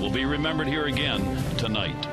will be remembered here again tonight.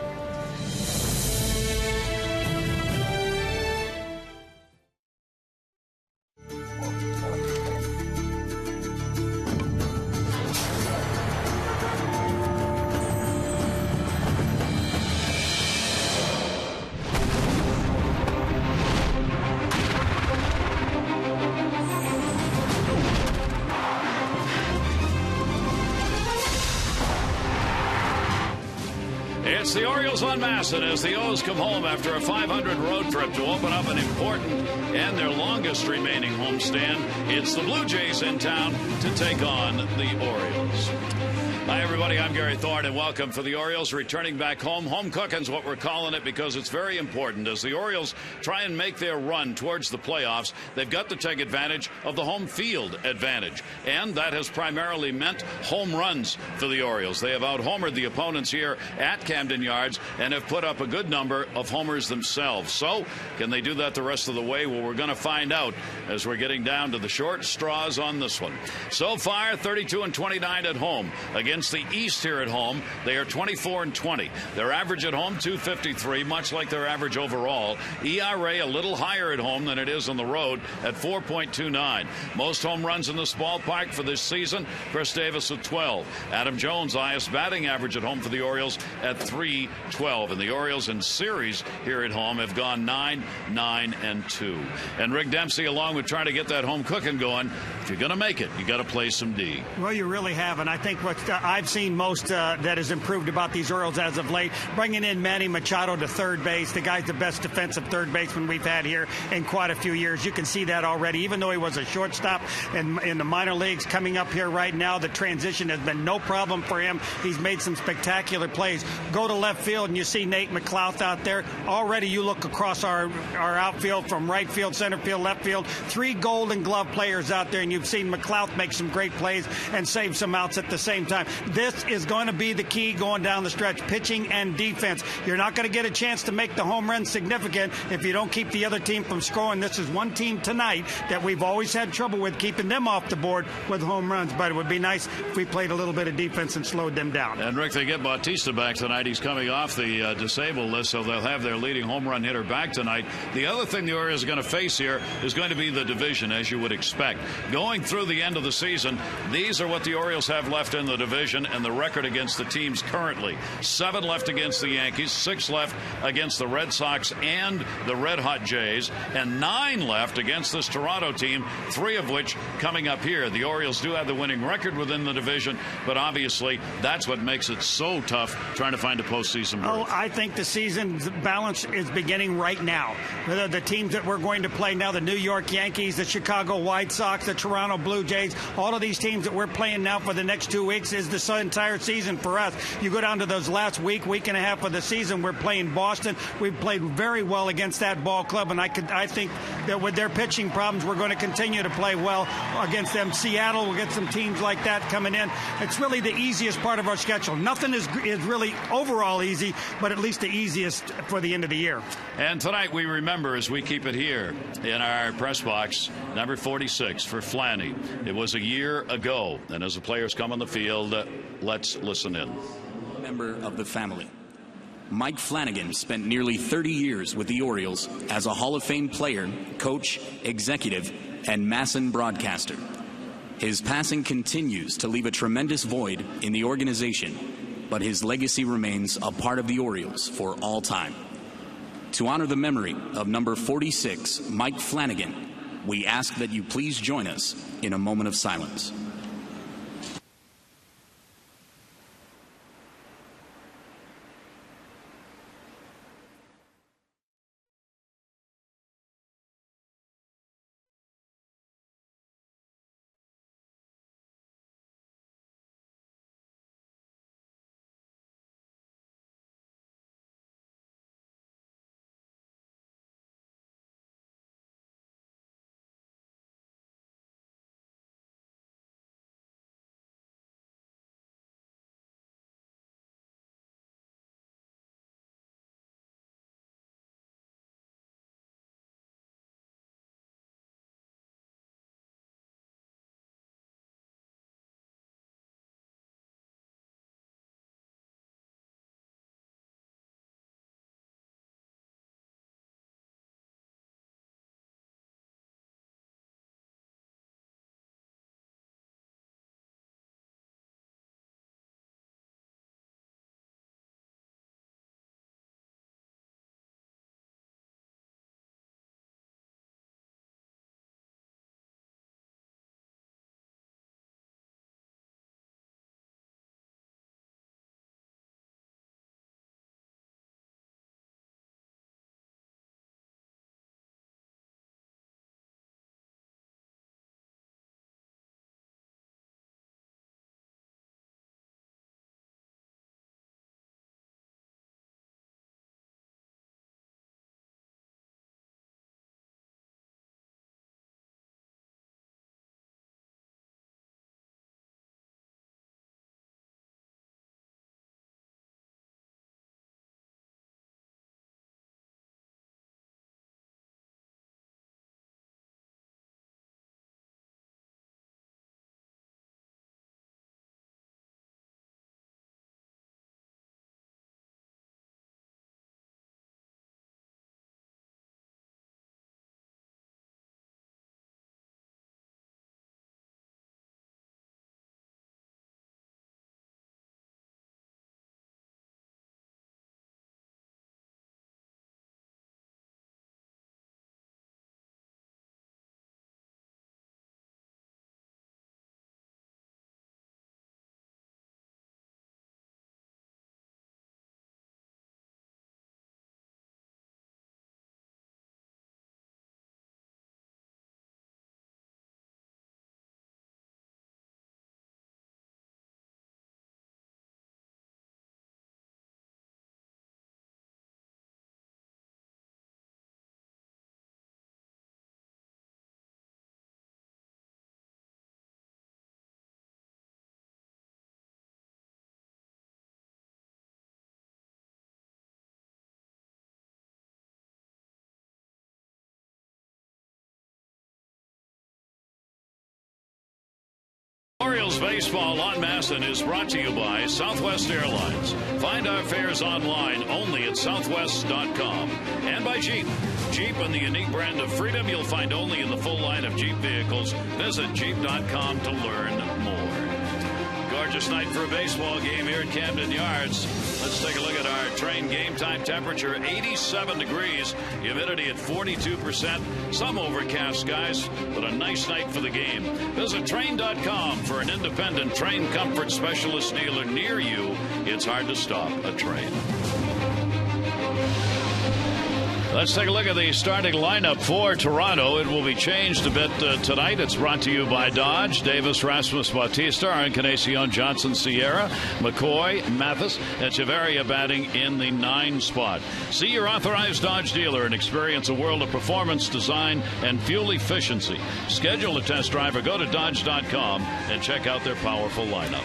It's the Orioles en masse, and as the O's come home after a 500 road trip to open up an important and their longest remaining homestand, it's the Blue Jays in town to take on the Orioles. Hi, everybody. I'm Gary Thorne, and welcome for the Orioles returning back home. Home cooking's what we're calling it because it's very important. As the Orioles try and make their run towards the playoffs, they've got to take advantage of the home field advantage, and that has primarily meant home runs for the Orioles. They have out-homered the opponents here at Camden Yards and have put up a good number of homers themselves. So, can they do that the rest of the way? Well, we're going to find out as we're getting down to the short straws on this one. So far, 32-29 at home. Against the East here at home, they are 24-20. Their average at home, 2.53, much like their average overall. ERA a little higher at home than it is on the road at 4.29. Most home runs in this ballpark for this season, Chris Davis with 12. Adam Jones, highest batting average at home for the Orioles at 3.12. And the Orioles in series here at home have gone 9-9-2. And Rick Dempsey, along with trying to get that home cooking going, if you're going to make it, you got to play some D. Well, you really have, and I think what I've seen most that has improved about these Orioles as of late, bringing in Manny Machado to third base. The guy's the best defensive third baseman we've had here in quite a few years. You can see that already. Even though he was a shortstop in the minor leagues, coming up here right now, the transition has been no problem for him. He's made some spectacular plays. Go to left field, and you see Nate McLouth out there. Already you look across our outfield from right field, center field, left field. 3 Golden Glove players out there, and you've seen McLouth make some great plays and save some outs at the same time. This is going to be the key going down the stretch, pitching and defense. You're not going to get a chance to make the home run significant if you don't keep the other team from scoring. This is one team tonight that we've always had trouble with, keeping them off the board with home runs, but it would be nice if we played a little bit of defense and slowed them down. And Rick, they get Bautista back tonight. He's coming off the disabled list, so they'll have their leading home run hitter back tonight. The other thing the Orioles are going to face here is going to be the division, as you would expect. Going through the end of the season, these are what the Orioles have left in the division, and the record against the teams currently. 7 left against the Yankees, 6 left against the Red Sox and the Red Hot Jays, and 9 left against this Toronto team, 3 of which coming up here. The Orioles do have the winning record within the division, but obviously that's what makes it so tough trying to find a postseason berth. Oh, I think the season's balance is beginning right now. The teams that we're going to play now, the New York Yankees, the Chicago White Sox, the Toronto Blue Jays, all of these teams that we're playing now for the next 2 weeks is the entire season for us. You go down to those last week and a half of the season, we're playing Boston. We've played very well against that ball club, and I think that with their pitching problems, we're going to continue to play well against them. Seattle, we'll get some teams like that coming in. It's really the easiest part of our schedule. Nothing is really overall easy, but at least the easiest for the end of the year. And tonight we remember, as we keep it here in our press box, number 46 for Flanny. It was a year ago, and as the players come on the field, let's listen in. Member of the family. Mike Flanagan spent nearly 30 years with the Orioles as a Hall of Fame player, coach, executive, and MASN broadcaster. His passing continues to leave a tremendous void in the organization, but his legacy remains a part of the Orioles for all time. To honor the memory of number 46, Mike Flanagan, we ask that you please join us in a moment of silence. Orioles baseball on Masson is brought to you by Southwest Airlines. Find our fares online only at southwest.com. And by Jeep. Jeep and the unique brand of freedom you'll find only in the full line of Jeep vehicles. Visit Jeep.com to learn more. Gorgeous night for a baseball game here at Camden Yards. Let's take a look at our Train game time temperature. 87 degrees, humidity at 42%, some overcast skies, but a nice night for the game. Visit Train.com for an independent Train comfort specialist dealer near you. It's hard to stop a Train. Let's take a look at the starting lineup for Toronto. It will be changed a bit tonight. It's brought to you by Dodge. Davis, Rasmus, Bautista, Encarnacion, Johnson, Sierra, McCoy, Mathis, and Echeverria batting in the 9 spot. See your authorized Dodge dealer and experience a world of performance, design, and fuel efficiency. Schedule a test drive or go to Dodge.com and check out their powerful lineup.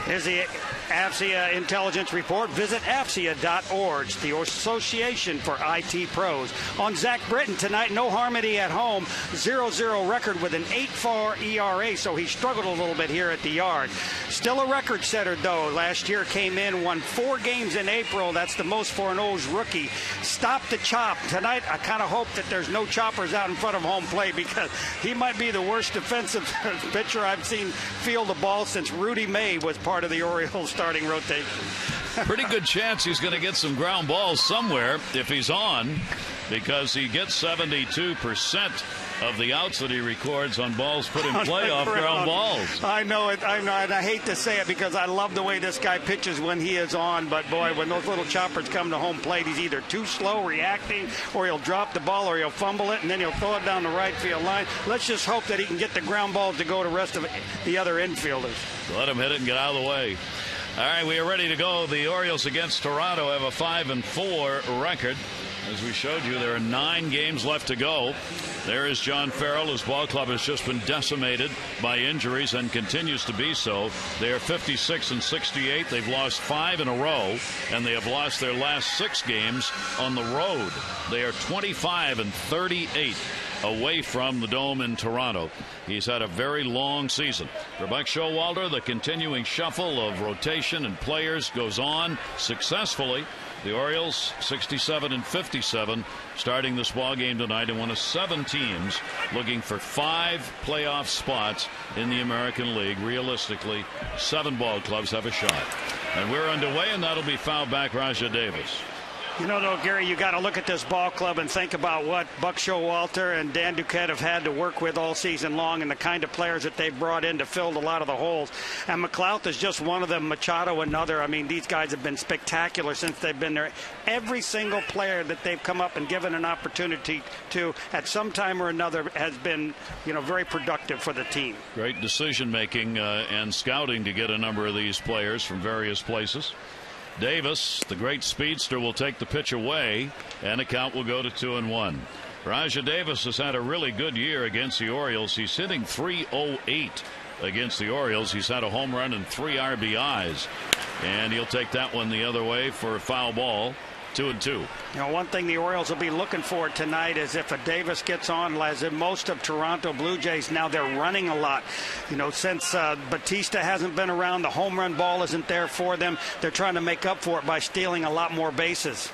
Here's the AFCIA intelligence report. Visit AFCIA.org, the Association for IT Pros. On Zach Britton tonight, no harmony at home, 0-0 record with an 8.4 ERA, so he struggled a little bit here at the yard. Still a record setter, though. Last year came in, won 4 games in April. That's the most for an O's rookie. Stop the chop. Tonight, I kind of hope that there's no choppers out in front of home plate because he might be the worst defensive pitcher I've seen field the ball since Rudy May was part of the Orioles starting rotation. Pretty good chance he's going to get some ground balls somewhere if he's on, because he gets 72% of the outs that he records on balls put in play off ground balls. I know it, and I hate to say it because I love the way this guy pitches when he is on, but boy, when those little choppers come to home plate, he's either too slow reacting, or he'll drop the ball, or he'll fumble it, and then he'll throw it down the right field line. Let's just hope that he can get the ground balls to go to the rest of the other infielders. Let him hit it and get out of the way. All right, we are ready to go. The Orioles against Toronto have a 5-4 record. As we showed you, there are 9 games left to go. There is John Farrell. His ball club has just been decimated by injuries and continues to be so. They are 56-68. They've lost 5 in a row, and they have lost their last 6 games on the road. They are 25-38 away from the Dome in Toronto. He's had a very long season. For Buck Showalter, the continuing shuffle of rotation and players goes on successfully. The Orioles 67-57 starting this ball game tonight, and one of 7 teams looking for 5 playoff spots in the American League. Realistically, 7 ball clubs have a shot. And we're underway, and that'll be foul back Rajah Davis. You know, though, Gary, you got to look at this ball club and think about what Buck Showalter and Dan Duquette have had to work with all season long, and the kind of players that they've brought in to fill a lot of the holes. And McLeod is just one of them. Machado, another. I mean, these guys have been spectacular since they've been there. Every single player that they've come up and given an opportunity to, at some time or another, has been, you know, very productive for the team. Great decision making and scouting to get a number of these players from various places. Davis, the great speedster, will take the pitch away, and the count will go to 2-1. Rajah Davis has had a really good year against the Orioles. He's hitting .308 against the Orioles. He's had a home run and 3 RBIs, and he'll take that one the other way for a foul ball. 2-2. You know, one thing the Orioles will be looking for tonight is if a Davis gets on, as in most of Toronto Blue Jays now, they're running a lot. You know, since Bautista hasn't been around, the home run ball isn't there for them. They're trying to make up for it by stealing a lot more bases.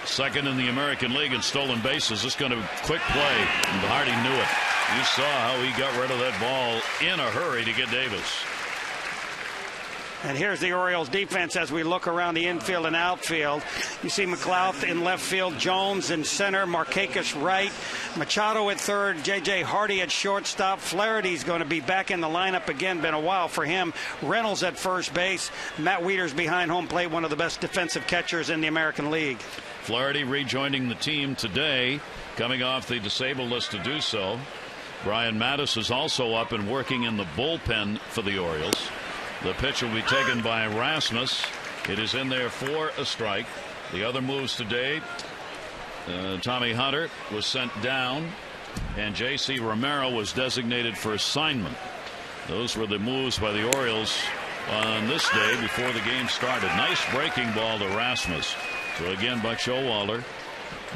Second in the American League in stolen bases. This is going to be quick play, and Hardy knew it. You saw how he got rid of that ball in a hurry to get Davis. And here's the Orioles defense as we look around the infield and outfield. You see McLeod in left field, Jones in center, Markakis right, Machado at third, J.J. Hardy at shortstop. Flaherty's going to be back in the lineup again. Been a while for him. Reynolds at first base. Matt Wieters behind home plate, one of the best defensive catchers in the American League. Flaherty rejoining the team today, coming off the disabled list to do so. Brian Mattis is also up and working in the bullpen for the Orioles. The pitch will be taken by Rasmus. It is in there for a strike. The other moves today, Tommy Hunter was sent down, and J.C. Romero was designated for assignment. Those were the moves by the Orioles on this day before the game started. Nice breaking ball to Rasmus. So again, Buck Showalter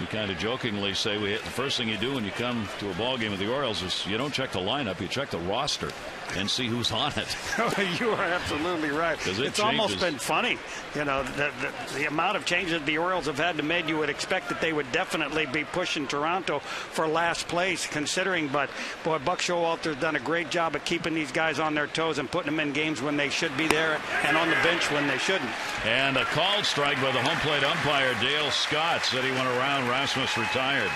We kind of jokingly say the first thing you do when you come to a ball game with the Orioles is you don't check the lineup, you check the roster and see who's on it. You are absolutely right. It's almost been funny, you know, the amount of changes the Orioles have had to make. You would expect that they would definitely be pushing Toronto for last place, considering. But boy, Buck Showalter's done a great job of keeping these guys on their toes and putting them in games when they should be there and on the bench when they shouldn't. And a called strike by the home plate umpire Dale Scott. Said he went around. Rasmus retired.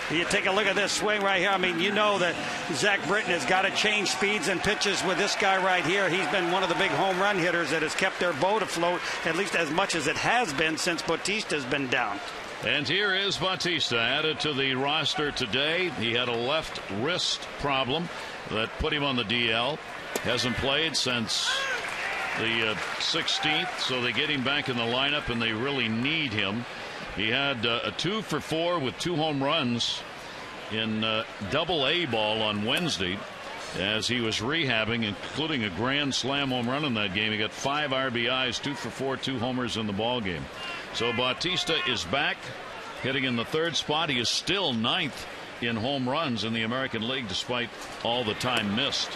You take a look at this swing right here. I mean, you know that Zach Britton has got to change speeds and pitches with this guy right here. He's been one of the big home run hitters that has kept their boat afloat, at least as much as it has been since Bautista's been down. And here is Bautista added to the roster today. He had a left wrist problem that put him on the DL. Hasn't played since the 16th, so they get him back in the lineup, and they really need him. He had a 2 for 4 with 2 home runs in Double-A ball on Wednesday as he was rehabbing, including a grand slam home run in that game. He got 5 RBIs, 2 for 4, 2 homers in the ball game. So Bautista is back, hitting in the 3rd spot. He is still 9th in home runs in the American League despite all the time missed.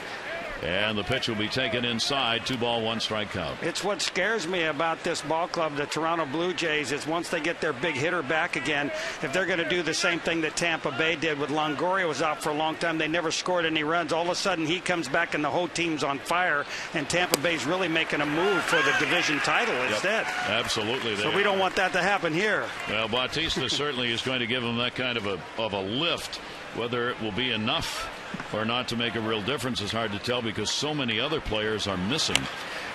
And the pitch will be taken inside. 2 ball, 1 strike count. It's what scares me about this ball club, the Toronto Blue Jays, is once they get their big hitter back again, if they're going to do the same thing that Tampa Bay did with Longoria was out for a long time, they never scored any runs. All of a sudden he comes back and the whole team's on fire, and Tampa Bay's really making a move for the division title instead. Absolutely. So we don't want that to happen here. Well, Bautista certainly is going to give them that kind of a lift. Whether it will be enough or not to make a real difference is hard to tell because so many other players are missing.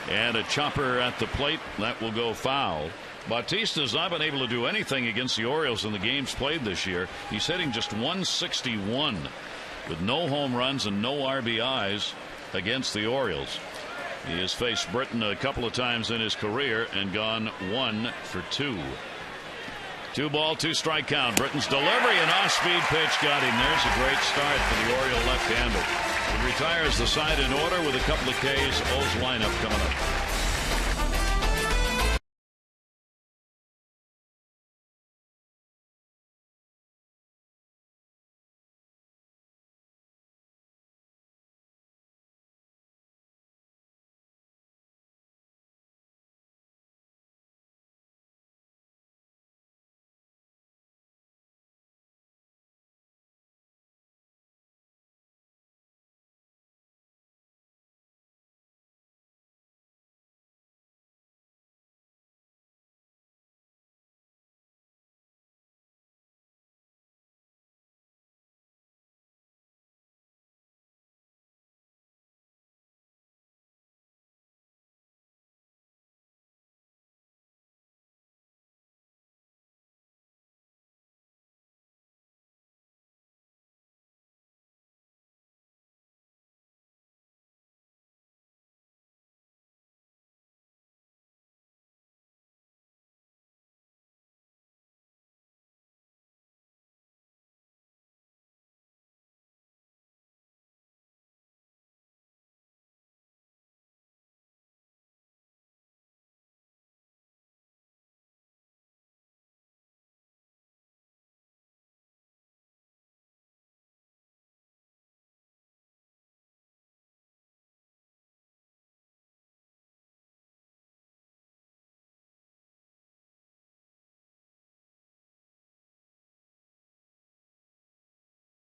And a chopper at the plate that will go foul. Bautista's not been able to do anything against the Orioles in the games played this year. He's hitting just 161 with no home runs and no RBIs against the Orioles. He has faced Britton a couple of times in his career and gone 1 for 2. 2 ball, 2 strike count. Britton's delivery, an off-speed pitch got him. There's a great start for the Oriole left-hander. He retires the side in order with a couple of Ks. O's lineup coming up.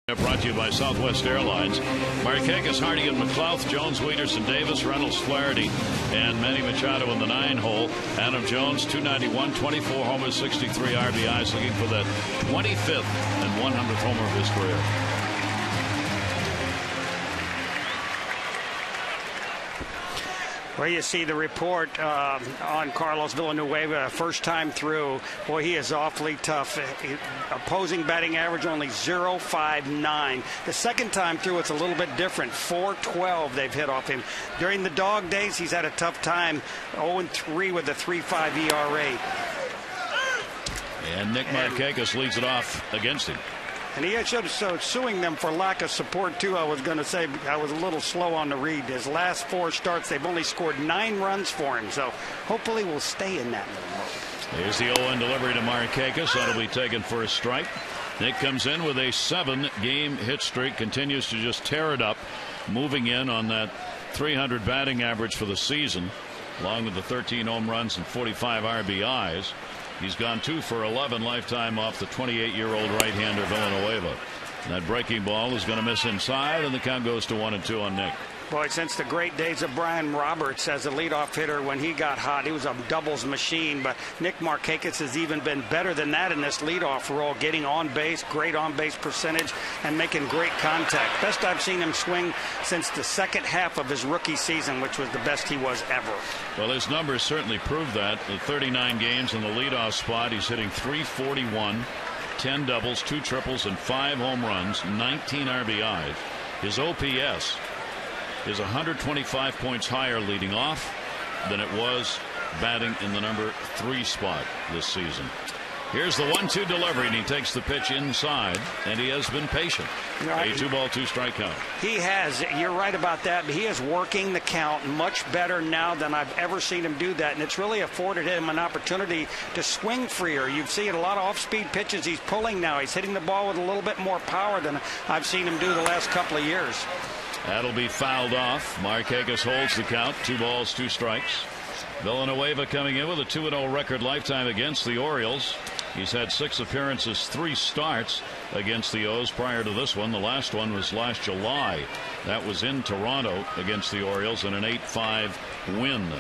Brought to you by Southwest Airlines. Markakis, Hardigan, McLouth, Jones, Wiederson, Davis, Reynolds, Flaherty, and Manny Machado in the 9-hole. Adam Jones, 291, 24 homers, 63 RBIs, looking for that 25th and 100th homer of his career. Well, you see the report on Carlos Villanueva, first time through. Boy, he is awfully tough. Opposing batting average only .059. The second time through, it's a little bit different. .412 they've hit off him. During the dog days, he's had a tough time. 0-3 with a 3.5 ERA. And Nick Markakis leads it off against him. And he should so suing them for lack of support, too. I was going to say I was a little slow on the read. His last 4 starts, they've only scored 9 runs for him. So hopefully we'll stay in that mode. Here's the 0-1 delivery to Markakis. That'll be taken for a strike. Nick comes in with a 7-game hit streak, continues to just tear it up, moving in on that 300 batting average for the season, along with the 13 home runs and 45 RBIs. He's gone 2 for 11 lifetime off the 28-year-old right-hander Villanueva. And that breaking ball is going to miss inside, and the count goes to 1-2 on Nick. Boy, since the great days of Brian Roberts as a leadoff hitter, when he got hot, he was a doubles machine. But Nick Markakis has even been better than that in this leadoff role, getting on base, great on base percentage, and making great contact. Best I've seen him swing since the second half of his rookie season, which was the best he was ever. Well, his numbers certainly prove that. The 39 games in the leadoff spot, he's hitting .341, 10 doubles, 2 triples, and 5 home runs, 19 RBIs. His OPS is 125 points higher leading off than it was batting in the number 3 spot this season. Here's the 1-2 delivery, and he takes the pitch inside, and he has been patient. A 2-ball, 2-strike count. He has. You're right about that. He is working the count much better now than I've ever seen him do that, and it's really afforded him an opportunity to swing freer. You've seen a lot of off-speed pitches he's pulling now. He's hitting the ball with a little bit more power than I've seen him do the last couple of years. That'll be fouled off. Markakis holds the count. 2 balls, 2 strikes. Villanueva coming in with a 2-0 record lifetime against the Orioles. He's had 6 appearances, 3 starts against the O's prior to this one. The last one was last July. That was in Toronto against the Orioles in an 8-5 win.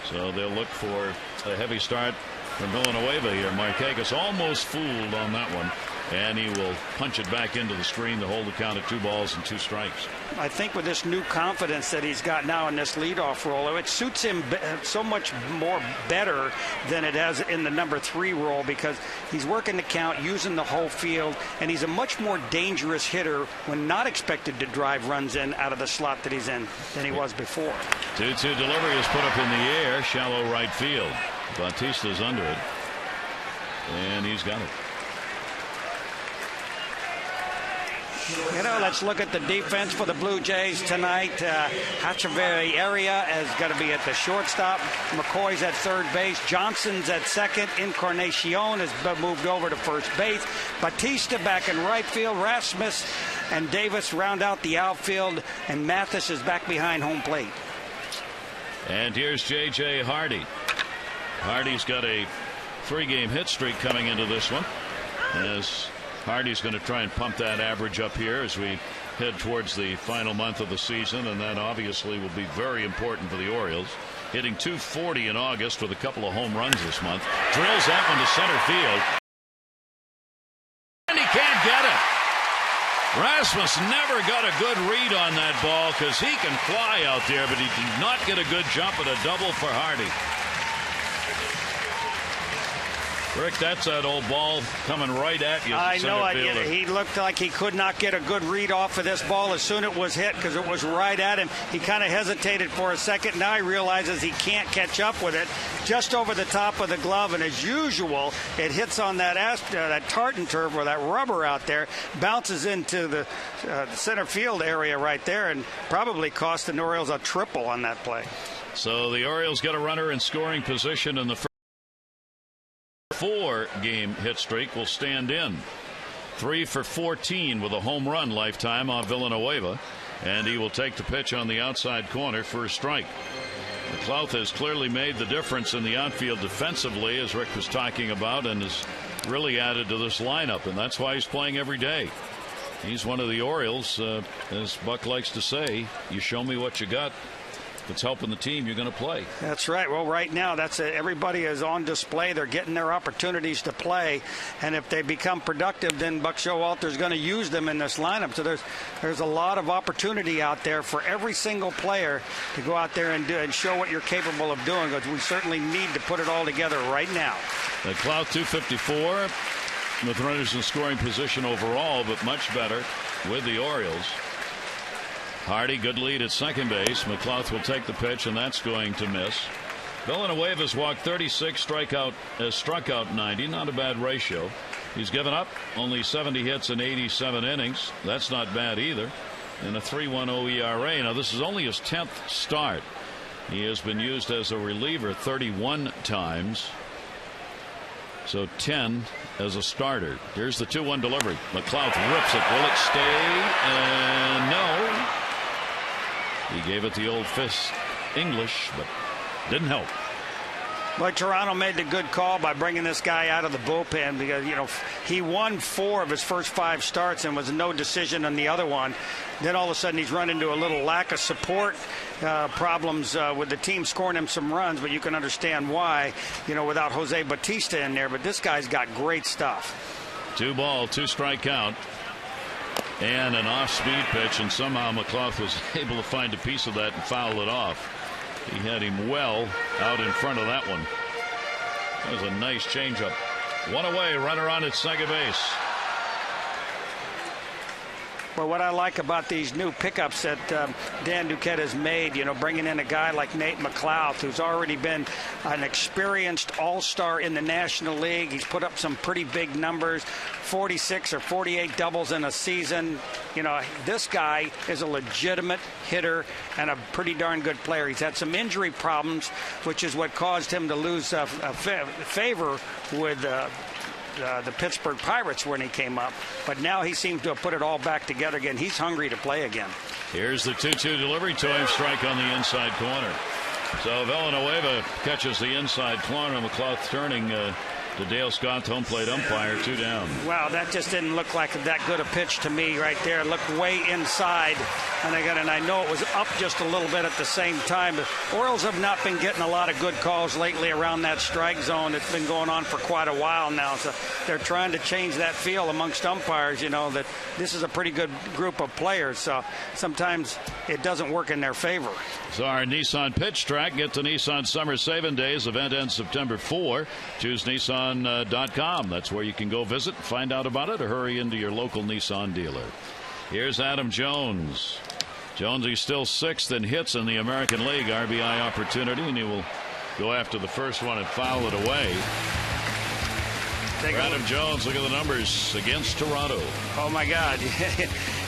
So they'll look for a heavy start from Villanueva here. Markakis almost fooled on that one, and he will punch it back into the screen to hold the count at 2 balls and 2 strikes. I think with this new confidence that he's got now in this leadoff role, it suits him so much more better than it has in the number 3 role, because he's working the count, using the whole field, and he's a much more dangerous hitter when not expected to drive runs in out of the slot that he's in than he was before. 2-2 delivery is put up in the air, shallow right field. Bautista's under it, and he's got it. You know, let's look at the defense for the Blue Jays tonight. Hachavari area is going to be at the shortstop. McCoy's at third base. Johnson's at second. Encarnacion has moved over to first base. Bautista back in right field. Rasmus and Davis round out the outfield, and Mathis is back behind home plate. And here's J.J. Hardy. Hardy's got a 3-game hit streak coming into this one, as Hardy's going to try and pump that average up here as we head towards the final month of the season, and that obviously will be very important for the Orioles. Hitting .240 in August with a couple of home runs this month. Drills that one to center field, and he can't get it. Rasmus never got a good read on that ball, because he can fly out there, but he did not get a good jump at a double for Hardy. Rick, that's that old ball coming right at you. I know it. He looked like he could not get a good read off of this ball as soon as it was hit, because it was right at him. He kind of hesitated for a second. Now he realizes he can't catch up with it. Just over the top of the glove, and as usual, it hits on that tartan turf, or that rubber out there, bounces into the center field area right there, and probably cost the Orioles a triple on that play. So the Orioles get a runner in scoring position, in the first 4-game hit streak will stand in. 3 for 14 with a home run lifetime on Villanueva, and he will take the pitch on the outside corner for a strike. McLouth has clearly made the difference in the outfield defensively, as Rick was talking about, and has really added to this lineup, and that's why he's playing every day. He's one of the Orioles, as Buck likes to say, you show me what you got. If it's helping the team, you're going to play. That's right. Well, right now, that's it. Everybody is on display. They're getting their opportunities to play, and if they become productive, then Buck Showalter is going to use them in this lineup. So there's a lot of opportunity out there for every single player to go out there and do and show what you're capable of doing, because we certainly need to put it all together right now. McLouth 254 with runners in scoring position overall, but much better with the Orioles. Hardy, good lead at second base. McLouth will take the pitch, and that's going to miss. Villanueva's walked 36, struck out 90. Not a bad ratio. He's given up only 70 hits in 87 innings. That's not bad either. And a 3.10 ERA. Now, this is only his 10th start. He has been used as a reliever 31 times. So 10 as a starter. Here's the 2-1 delivery. McLeod rips it. Will it stay? And no. He gave it the old fist English, but didn't help. Well, Toronto made the good call by bringing this guy out of the bullpen because, he won 4 of his first 5 starts and was no decision on the other one. Then all of a sudden he's run into a little lack of support problems with the team scoring him some runs, but you can understand why, without Jose Bautista in there. But this guy's got great stuff. 2 ball, 2 strike count. And an off-speed pitch, and somehow McLeod was able to find a piece of that and foul it off. He had him well out in front of that one. That was a nice changeup. 1 away, runner on at second base. Well, what I like about these new pickups that Dan Duquette has made, bringing in a guy like Nate McLeod, who's already been an experienced all-star in the National League. He's put up some pretty big numbers, 46 or 48 doubles in a season. This guy is a legitimate hitter and a pretty darn good player. He's had some injury problems, which is what caused him to lose favor with the Pittsburgh Pirates when he came up, but now he seems to have put it all back together again. He's hungry to play again. Here's the 2-2 delivery to him, strike on the inside corner. So Villanueva catches the inside corner. McLeod turning to Dale Scott, home plate umpire, 2 down. Wow, that just didn't look like that good a pitch to me right there. It looked way inside, and I know it was up just a little bit at the same time. But Orioles have not been getting a lot of good calls lately around that strike zone. It's been going on for quite a while now, so they're trying to change that feel amongst umpires, that this is a pretty good group of players, so sometimes it doesn't work in their favor. So our Nissan pitch track. Get to Nissan Summer Saving Days. Event ends September 4. Choose Nissan.com. That's where you can go visit, find out about it, or hurry into your local Nissan dealer. Here's Adam Jones. Jones, still 6th in hits in the American League. RBI opportunity, and he will go after the first one and foul it away. Adam Jones, look at the numbers against Toronto. Oh, my God.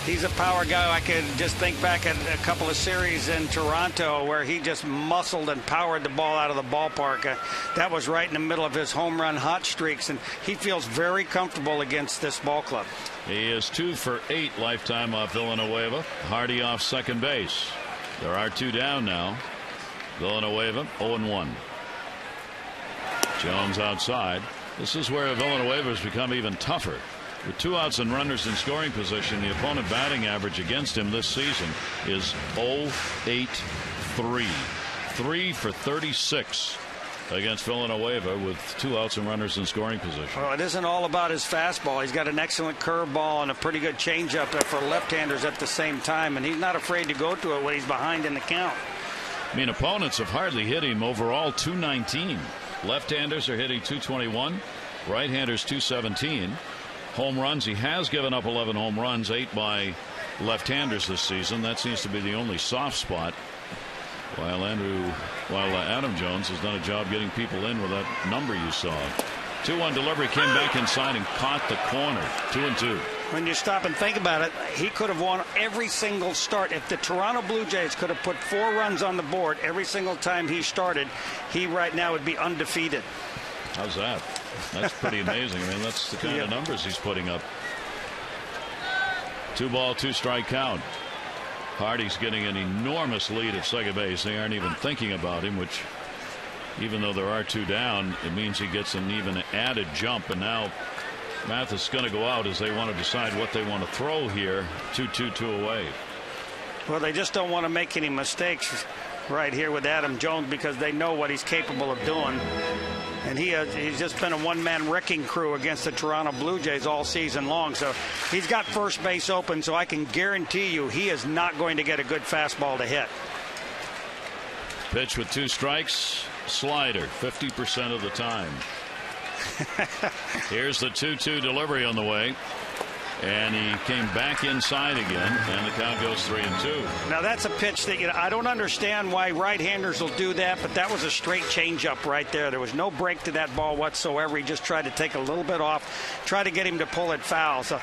He's a power guy. I could just think back at a couple of series in Toronto where he just muscled and powered the ball out of the ballpark. That was right in the middle of his home run hot streaks, and he feels very comfortable against this ball club. He is 2 for 8 lifetime off Villanueva. Hardy off second base. There are 2 down now. Villanueva 0-1. Jones outside. This is where Villanueva has become even tougher. With 2 outs and runners in scoring position, the opponent batting average against him this season is 0-8-3. 3 for 36 against Villanueva with 2 outs and runners in scoring position. Well, it isn't all about his fastball. He's got an excellent curveball and a pretty good changeup for left-handers at the same time, and he's not afraid to go to it when he's behind in the count. Opponents have hardly hit him overall. 219. Left-handers are hitting 221. Right-handers 217. Home runs, he has given up 11 home runs, 8 by left-handers this season. That seems to be the only soft spot. While Adam Jones has done a job getting people in with that number you saw. 2-1 delivery, came back inside and caught the corner. 2-2. When you stop and think about it, he could have won every single start. If the Toronto Blue Jays could have put 4 runs on the board every single time he started, he right now would be undefeated. How's that? That's pretty amazing. That's the kind of numbers he's putting up. 2 ball, 2 strike count. Hardy's getting an enormous lead at second base. They aren't even thinking about him, which, even though there are 2 down, it means he gets an even added jump. And now Mathis is going to go out as they want to decide what they want to throw here. 2-2 away. Well, they just don't want to make any mistakes right here with Adam Jones because they know what he's capable of doing. And he's just been a one-man wrecking crew against the Toronto Blue Jays all season long. So he's got first base open, so I can guarantee you he is not going to get a good fastball to hit. Pitch with 2 strikes. Slider 50% of the time. Here's the 2-2 delivery on the way. And he came back inside again, and the count goes 3-2. Now that's a pitch that I don't understand why right-handers will do that, but that was a straight changeup right there. There was no break to that ball whatsoever. He just tried to take a little bit off, try to get him to pull it foul. So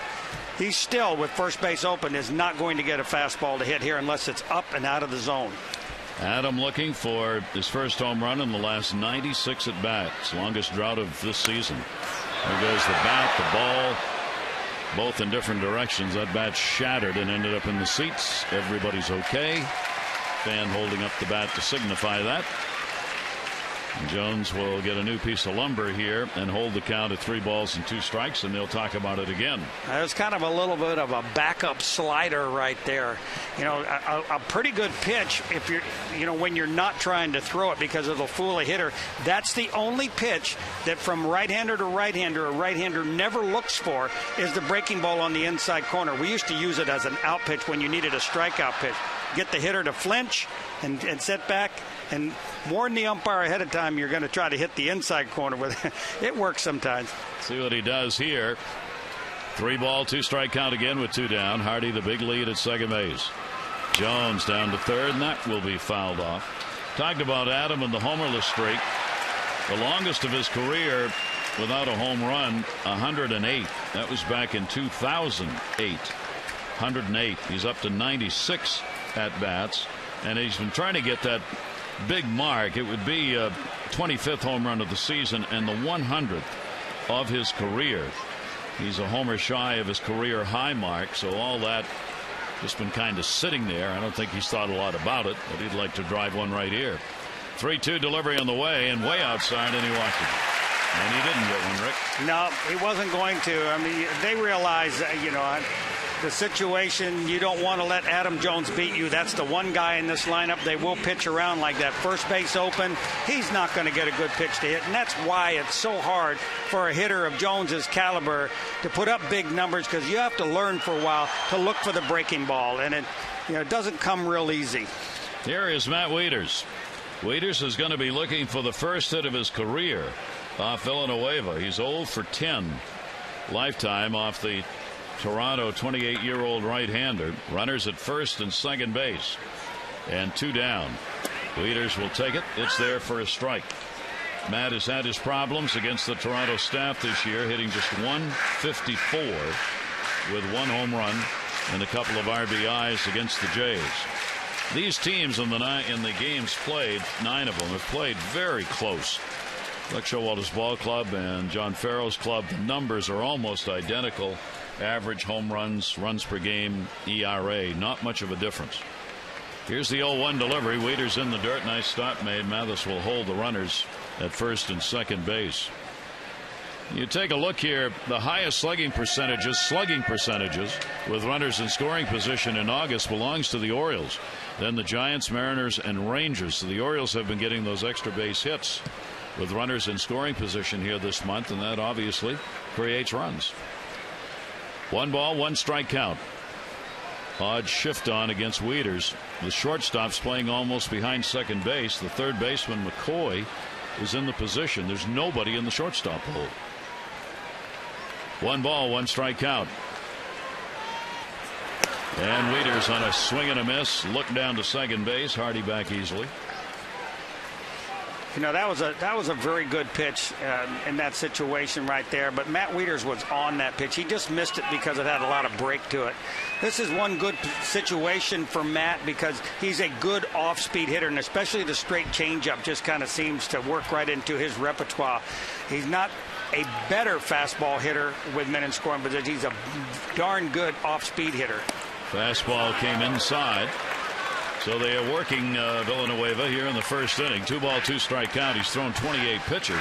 he's still, with first base open, is not going to get a fastball to hit here unless it's up and out of the zone. Adam looking for his first home run in the last 96 at bats, longest drought of this season. There goes the bat, the ball, both in different directions. That bat shattered and ended up in the seats. Everybody's okay. Fan holding up the bat to signify that. And Jones will get a new piece of lumber here and hold the count at 3 balls and 2 strikes, and they'll talk about it again. There's kind of a little bit of a backup slider right there. You know, a pretty good pitch if you're, you know, when you're not trying to throw it because it'll fool a hitter. That's the only pitch that from right-hander to right-hander, a right-hander never looks for is the breaking ball on the inside corner. We used to use it as an out pitch when you needed a strikeout pitch. Get the hitter to flinch and sit back and warn the umpire ahead of time you're going to try to hit the inside corner with it. It works sometimes. See what he does here. 3 ball, 2 strike count again with 2 down. Hardy the big lead at second base. Jones down to third, and that will be fouled off. Talked about Adam and the homerless streak. The longest of his career without a home run, 108. That was back in 2008. 108. He's up to 96 at bats, and he's been trying to get that big mark. It would be a 25th home run of the season and the 100th of his career. He's a homer shy of his career high mark, so all that just been kind of sitting there. I don't think he's thought a lot about it, but he'd like to drive one right here. 3-2 delivery on the way, and way outside, and he walked it. And he didn't get one, Rick. No, he wasn't going to. I mean, they realize, you know, the situation, you don't want to let Adam Jones beat you. That's the one guy in this lineup they will pitch around like that. First base open, he's not going to get a good pitch to hit, and that's why it's so hard for a hitter of Jones's caliber to put up big numbers, because you have to learn for a while to look for the breaking ball, and it, you know, it doesn't come real easy. Here is Matt Wieters. Wieters is going to be looking for the first hit of his career off Villanueva. He's 0 for 10 lifetime off the Toronto 28-year-old right-hander. Runners at first and second base, and 2 down. Wieters will take it. It's there for a strike. Matt has had his problems against the Toronto staff this year, hitting just .154 with 1 home run and a couple of RBIs against the Jays. These teams in the games played, 9 of them have played very close. Buck Showalter's ball club and John Farrell's club, the numbers are almost identical. Average home runs, runs per game, ERA, not much of a difference. Here's the 0-1 delivery. Wieters in the dirt. Nice stop made. Mathis will hold the runners at first and second base. You take a look here, the highest slugging percentages with runners in scoring position in August belongs to the Orioles. Then the Giants, Mariners, and Rangers. So the Orioles have been getting those extra base hits with runners in scoring position here this month, and that obviously creates runs. 1 ball, 1 strike count. Odd shift on against Wieters. The shortstop's playing almost behind second base. The third baseman, McCoy, is in the position. There's nobody in the shortstop hole. 1 ball, 1 strike count. And Wieters on a swing and a miss. Look down to second base. Hardy back easily. You know, that was a very good pitch in that situation right there. But Matt Wieters was on that pitch. He just missed it because it had a lot of break to it. This is one good situation for Matt because he's a good off-speed hitter, and especially the straight changeup just kind of seems to work right into his repertoire. He's not a better fastball hitter with men in scoring position. He's a darn good off-speed hitter. Fastball came inside. So they are working Villanueva here in the first inning. 2 ball, 2 strike count. He's thrown 28 pitches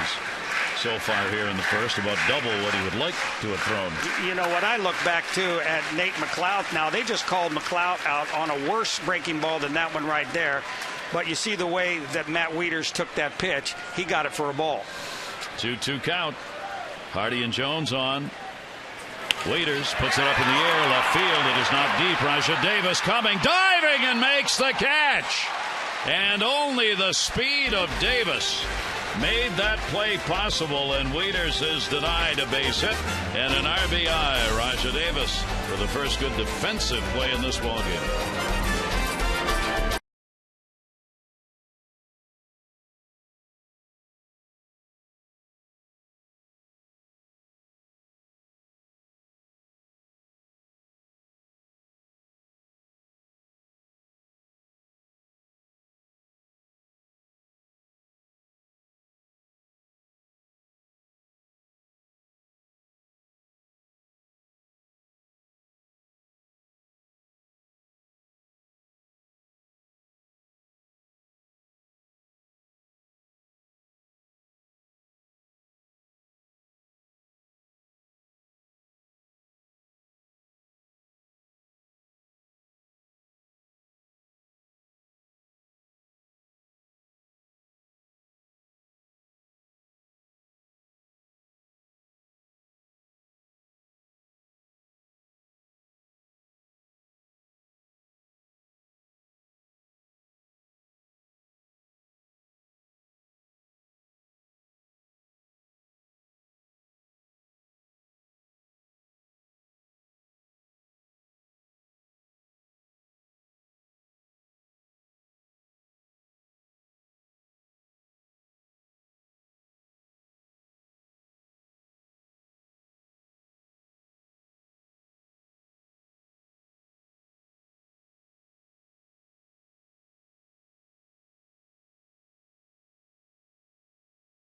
so far here in the first, about double what he would like to have thrown. You know what, I look back to at Nate McLeod. Now they just called McLeod out on a worse breaking ball than that one right there. But you see the way that Matt Wieters took that pitch. He got it for a ball. 2-2 count. Hardy and Jones on. Wieters puts it up in the air, left field. It is not deep. Rajah Davis coming, diving, and makes the catch. And only the speed of Davis made that play possible, and Wieters is denied a base hit and an RBI. Rajah Davis for the first good defensive play in this ballgame.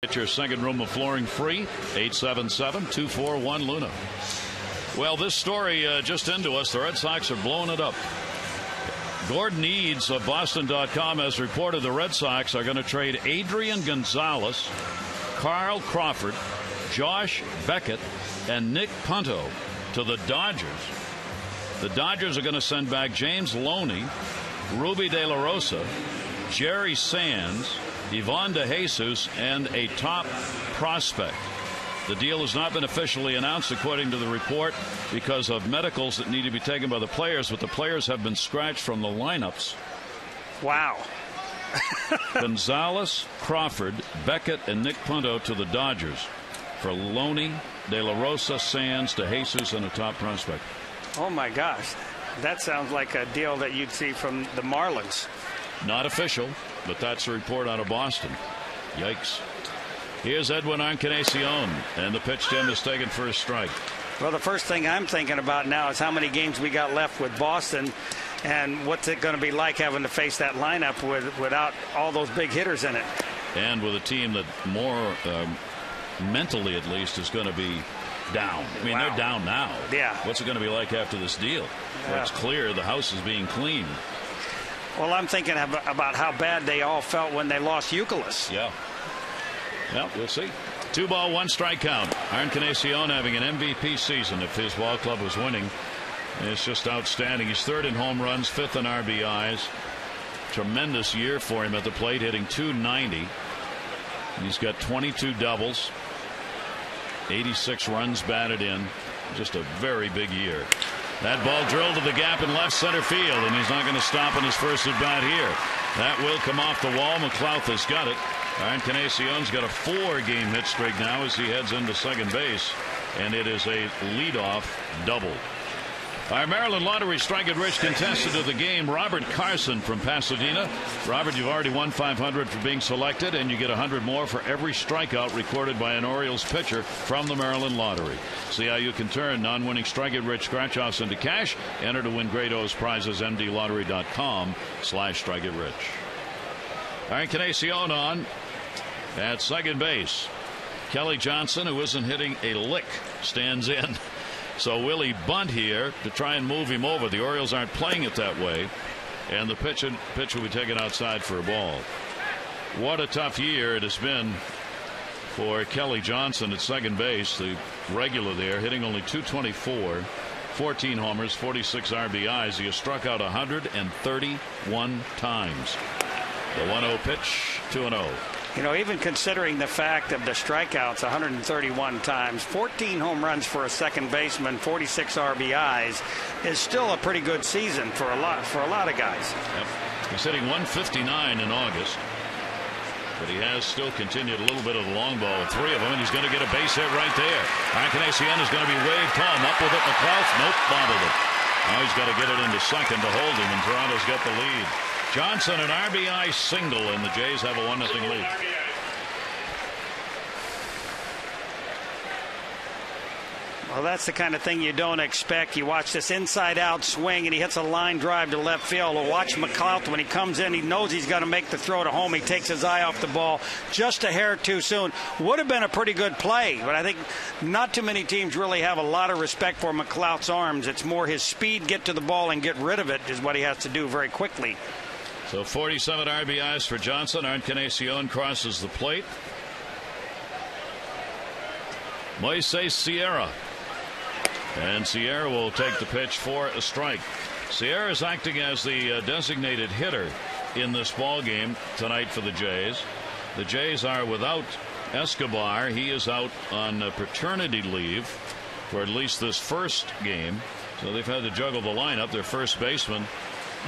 Get your second room of flooring free. 877-241-LUNA. Well, this story just into us. The Red Sox are blowing it up. Gordon Eads of Boston.com has reported the Red Sox are going to trade Adrian Gonzalez, Carl Crawford, Josh Beckett, and Nick Punto to the Dodgers. The Dodgers are going to send back James Loney, Ruby De La Rosa, Jerry Sands, Ivan DeJesus, and a top prospect. The deal has not been officially announced according to the report because of medicals that need to be taken by the players, but the players have been scratched from the lineups. Wow. Gonzalez, Crawford, Beckett, and Nick Punto to the Dodgers for Loney, De La Rosa, Sands, DeJesus, and a top prospect. Oh, my gosh. That sounds like a deal that you'd see from the Marlins. Not official, but that's a report out of Boston. Yikes. Here's Edwin Encarnacion, and the pitch to him is taken for a strike. Well, the first thing I'm thinking about now is how many games we got left with Boston, and what's it going to be like having to face that lineup without all those big hitters in it. And with a team that more mentally, at least, is going to be down. I mean, wow. They're down now. Yeah. What's it going to be like after this deal? Well, it's clear the house is being cleaned. Well, I'm thinking about how bad they all felt when they lost Youkilis. Yeah. Well, we'll see. 2 ball, 1 strike count. Encarnacion having an MVP season if his ball club was winning. It's just outstanding. He's 3rd in home runs, 5th in RBIs. Tremendous year for him at the plate, hitting .290. He's got 22 doubles, 86 runs batted in. Just a very big year. That ball drilled to the gap in left center field, and he's not going to stop in his first at bat here. That will come off the wall. McLouth has got it. Encarnacion's got a 4-game hit streak now as he heads into second base, and it is a leadoff double. Our Maryland Lottery Strike It Rich contestant of the game, Robert Carson from Pasadena. Robert, you've already won $500 for being selected, and you get $100 more for every strikeout recorded by an Orioles pitcher from the Maryland Lottery. See how you can turn non-winning Strike It Rich scratch-offs into cash. Enter to win great O's prizes. MDLottery.com/strikeItRich. Encarnacion on at second base. Kelly Johnson, who isn't hitting a lick, stands in. So will he bunt here to try and move him over? The Orioles aren't playing it that way, and the pitch will be taken outside for a ball. What a tough year it has been for Kelly Johnson at second base, the regular there, hitting only .224, 14 homers, 46 RBIs. He has struck out 131 times. The 1-0 pitch, 2-0. You know, even considering the fact of the strikeouts 131 times, 14 home runs for a second baseman, 46 RBIs is still a pretty good season for a lot of guys. Yep. He's hitting 159 in August, but he has still continued a little bit of the long ball with 3 of them, and he's going to get a base hit right there. Encarnacion is going to be waved home. Up with it, McLouth. Nope, bobbled it. Now he's got to get it into second to hold him, and Toronto's got the lead. Johnson, an RBI single, and the Jays have a 1-0 lead. Well, that's the kind of thing you don't expect. You watch this inside-out swing, and he hits a line drive to left field. Well, watch McLouth when he comes in. He knows he's got to make the throw to home. He takes his eye off the ball just a hair too soon. Would have been a pretty good play, but I think not too many teams really have a lot of respect for McLouth's arms. It's more his speed, get to the ball and get rid of it is what he has to do very quickly. So 47 RBIs for Johnson. Encarnacion crosses the plate. Moises Sierra. And Sierra will take the pitch for a strike. Sierra is acting as the designated hitter in this ball game tonight for the Jays. The Jays are without Escobar. He is out on paternity leave for at least this first game. So they've had to juggle the lineup. Their first baseman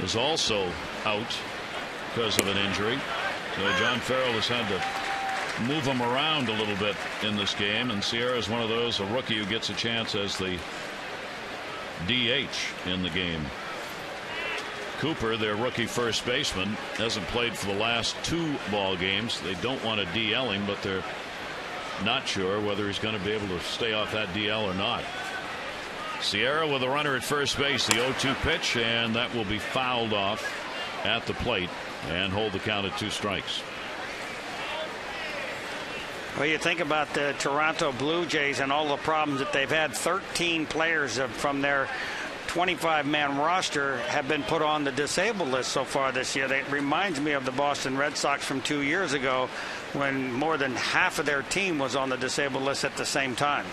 is also out because of an injury. So John Farrell has had to move him around a little bit in this game, and Sierra is one of those, a rookie who gets a chance as the DH in the game. Cooper, their rookie first baseman, hasn't played for the last 2 ball games. They don't want to DL him, but they're not sure whether he's going to be able to stay off that DL or not. Sierra with a runner at first base, the 0-2 pitch, and that will be fouled off at the plate and hold the count at 2 strikes. Well, you think about the Toronto Blue Jays and all the problems that they've had. 13 players from their 25-man roster have been put on the disabled list so far this year. That reminds me of the Boston Red Sox from 2 years ago when more than half of their team was on the disabled list at the same time.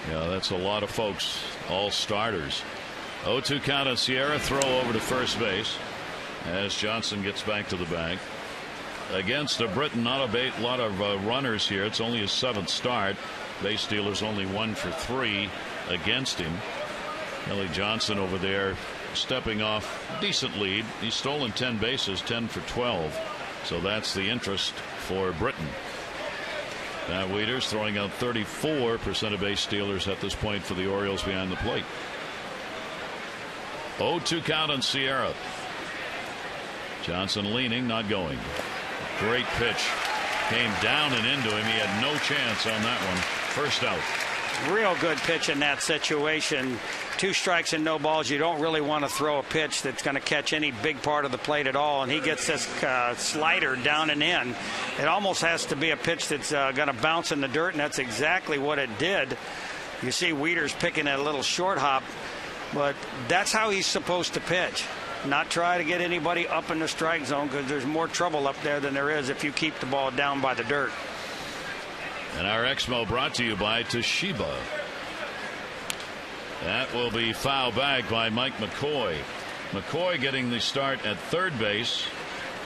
Yeah, that's a lot of folks, all starters. 0-2 count on Sierra. Throw over to first base as Johnson gets back to the bag. Against a Britain, not a lot of runners here. It's only his 7th start. Base stealers only 1 for 3 against him. Ellie Johnson over there stepping off decent lead. He's stolen 10 bases, 10 for 12. So that's the interest for Britain. Matt Wieters throwing out 34% of base stealers at this point for the Orioles behind the plate. 0-2 count on Sierra. Johnson leaning, not going. Great pitch. Came down and into him. He had no chance on that one. First out. Real good pitch in that situation. 2 strikes and no balls. You don't really want to throw a pitch that's going to catch any big part of the plate at all. And he gets this slider down and in. It almost has to be a pitch that's going to bounce in the dirt, and that's exactly what it did. You see Wieters picking a little short hop, but that's how he's supposed to pitch. Not try to get anybody up in the strike zone, because there's more trouble up there than there is if you keep the ball down by the dirt. And our Exmo brought to you by Toshiba. That will be foul back by Mike McCoy. McCoy getting the start at third base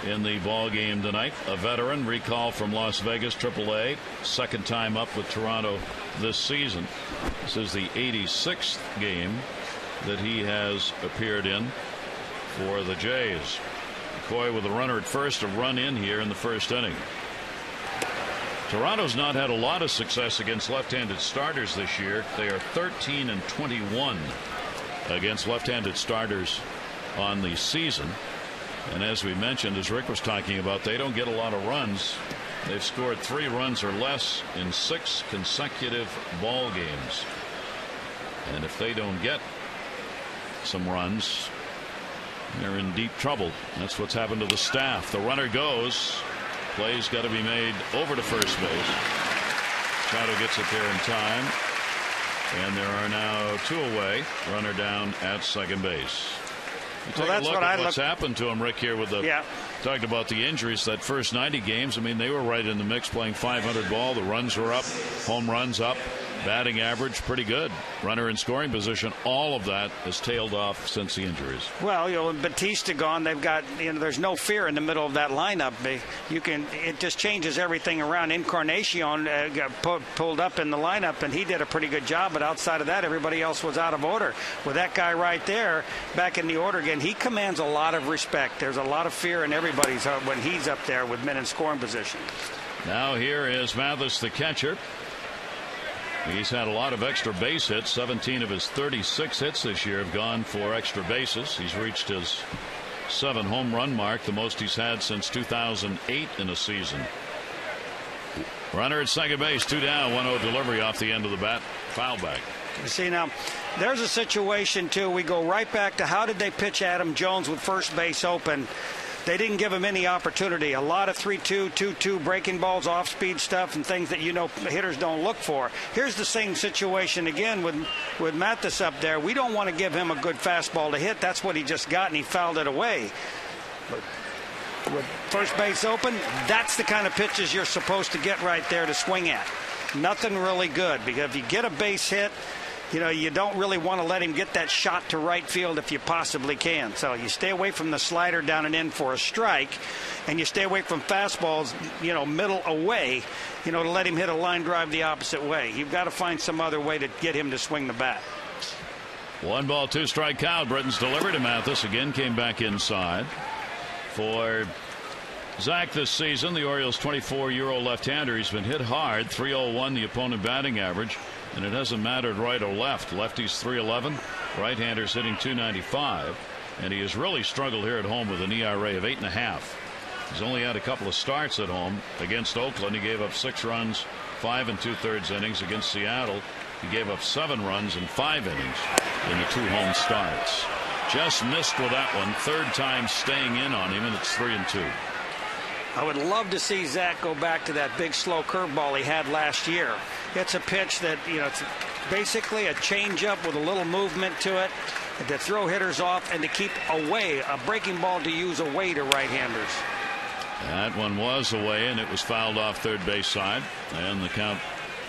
in the ball game tonight. A veteran, recall from Las Vegas AAA, second time up with Toronto this season. This is the 86th game that he has appeared in for the Jays. McCoy with a runner at first, a run in here in the first inning. Toronto's not had a lot of success against left-handed starters this year. They are 13-21 against left-handed starters on the season. And as we mentioned, as Rick was talking about, they don't get a lot of runs. They've scored 3 runs or less in 6 consecutive ball games. And if they don't get some runs, they're in deep trouble. That's what's happened to the staff. The runner goes. Play's got to be made over to first base. Machado gets it there in time. And there are now 2 away. Runner down at second base. Well, that's what's happened to him, Rick, here with the talked about the injuries. That first 90 games, I mean, they were right in the mix, playing 500 ball. The runs were up, home runs up, batting average pretty good, runner in scoring position. All of that has tailed off since the injuries. Well, you know, Batista gone, they've got, you know, there's no fear in the middle of that lineup. It just changes everything around. Encarnacion got pulled up in the lineup, and he did a pretty good job, but outside of that, everybody else was out of order. With that guy right there back in the order again, he commands a lot of respect. There's a lot of fear in everybody's heart when he's up there with men in scoring position. Now here is Mathis, the catcher. He's had a lot of extra base hits. 17 of his 36 hits this year have gone for extra bases. He's reached his 7 home run mark, the most he's had since 2008 in a season. Runner at second base, 2 down, 1-0 delivery off the end of the bat. Foul back. You see, now there's a situation too. We go right back to how did they pitch Adam Jones with first base open. They didn't give him any opportunity. A lot of 3-2, 2-2 breaking balls, off-speed stuff, and things that, you know, hitters don't look for. Here's the same situation again with Mathis up there. We don't want to give him a good fastball to hit. That's what he just got, and he fouled it away. But with first base open, that's the kind of pitches you're supposed to get right there to swing at. Nothing really good, because if you get a base hit, you know, you don't really want to let him get that shot to right field if you possibly can. So you stay away from the slider down and in for a strike, and you stay away from fastballs, you know, middle away, you know, to let him hit a line drive the opposite way. You've got to find some other way to get him to swing the bat. 1 ball, 2 strike count. Britain's delivery to Mathis. Again came back inside. For Zach this season, the Orioles' 24-year-old left-hander, he's been hit hard. 301 the opponent batting average. And it hasn't mattered right or left. Lefty's 311, right-handers hitting 295, and he has really struggled here at home with an ERA of 8.5. He's only had a couple of starts at home. Against Oakland, he gave up 6 runs, 5 2/3 innings. Against Seattle, he gave up 7 runs in 5 innings in the 2 home starts. Just missed with that one. Third time staying in on him, and it's 3-2. I would love to see Zach go back to that big slow curveball he had last year. It's a pitch that, it's basically a changeup with a little movement to it to throw hitters off and to keep away, a breaking ball to use away to right-handers. That one was away, and it was fouled off third base side, and the count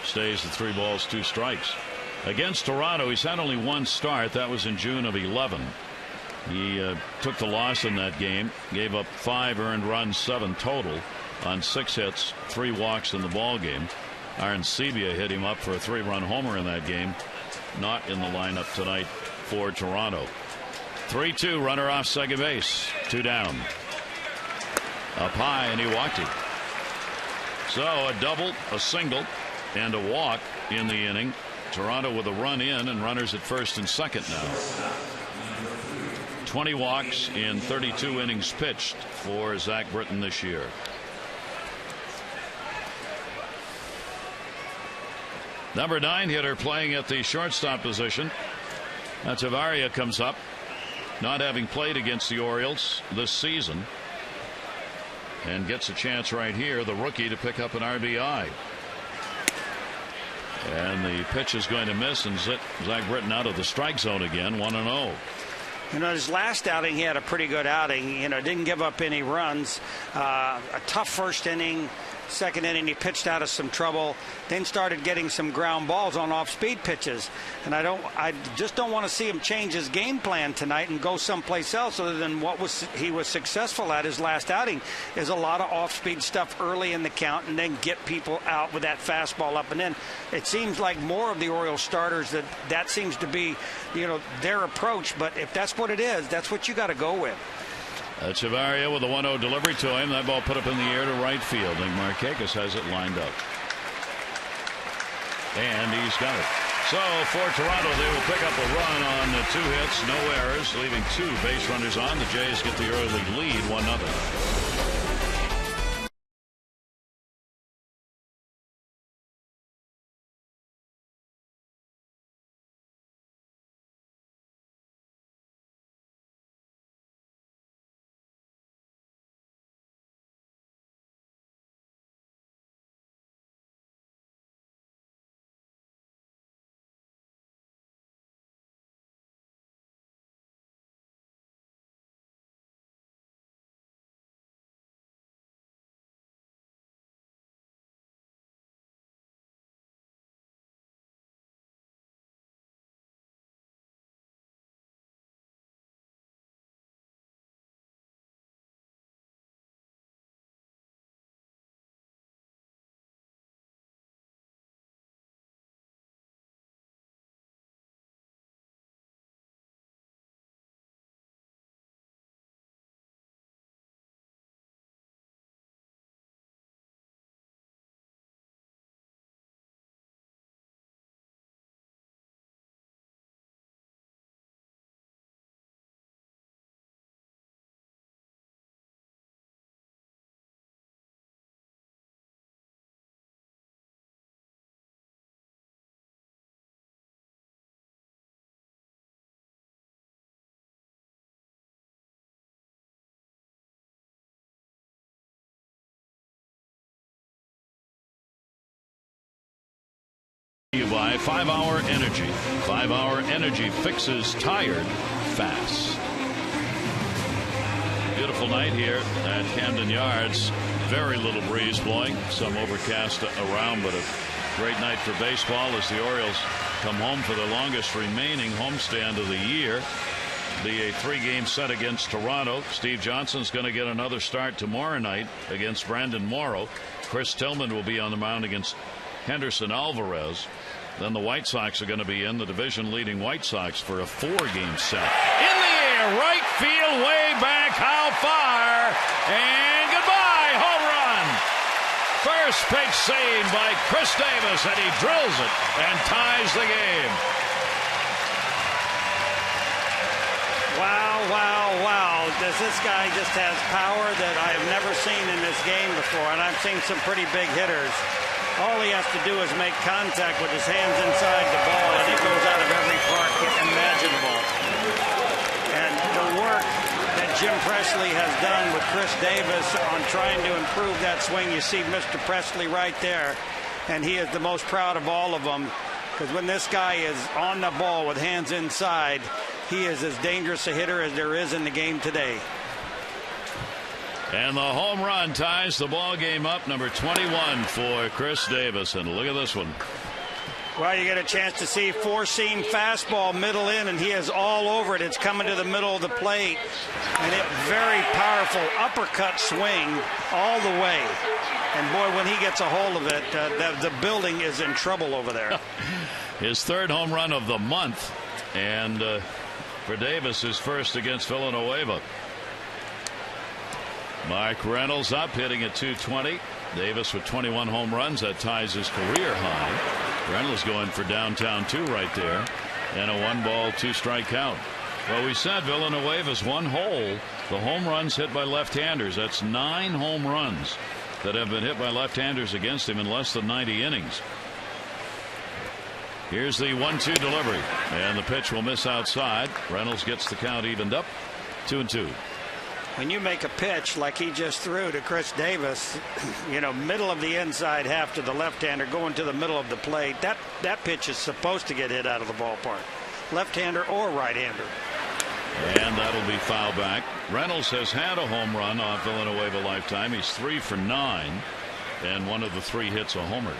stays at 3 balls, 2 strikes. Against Toronto, he's had only 1 start. That was in June of 11. He took the loss in that game, gave up 5 earned runs, 7 total on 6 hits, 3 walks in the ball game. Arancibia hit him up for a 3-run homer in that game. Not in the lineup tonight for Toronto. 3-2, runner off second base, 2 down. Up high, and he walked him. So a double, a single, and a walk in the inning. Toronto with a run in and runners at first and second now. 20 walks in 32 innings pitched for Zach Britton this year. Number 9 hitter playing at the shortstop position. Echevarria comes up, not having played against the Orioles this season, and gets a chance right here, the rookie, to pick up an RBI. And the pitch is going to miss, and Zach Britton out of the strike zone again, 1-0. His last outing, he had a pretty good outing. Didn't give up any runs. A tough first inning. Second inning, he pitched out of some trouble, then started getting some ground balls on off-speed pitches. And I just don't want to see him change his game plan tonight and go someplace else other than what he was successful at his last outing. Is a lot of off-speed stuff early in the count and then get people out with that fastball up and in. It seems like more of the Orioles starters that seems to be, their approach. But if that's what it is, that's what you got to go with. Echevarria with a 1-0 delivery to him. That ball put up in the air to right field. And Markakis has it lined up. And he's got it. So for Toronto, they will pick up a run on 2 hits, no errors, leaving 2 base runners on. The Jays get the early lead, 1-0. By 5-Hour Energy. 5-Hour Energy fixes tired fast. Beautiful night here at Camden Yards. Very little breeze blowing, some overcast around, but a great night for baseball as the Orioles come home for the longest remaining homestand of the year. Be a 3-game set against Toronto. Steve Johnson's going to get another start tomorrow night against Brandon Morrow. Chris Tillman will be on the mound against Henderson Alvarez. Then the White Sox are going to be in, the division-leading White Sox, for a 4-game set. In the air, right field, way back, how far? And goodbye, home run. First pitch saved by Chris Davis, and he drills it and ties the game. Wow, wow, wow. This guy just has power that I have never seen in this game before, and I've seen some pretty big hitters. All he has to do is make contact with his hands inside the ball, and it goes out of every park imaginable. And the work that Jim Presley has done with Chris Davis on trying to improve that swing. You see Mr. Presley right there, and he is the most proud of all of them, because when this guy is on the ball with hands inside, he is as dangerous a hitter as there is in the game today. And the home run ties the ball game up, number 21 for Chris Davis. And look at this one. Well, you get a chance to see four-seam fastball middle in, and he is all over it. It's coming to the middle of the plate, and it very powerful uppercut swing all the way. And boy, when he gets a hold of it, the building is in trouble over there. His third home run of the month, and for Davis, his first against Villanueva. Mark Reynolds up, hitting at .220. Davis with 21 home runs. That ties his career high. Reynolds going for downtown two right there. And a 1-ball, 2-strike count. Well, we said Villanueva's one hole. The home runs hit by left-handers. That's 9 home runs that have been hit by left-handers against him in less than 90 innings. Here's the 1-2 delivery. And the pitch will miss outside. Reynolds gets the count evened up. 2-2. When you make a pitch like he just threw to Chris Davis, you know, middle of the inside half to the left-hander going to the middle of the plate, that pitch is supposed to get hit out of the ballpark, left-hander or right-hander. And that'll be foul back. Reynolds has had a home run off Villanueva lifetime. He's 3 for 9, and one of the 3 hits a homer.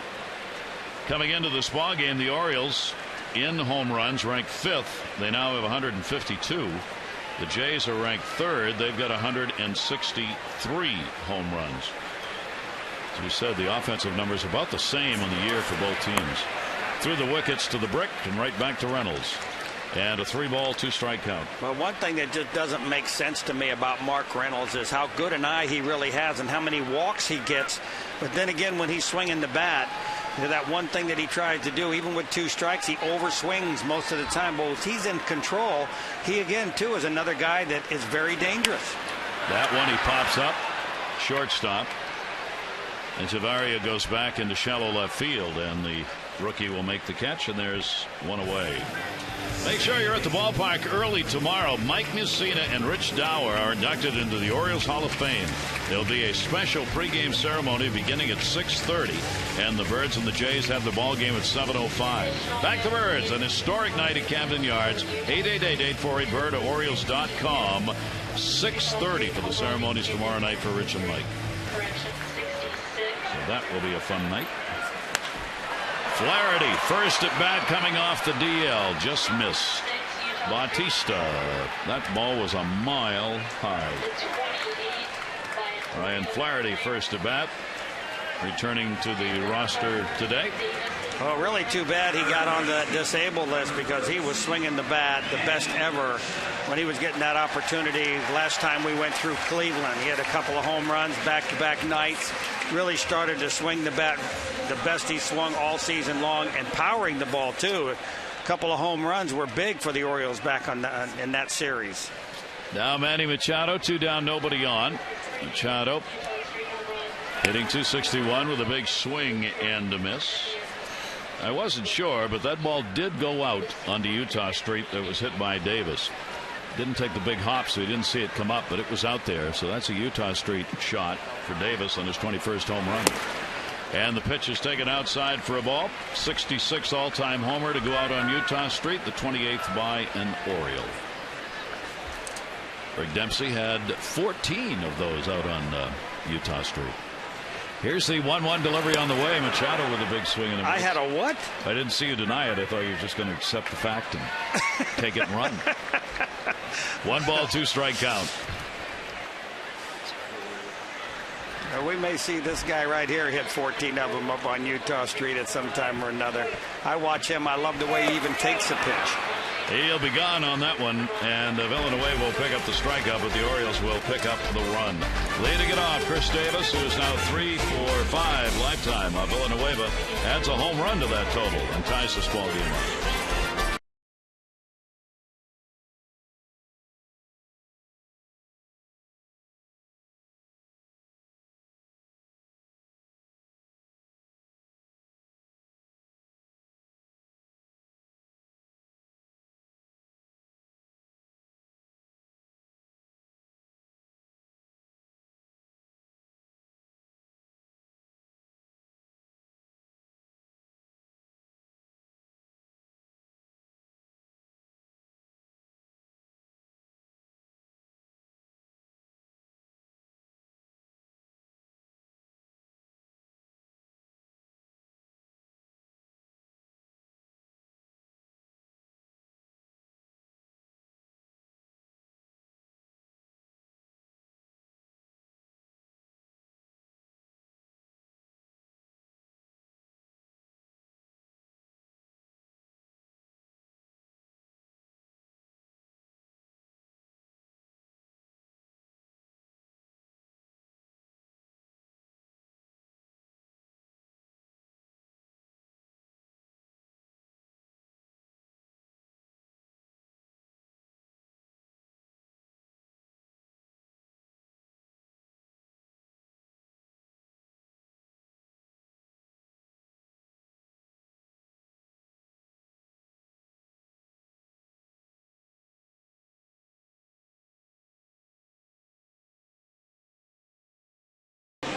Coming into this ball game, the Orioles in home runs ranked 5th. They now have 152. The Jays are ranked 3rd. They've got 163 home runs. As we said, the offensive numbers about the same on the year for both teams. Through the wickets to the brick and right back to Reynolds. And a 3-ball, 2-strike count. Well, one thing that just doesn't make sense to me about Mark Reynolds is how good an eye he really has and how many walks he gets. But then again, when he's swinging the bat, that one thing that he tries to do, even with 2 strikes, he overswings most of the time. But if he's in control, he again, too, is another guy that is very dangerous. That one he pops up, shortstop. And Zavaria goes back into shallow left field, and the rookie will make the catch, and there's one away. Make sure you're at the ballpark early tomorrow. Mike Mussina and Rich Dower are inducted into the Orioles Hall of Fame. There'll be a special pregame ceremony beginning at 6:30, and the Birds and the Jays have the ball game at 7:05. Back to Birds, an historic night at Camden Yards. 888-848-BIRD or Orioles.com. 6:30 for the ceremonies tomorrow night for Rich and Mike. So that will be a fun night. Flaherty, first at bat coming off the DL, just missed. Bautista, that ball was a mile high. Ryan Flaherty, first at bat, returning to the roster today. Well, really too bad he got on the disabled list, because he was swinging the bat the best ever when he was getting that opportunity. Last time we went through Cleveland, he had a couple of home runs back-to-back nights. Really started to swing the bat the best he swung all season long, and powering the ball too. A couple of home runs were big for the Orioles back in that series. Now Manny Machado, 2 down, nobody on. Machado hitting .261 with a big swing and a miss. I wasn't sure, but that ball did go out onto Utah Street. That was hit by Davis. Didn't take the big hop, so he didn't see it come up, but it was out there. So that's a Utah Street shot for Davis on his 21st home run. And the pitch is taken outside for a ball. 66 all-time homer to go out on Utah Street, the 28th by an Oriole. Rick Dempsey had 14 of those out on Utah Street. Here's the 1-1 delivery on the way. Machado with a big swing and a miss. I had a what? I didn't see you deny it. I thought you were just going to accept the fact and take it and run. 1-ball, 2-strike count. We may see this guy right here hit 14 of them up on Utah Street at some time or another. I watch him. I love the way he even takes a pitch. He'll be gone on that one, and Villanueva will pick up the strikeout, but the Orioles will pick up the run. Leading it off, Chris Davis, who's now 3 for 5 lifetime. Villanueva adds a home run to that total and ties this ball game up.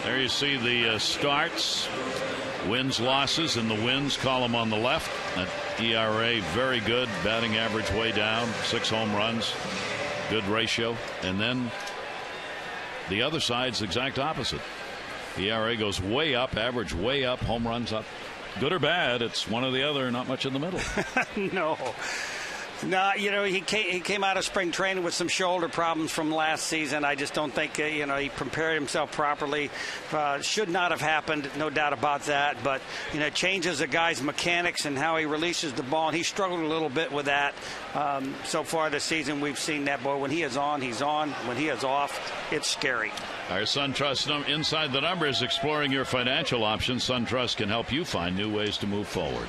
There you see the starts, wins, losses in the wins column on the left. That ERA very good, batting average way down, 6 home runs, good ratio. And then the other side's the exact opposite. ERA goes way up, average way up, home runs up. Good or bad, it's one or the other, not much in the middle. No, he came out of spring training with some shoulder problems from last season. I just don't think, he prepared himself properly. Should not have happened, no doubt about that. But, it changes a guy's mechanics and how he releases the ball. And he struggled a little bit with that. So far this season, we've seen that, boy. When he is on, he's on. When he is off, it's scary. Our SunTrust Inside the Numbers, exploring your financial options. SunTrust can help you find new ways to move forward.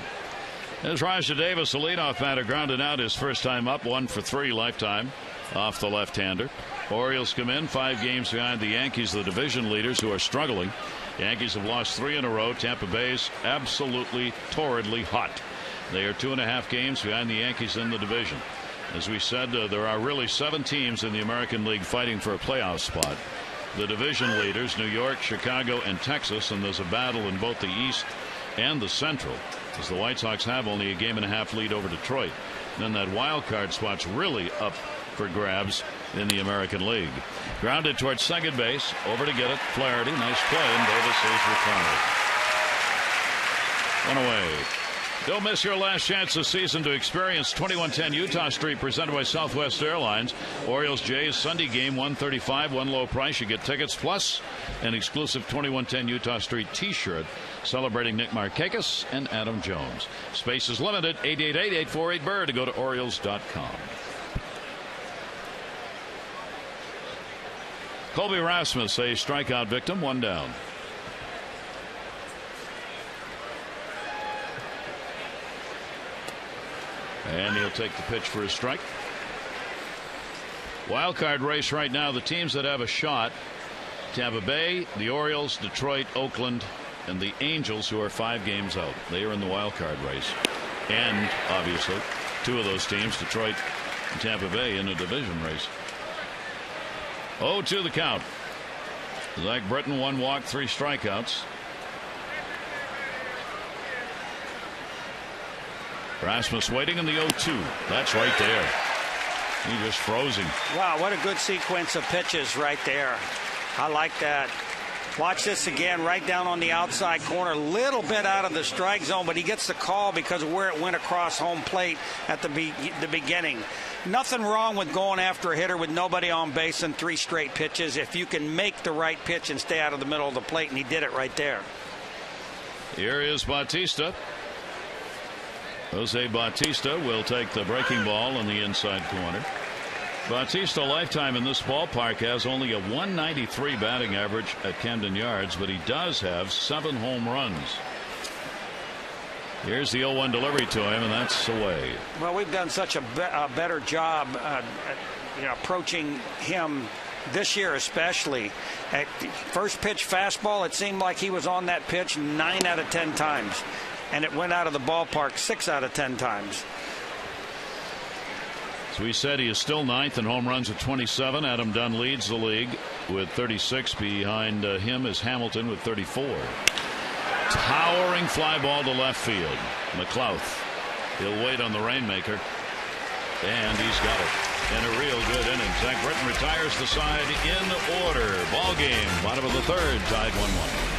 As Raja Davis, the leadoff batter, grounded out his first time up, 1 for 3 lifetime off the left-hander. Orioles come in 5 games behind the Yankees, the division leaders, who are struggling. Yankees have lost 3 in a row. Tampa Bay's absolutely torridly hot. They are 2.5 games behind the Yankees in the division. As we said, there are really 7 teams in the American League fighting for a playoff spot. The division leaders, New York, Chicago, and Texas, and there's a battle in both the East and the Central, as the White Sox have only a 1.5 game lead over Detroit. And then that wild card spot's really up for grabs in the American League. Grounded towards second base, over to get it, Flaherty, nice play, and Davis is retired. One away. Don't miss your last chance this season to experience 2110 Utah Street, presented by Southwest Airlines. Orioles Jays Sunday game, $135, one low price. You get tickets plus an exclusive 2110 Utah Street t-shirt celebrating Nick Markakis and Adam Jones. Space is limited. 888-848-BIRD to go to Orioles.com. Colby Rasmus, a strikeout victim, 1 down. And he'll take the pitch for a strike. Wild card race right now. The teams that have a shot: Tampa Bay, the Orioles, Detroit, Oakland, and the Angels, who are 5 games out. They are in the wild card race. And obviously 2 of those teams, Detroit and Tampa Bay, in a division race. 0-2 the count. Zach Britton, 1 walk, 3 strikeouts. Rasmus waiting in the 0-2. That's right there. He just froze him. Wow, what a good sequence of pitches right there. I like that. Watch this again, right down on the outside corner, a little bit out of the strike zone, but he gets the call because of where it went across home plate at the beginning. Nothing wrong with going after a hitter with nobody on base and 3 straight pitches if you can make the right pitch and stay out of the middle of the plate, and he did it right there. Here is Bautista. Jose Bautista will take the breaking ball in the inside corner. Bautista, lifetime in this ballpark, has only a 193 batting average at Camden Yards, but he does have 7 home runs. Here's the 0-1 delivery to him, and that's away. Well, we've done such a better job approaching him this year, especially. At first pitch fastball, it seemed like he was on that pitch 9 out of 10 times. And it went out of the ballpark 6 out of 10 times. As we said, he is still 9th in home runs at 27. Adam Dunn leads the league with 36. Behind him is Hamilton with 34. Towering fly ball to left field. McLouth. He'll wait on the rainmaker. And he's got it. In a real good inning. Zach Britton retires the side in order. Ball game, bottom of the 3rd, tied 1-1.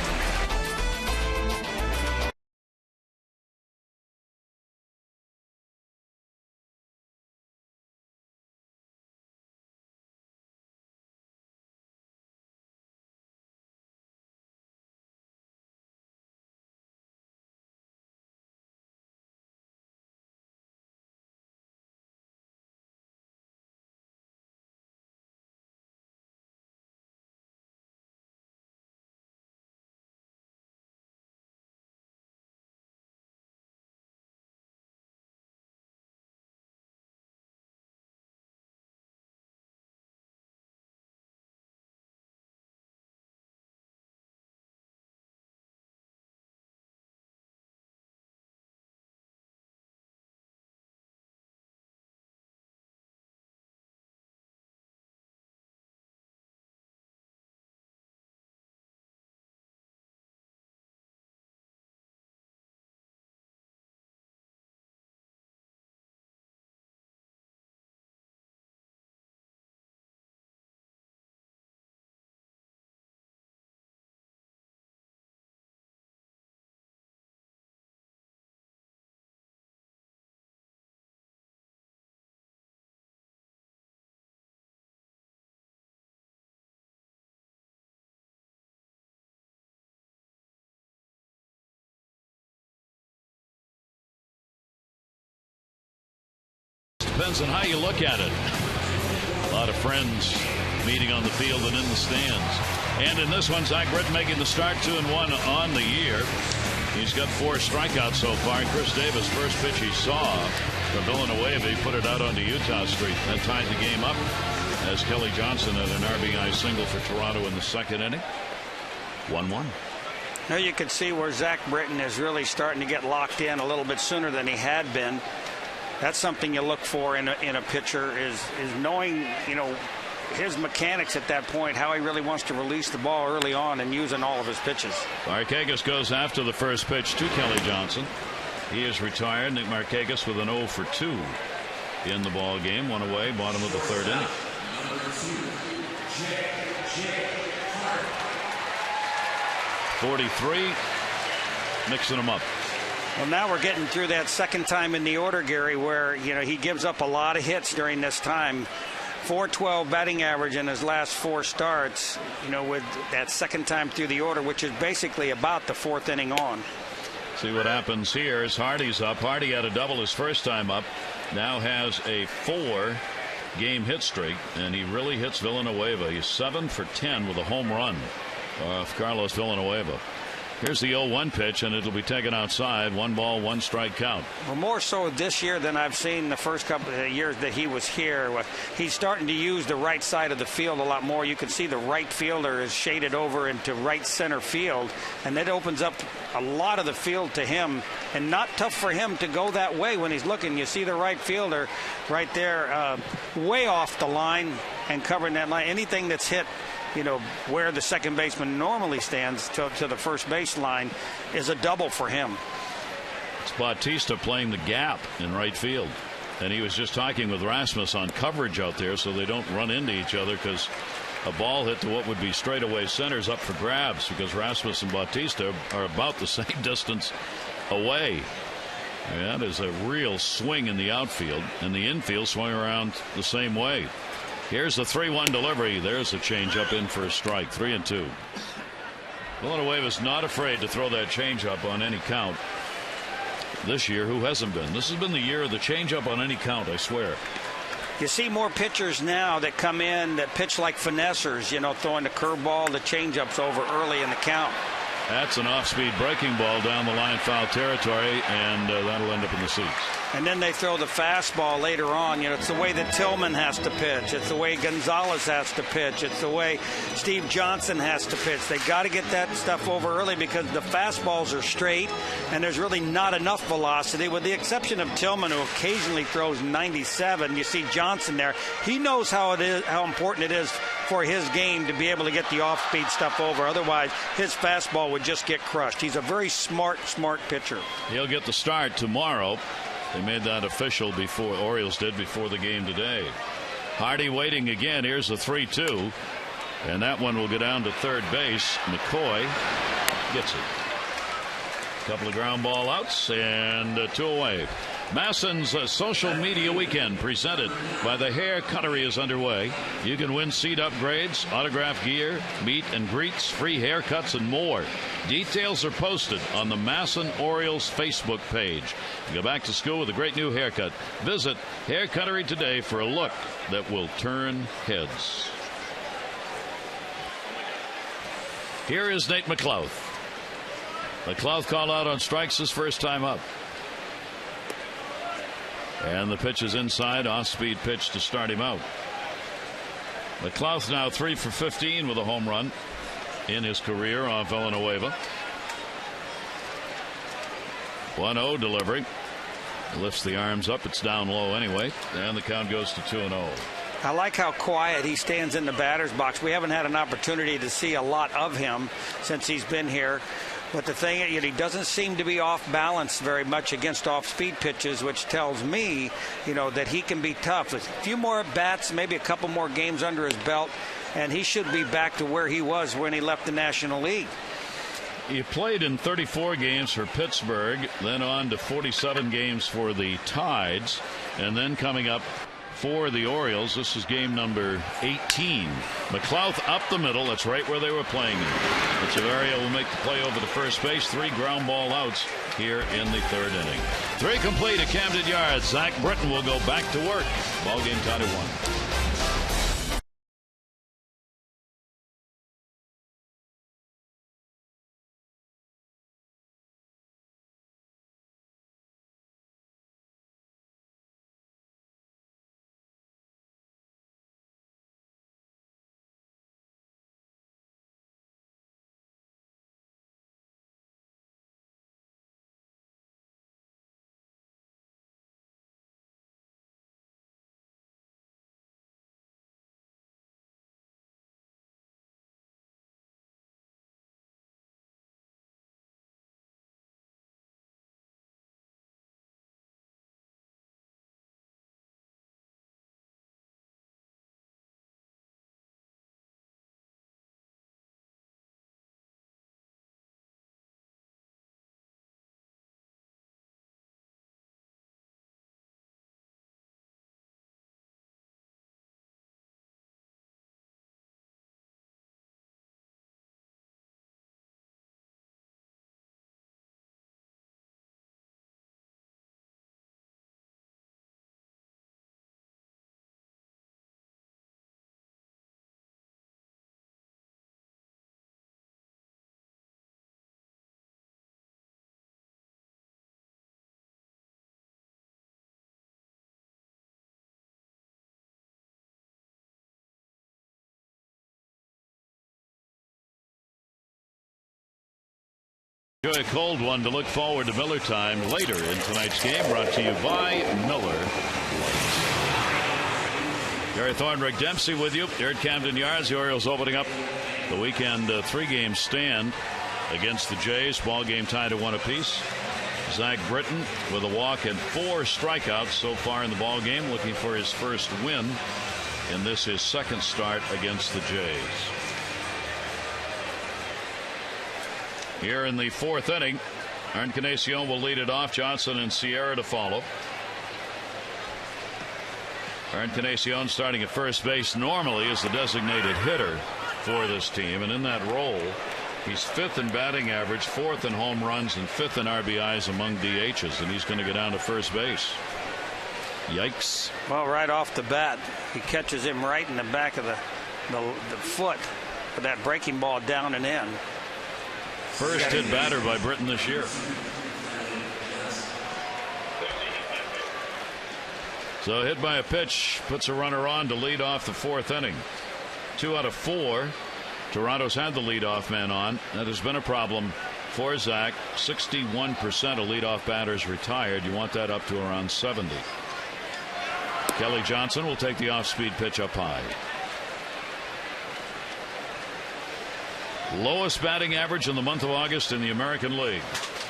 depends on how you look at it. A lot of friends meeting on the field and in the stands. And in this one, Zach Britton making the start, 2-1 on the year. He's got 4 strikeouts so far. Chris Davis, first pitch he saw from Villanueva, he put it out onto Utah Street. That tied the game up as Kelly Johnson had an RBI single for Toronto in the second inning. 1-1. Now you can see where Zach Britton is really starting to get locked in a little bit sooner than he had been. That's something you look for in a pitcher is knowing, his mechanics at that point, how he really wants to release the ball early on and using all of his pitches. Markakis goes after the first pitch to Kelly Johnson. He is retired. Nick Markakis with an 0 for 2 in the ball game. 1 away, bottom of the third inning. 43, mixing them up. Well, now we're getting through that second time in the order, Gary, where he gives up a lot of hits during this time. 412 batting average in his last 4 starts, with that second time through the order, which is basically about the 4th inning on. See what happens here as Hardy's up. Hardy had a double his first time up. Now has a 4-game hit streak, and he really hits Villanueva. He's 7 for 10 with a home run off Carlos Villanueva. Here's the 0-1 pitch, and it'll be taken outside. 1 ball, 1 strike count. Well, more so this year than I've seen the first couple of years that he was here. He's starting to use the right side of the field a lot more. You can see the right fielder is shaded over into right center field, and that opens up a lot of the field to him, and not tough for him to go that way when he's looking. You see the right fielder right there way off the line and covering that line. Anything that's hit where the second baseman normally stands to the first base line is a double for him. It's Bautista playing the gap in right field, and he was just talking with Rasmus on coverage out there so they don't run into each other, because a ball hit to what would be straightaway centers up for grabs, because Rasmus and Bautista are about the same distance away. And that is a real swing in the outfield, and the infield swung around the same way. Here's the 3-1 delivery. There's a changeup in for a strike. 3-2. Villanueva's not afraid to throw that changeup on any count. This year, who hasn't been? This has been the year of the changeup on any count, I swear. You see more pitchers now that come in that pitch like finessers, throwing the curveball, the changeups over early in the count. That's an off-speed breaking ball down the line, foul territory, and that'll end up in the seats. And then they throw the fastball later on. It's the way that Tillman has to pitch. It's the way Gonzalez has to pitch. It's the way Steve Johnson has to pitch. They got to get that stuff over early because the fastballs are straight and there's really not enough velocity, with the exception of Tillman, who occasionally throws 97. You see Johnson there. He knows how important it is for his game to be able to get the off-speed stuff over. Otherwise, his fastball would just get crushed. He's a very smart pitcher. He'll get the start tomorrow. They made that official before, Orioles did, before the game today. Hardy waiting again. Here's the 3-2. And that one will go down to third base. McCoy gets it. Couple of ground ball outs and 2 away. Masson's social media weekend presented by the Hair Cuttery is underway. You can win seat upgrades, autograph gear, meet and greets, free haircuts, and more. Details are posted on the Masson Orioles Facebook page. You go back to school with a great new haircut. Visit Hair Cuttery today for a look that will turn heads. Here is Nate McLouth. McLouth called out on strikes his first time up. And the pitch is inside, off-speed pitch to start him out. McLouth now 3 for 15 with a home run in his career on Villanueva. 1-0 delivery. Lifts the arms up. It's down low anyway. And the count goes to 2-0. I like how quiet he stands in the batter's box. We haven't had an opportunity to see a lot of him since he's been here. But the thing is, he doesn't seem to be off balance very much against off-speed pitches, which tells me, that he can be tough. A few more at-bats, maybe a couple more games under his belt, and he should be back to where he was when he left the National League. He played in 34 games for Pittsburgh, then on to 47 games for the Tides, and then coming up for the Orioles. This is game number 18. McLouth up the middle. That's right where they were playing him. Echeverria will make the play over the first base. 3 ground ball outs here in the 3rd inning. 3 complete at Camden Yards. Zach Britton will go back to work. Ball game tied at 1. Enjoy a cold one to look forward to Miller time later in tonight's game, brought to you by Miller. Gary Thorne, Rick Dempsey with you here at Camden Yards. The Orioles opening up the weekend 3-game stand against the Jays. Ball game tied at 1 apiece. Zach Britton with a walk and 4 strikeouts so far in the ball game, looking for his first win in this his 2nd start against the Jays. Here in the 4th inning, Encarnacion will lead it off. Johnson and Sierra to follow. Encarnacion starting at first base normally is the designated hitter for this team, and in that role he's 5th in batting average, 4th in home runs, and 5th in RBIs among DHs, and he's going to get down to first base. Yikes. Well, right off the bat he catches him right in the back of the foot with that breaking ball down and in. First hit batter by Britton this year. So hit by a pitch puts a runner on to lead off the 4th inning. 2 out of 4. Toronto's had the leadoff man on. That has been a problem for Zach. 61% of leadoff batters retired. You want that up to around 70. Kelly Johnson will take the off-speed pitch up high. Lowest batting average in the month of August in the American League.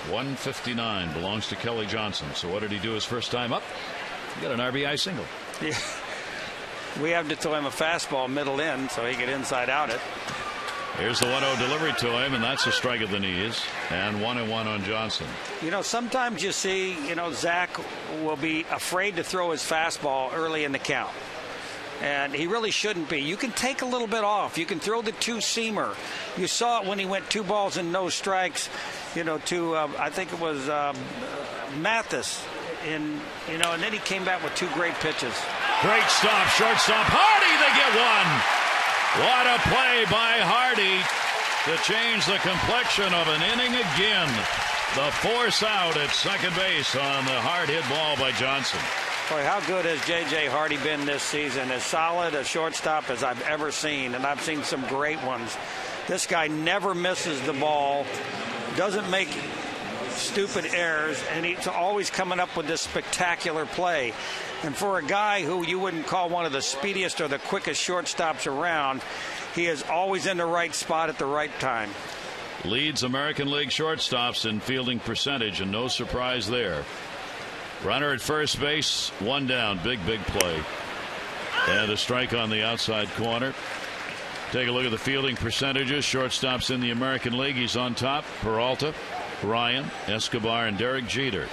159 belongs to Kelly Johnson. So what did he do his first time up? He got an RBI single. Yeah. We have to throw him a fastball middle in so he can inside out it. Here's the 1-0 delivery to him, and that's a strike at the knees. And 1-1 on Johnson. You know, sometimes you see, Zach will be afraid to throw his fastball early in the count. And he really shouldn't be. You can take a little bit off. You can throw the 2-seamer. You saw it when he went 2 balls and no strikes, to I think it was Mathis. And then he came back with 2 great pitches. Great stop, shortstop. Hardy, they get one. What a play by Hardy to change the complexion of an inning again. The force out at second base on the hard hit ball by Johnson. Boy, how good has J.J. Hardy been this season? As solid a shortstop as I've ever seen, and I've seen some great ones. This guy never misses the ball, doesn't make stupid errors, and he's always coming up with this spectacular play. And for a guy who you wouldn't call one of the speediest or the quickest shortstops around, he is always in the right spot at the right time. Leads American League shortstops in fielding percentage, and no surprise there. Runner at first base, 1 down. Big play. And a strike on the outside corner. Take a look at the fielding percentages. Shortstops in the American League. He's on top. Peralta, Ryan, Escobar, and Derek Jeter.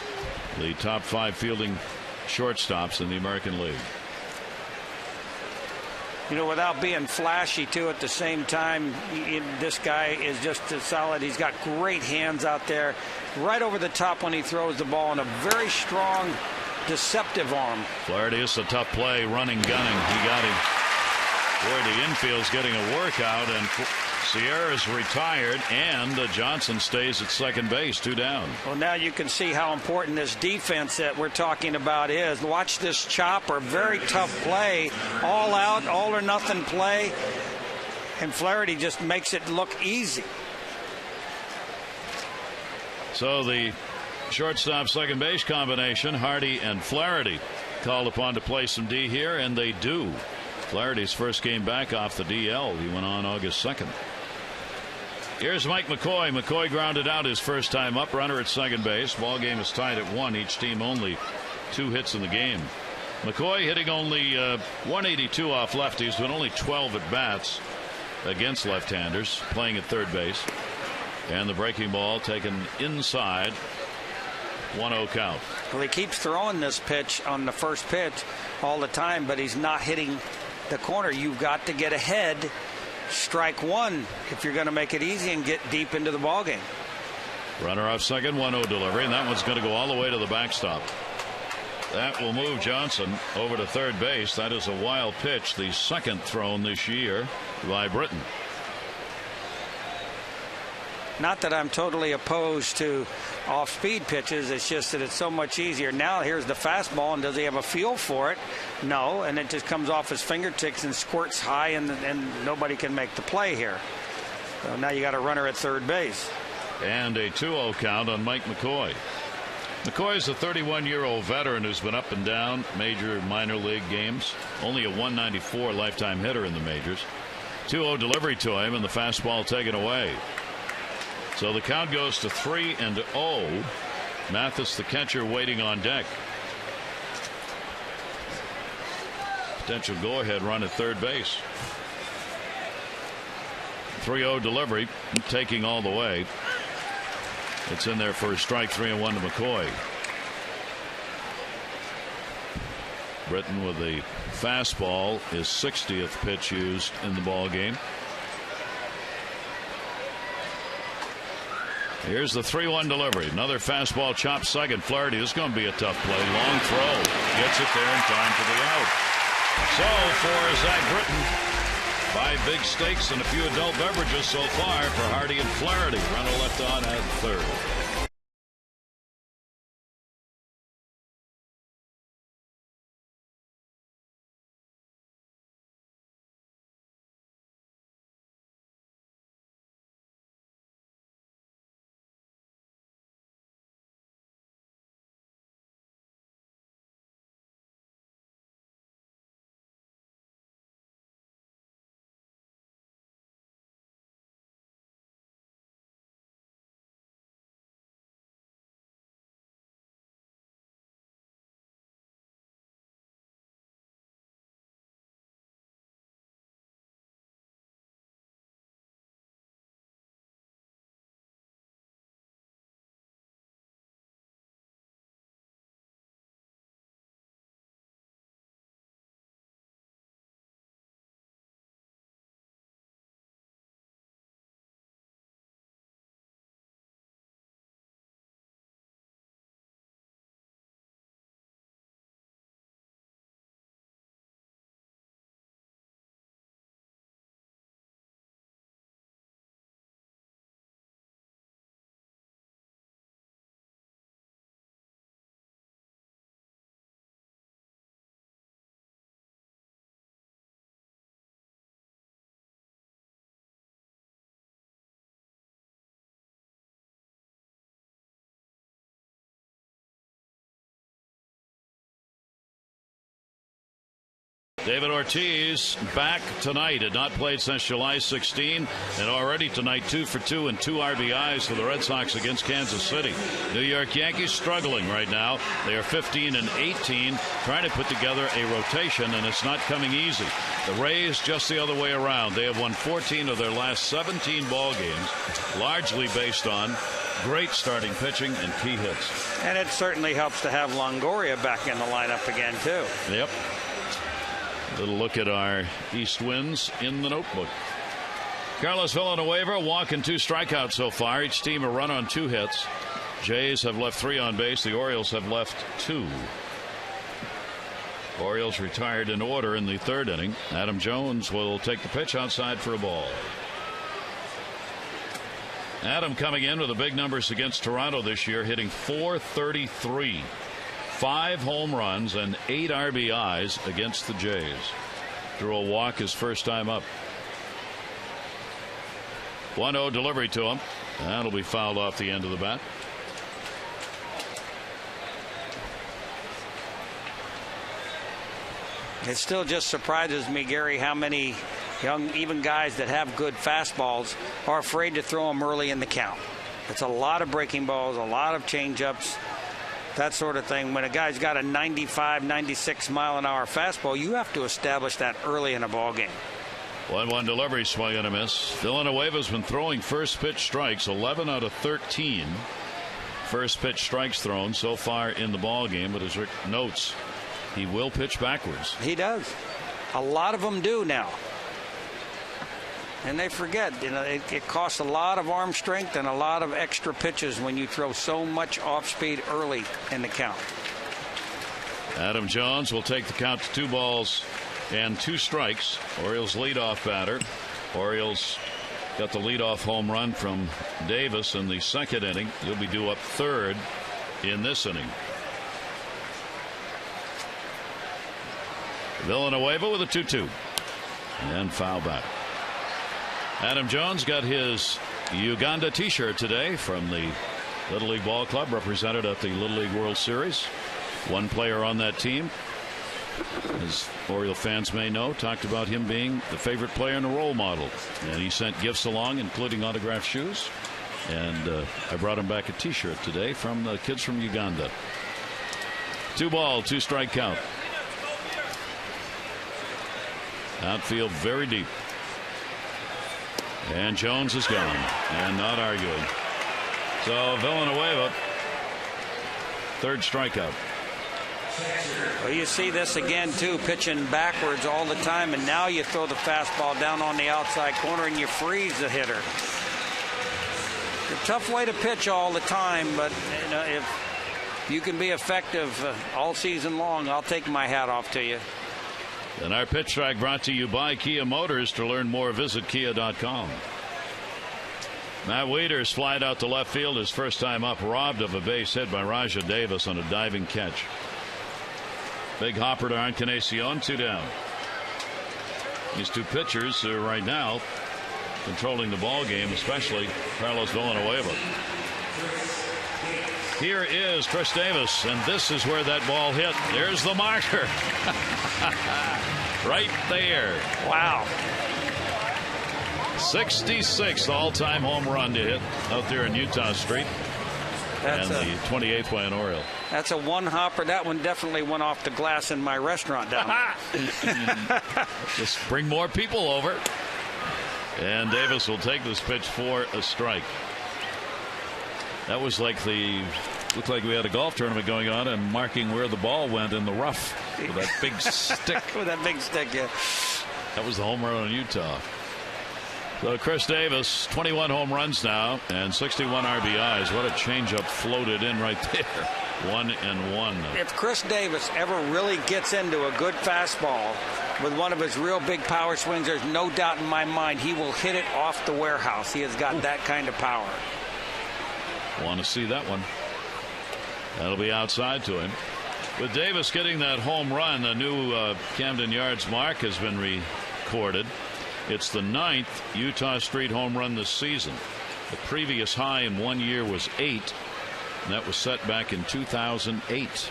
The top 5 fielding shortstops in the American League. You know, without being flashy, too, at the same time, this guy is just as solid. He's got great hands out there, right over the top when he throws the ball, and a very strong, deceptive arm. Flaherty, is a tough play, running, gunning. He got him. Boy, the infield's getting a workout, and Sierra's retired, and Johnson stays at second base, 2 down. Well, now you can see how important this defense that we're talking about is. Watch this chopper, very tough play, all out, all or nothing play, and Flaherty just makes it look easy. So the shortstop second base combination, Hardy and Flaherty, called upon to play some D here, and they do. Flaherty's first game back off the DL. He went on August 2nd. Here's Mike McCoy. McCoy grounded out his first time up, runner at second base. Ball game is tied at 1. Each team only 2 hits in the game. McCoy hitting only 182 off lefties, but only 12 at bats against left-handers, playing at third base. And the breaking ball taken inside. 1-0 count. Well, he keeps throwing this pitch on the first pitch all the time, but he's not hitting the corner. You've got to get ahead, strike one if you're going to make it easy and get deep into the ball game. Runner off second, 1-0 delivery, and that one's going to go all the way to the backstop. That will move Johnson over to third base. That is a wild pitch, the second thrown this year by Britton. Not that I'm totally opposed to off-speed pitches. It's just that it's so much easier. Now here's the fastball, and does he have a feel for it? No, and it just comes off his fingertips and squirts high, and nobody can make the play here. So now you got a runner at third base. And a 2-0 count on Mike McCoy. McCoy is a 31-year-old veteran who's been up and down major minor league games. Only a 194 lifetime hitter in the majors. 2-0 delivery to him, and the fastball taken away. So the count goes to 3-0. Mathis, the catcher, waiting on deck. Potential go-ahead run at third base. 3-0 delivery, taking all the way. It's in there for a strike. 3-1 to McCoy. Britton with the fastball, his 60th pitch used in the ball game. Here's the 3-1 delivery. Another fastball chopped second. Flaherty. This is going to be a tough play. Long throw. Gets it there in time for the out. So for Zach Britton, 5 big steaks and a few adult beverages so far for Hardy and Flaherty. Runner left on at third. David Ortiz back tonight. Had not played since July 16, and already tonight 2 for 2 and 2 RBIs for the Red Sox against Kansas City. New York Yankees struggling right now. They are 15-18, trying to put together a rotation, and it's not coming easy. The Rays just the other way around. They have won 14 of their last 17 ball games, largely based on great starting pitching and key hits. And it certainly helps to have Longoria back in the lineup again, too. Yep. Little look at our east winds in the notebook. Carlos Villanueva, walk and 2 strikeouts so far. Each team a run on 2 hits. Jays have left 3 on base. The Orioles have left 2. Orioles retired in order in the 3rd inning. Adam Jones will take the pitch outside for a ball. Adam coming in with the big numbers against Toronto this year, hitting .433, 5 home runs and 8 RBIs against the Jays. Drew a walk his first time up. 1-0 delivery to him. That'll be fouled off the end of the bat. It still just surprises me, Gary, how many young, even guys that have good fastballs are afraid to throw them early in the count. It's a lot of breaking balls, a lot of changeups, that sort of thing. When a guy's got a 95, 96 mile an hour fastball, you have to establish that early in a ball game. 1-1 delivery, swing and a miss. Villanueva's been throwing first pitch strikes 11 out of 13 first pitch strikes thrown so far in the ball game, but as Rick notes, he will pitch backwards. He does. A lot of them do now. And they forget, it costs a lot of arm strength and a lot of extra pitches when you throw so much off speed early in the count. Adam Jones will take the count to 2 balls and 2 strikes. Orioles leadoff batter. Orioles got the leadoff home run from Davis in the 2nd inning. He'll be due up 3rd in this inning. Villanueva with a 2-2 and foul back. Adam Jones got his Uganda t-shirt today from the Little League Ball Club, represented at the Little League World Series. One player on that team, as Oriole fans may know, talked about him being the favorite player and a role model, and he sent gifts along, including autographed shoes, and I brought him back a t-shirt today from the kids from Uganda. 2-ball, 2-strike count. Outfield very deep. And Jones is gone and not arguing. So Villanueva, 3rd strikeout. Well, you see this again too, pitching backwards all the time, and now you throw the fastball down on the outside corner and you freeze the hitter. It's a tough way to pitch all the time, but if you can be effective all season long, I'll take my hat off to you. And our pitch track brought to you by Kia Motors. To learn more, visit kia.com. Matt Wieters flied out to left field his first time up, robbed of a base hit by Raja Davis on a diving catch. Big hopper to Encarnacion, 2 down. These 2 pitchers are right now controlling the ball game, especially Carlos Villanueva. Here is Chris Davis, and this is where that ball hit. There's the marker. Right there. Wow. 66th all-time home run to hit out there in Utah Street. And the 28th by an Oriole. That's a one-hopper. That one definitely went off the glass in my restaurant down there. Just bring more people over. And Davis will take this pitch for a strike. That was like looked like we had a golf tournament going on and marking where the ball went in the rough with that big stick. With that big stick, yeah. That was the home run in Utah. So Chris Davis, 21 home runs now and 61 RBIs. What a changeup floated in right there. 1-1. If Chris Davis ever really gets into a good fastball with one of his real big power swings, there's no doubt in my mind he will hit it off the warehouse. He has got that kind of power. Want to see that one. That'll be outside to him. With Davis getting that home run, a new Camden Yards mark has been recorded. It's the 9th Utah Street home run this season. The previous high in 1 year was 8, and that was set back in 2008.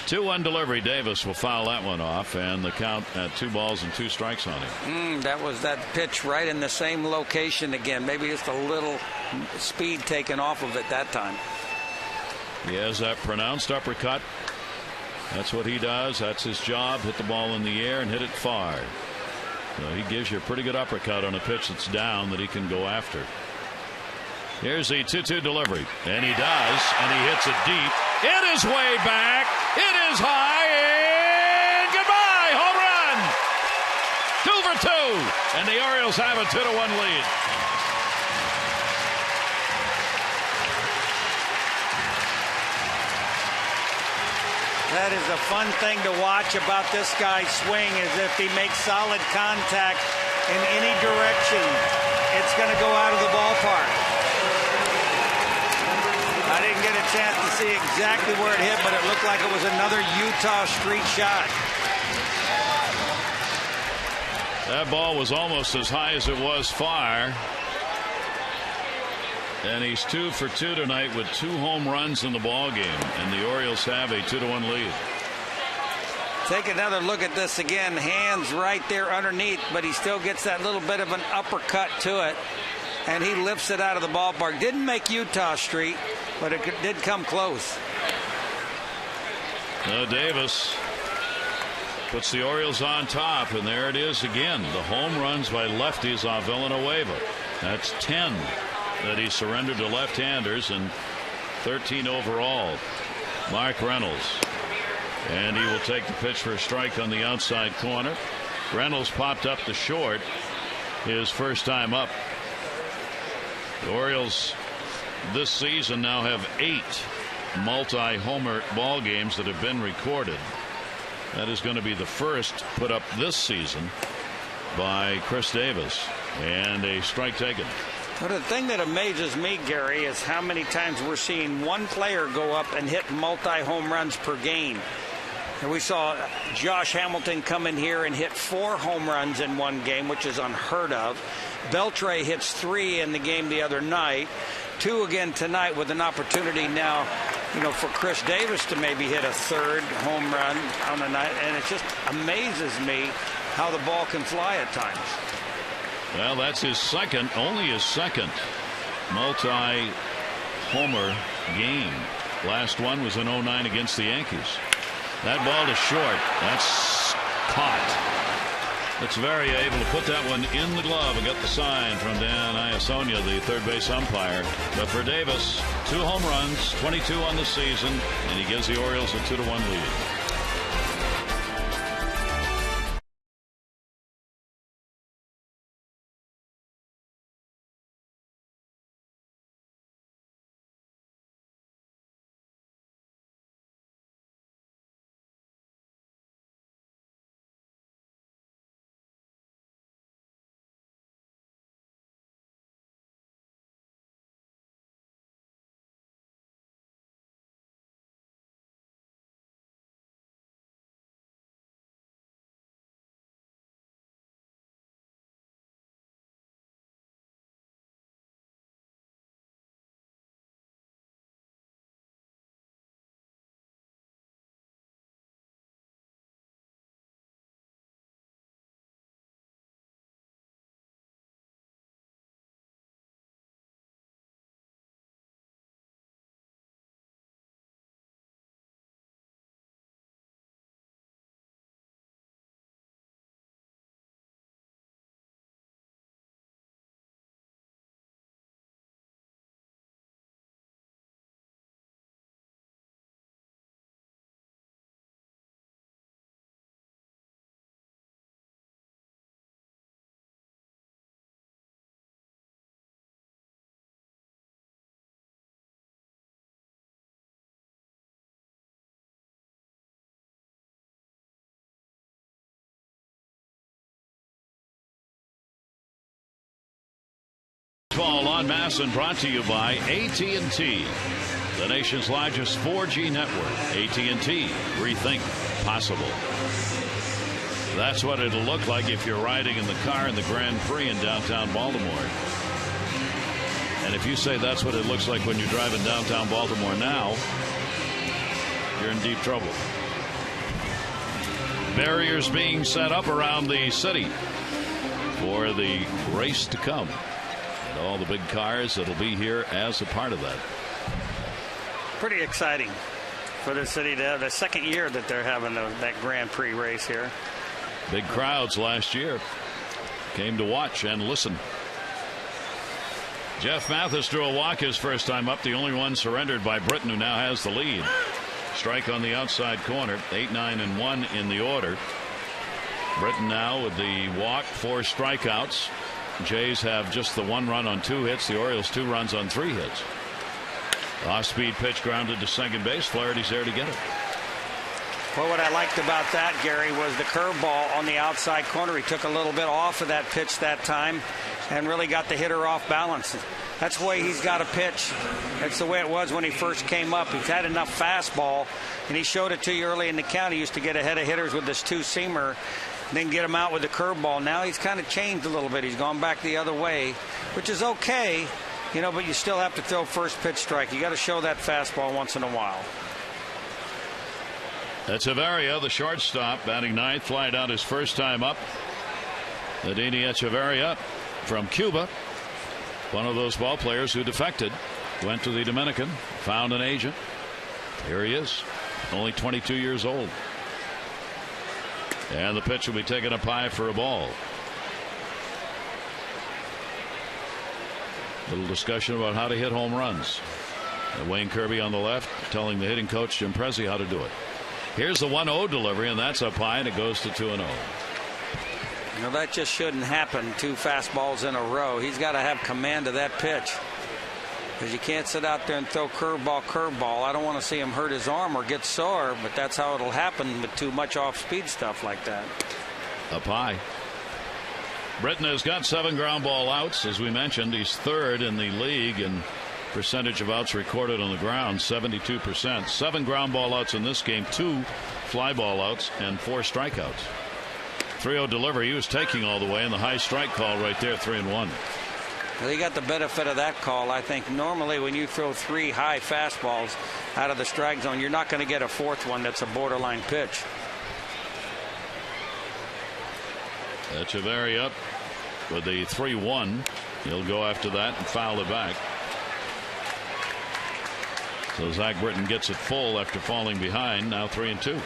2-1 delivery. Davis will foul that one off, and the count at 2 balls and 2 strikes on him. That was that pitch right in the same location again. Maybe just a little speed taken off of it that time. He has that pronounced uppercut. That's what he does. That's his job. Hit the ball in the air and hit it far. So he gives you a pretty good uppercut on a pitch that's down that he can go after. Here's the 2-2 delivery, and he does, and he hits it deep. It is way back. It is high, and goodbye. Home run. 2 for 2, and the Orioles have a 2-1 lead. That is a fun thing to watch about this guy's swing, is if he makes solid contact in any direction, it's going to go out of the ballpark. I didn't get a chance to see exactly where it hit, but it looked like it was another Utah street shot. That ball was almost as high as it was far. And he's 2 for 2 tonight with 2 home runs in the ball game, and the Orioles have a 2-1 lead. Take another look at this again. Hands right there underneath, but he still gets that little bit of an uppercut to it, and he lifts it out of the ballpark. Didn't make Utah Street, but it did come close. Davis puts the Orioles on top, and there it is again. The home runs by lefties off Villanueva. That's 10 that he surrendered to left-handers, and 13 overall. Mark Reynolds, and he will take the pitch for a strike on the outside corner. Reynolds popped up the short, his first time up. The Orioles this season now have 8 multi-homer ball games that have been recorded. That is going to be the first put up this season by Chris Davis, and a strike taken. But the thing that amazes me, Gary, is how many times we're seeing one player go up and hit multi-home runs per game. And we saw Josh Hamilton come in here and hit 4 home runs in one game, which is unheard of. Beltre hits 3 in the game the other night, 2 again tonight, with an opportunity now, for Chris Davis to maybe hit a 3rd home run on the night. And it just amazes me how the ball can fly at times. Well, that's his second, only his second multi-homer game. Last one was in 09 against the Yankees. That ball is short. That's caught. It's very able to put that one in the glove and get the sign from Dan Iasonia, the third base umpire. But for Davis, 2 home runs, 22 on the season, and he gives the Orioles a 2-1 lead. Ball on Masson, brought to you by AT&T, the nation's largest 4G network. AT&T, rethink possible. That's what it'll look like if you're riding in the car in the Grand Prix in downtown Baltimore. And if you say that's what it looks like when you're driving downtown Baltimore now, you're in deep trouble. Barriers being set up around the city for the race to come. And all the big cars that'll be here as a part of that. Pretty exciting for the city to have the second year that they're having that Grand Prix race here. Big crowds last year came to watch and listen. Jeff Mathis drew a walk his first time up, the only one surrendered by Britton, who now has the lead. Strike on the outside corner. 8, 9, and 1 in the order. Britton now with the walk, 4 strikeouts. Jays have just the 1 run on 2 hits. The Orioles 2 runs on 3 hits. Off-speed pitch grounded to second base. Flaherty's there to get it. Well, what I liked about that, Gary, was the curveball on the outside corner. He took a little bit off of that pitch that time and really got the hitter off balance. That's the way he's got to pitch. That's the way it was when he first came up. He's had enough fastball, and he showed it to you early in the count. He used to get ahead of hitters with this 2-seamer, then get him out with the curveball. Now he's kind of changed a little bit. He's gone back the other way, which is okay, but you still have to throw first pitch strike. You got to show that fastball once in a while. Echeverria, the shortstop, batting 9th, flied out his first time up. Nadine Echeverria from Cuba, one of those ball players who defected, went to the Dominican, found an agent. Here he is, only 22 years old. And the pitch will be taken up high for a ball. Little discussion about how to hit home runs. Wayne Kirby on the left telling the hitting coach Jim Prezi how to do it. Here's the 1-0 delivery, and that's up high, and it goes to 2-0. That just shouldn't happen. 2 fastballs in a row. He's got to have command of that pitch, because you can't sit out there and throw curveball. I don't want to see him hurt his arm or get sore, but that's how it'll happen with too much off-speed stuff like that. Up high. Britton has got 7 ground ball outs. As we mentioned, he's 3rd in the league in percentage of outs recorded on the ground, 72%. 7 ground ball outs in this game, 2 fly ball outs, and 4 strikeouts. 3-0 delivery. He was taking all the way, and the high strike call right there, 3-1. Well, he got the benefit of that call. I think normally when you throw 3 high fastballs out of the strike zone, you're not going to get a 4th one that's a borderline pitch. Echeverria up with the 3-1. He'll go after that and foul it back. So Zach Britton gets it full after falling behind. Now 3-2.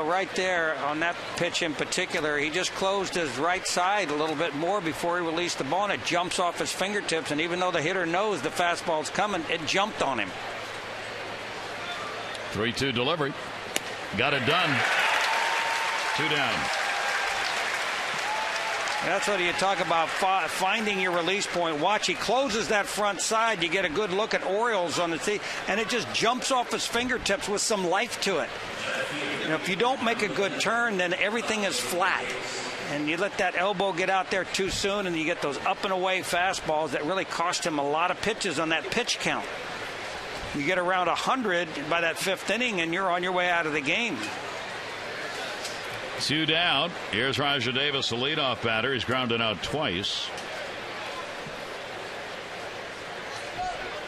Right there on that pitch in particular, he just closed his right side a little bit more before he released the ball, and it jumps off his fingertips. And even though the hitter knows the fastball's coming, it jumped on him. 3-2 delivery. Got it done. 2 down. That's what you talk about, finding your release point. Watch, he closes that front side. You get a good look at Orioles on the tee, and it just jumps off his fingertips with some life to it. If you don't make a good turn, then everything is flat. And you let that elbow get out there too soon, and you get those up and away fastballs that really cost him a lot of pitches on that pitch count. You get around 100 by that 5th inning, and you're on your way out of the game. 2 down. Here's Roger Davis, the leadoff batter. He's grounded out twice.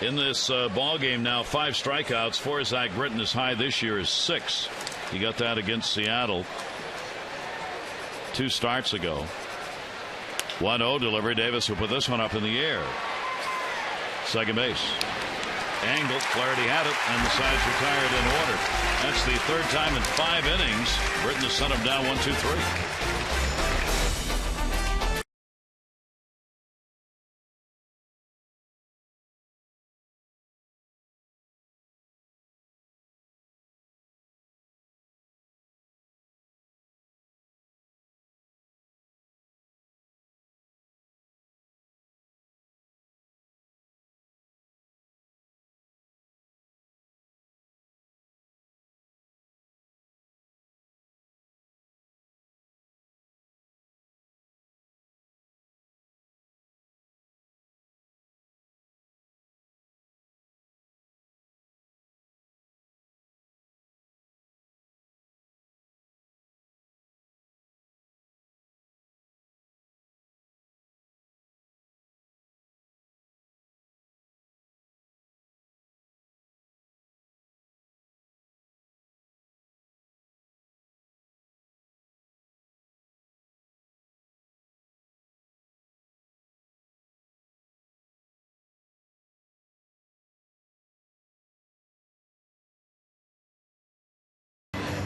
In this ball game now, 5 strikeouts for Zach Britton. His high this year is 6. He got that against Seattle 2 starts ago. 1-0 delivery. Davis will put this one up in the air. Second base. Angle. Flaherty had it, and the side's retired in order. That's the 3rd time in 5 innings. Britton has sent him down 1-2-3.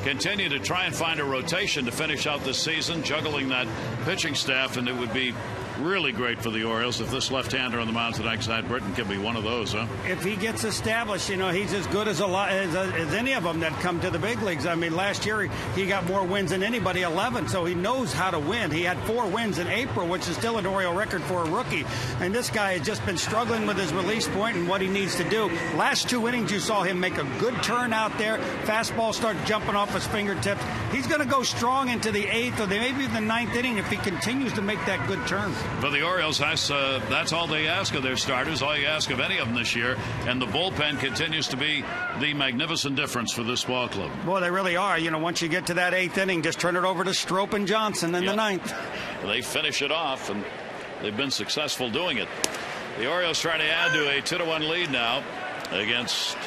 Continue to try and find a rotation to finish out this season, juggling that pitching staff, and it would be really great for the Orioles. If this left-hander on the mound tonight, Side Britton, can be one of those, huh? If he gets established, he's as good as as any of them that come to the big leagues. I mean, last year he got more wins than anybody, 11, so he knows how to win. He had 4 wins in April, which is still an Oriole record for a rookie. And this guy has just been struggling with his release point and what he needs to do. Last 2 innings, you saw him make a good turn out there. Fastball start jumping off his fingertips. He's going to go strong into the 8th or maybe the 9th inning if he continues to make that good turn. For the Orioles, that's all they ask of their starters, all you ask of any of them this year. And the bullpen continues to be the magnificent difference for this ball club. Boy, they really are. Once you get to that 8th inning, just turn it over to Strope and Johnson in the 9th. They finish it off, and they've been successful doing it. The Orioles trying to add to a 2-1 lead now against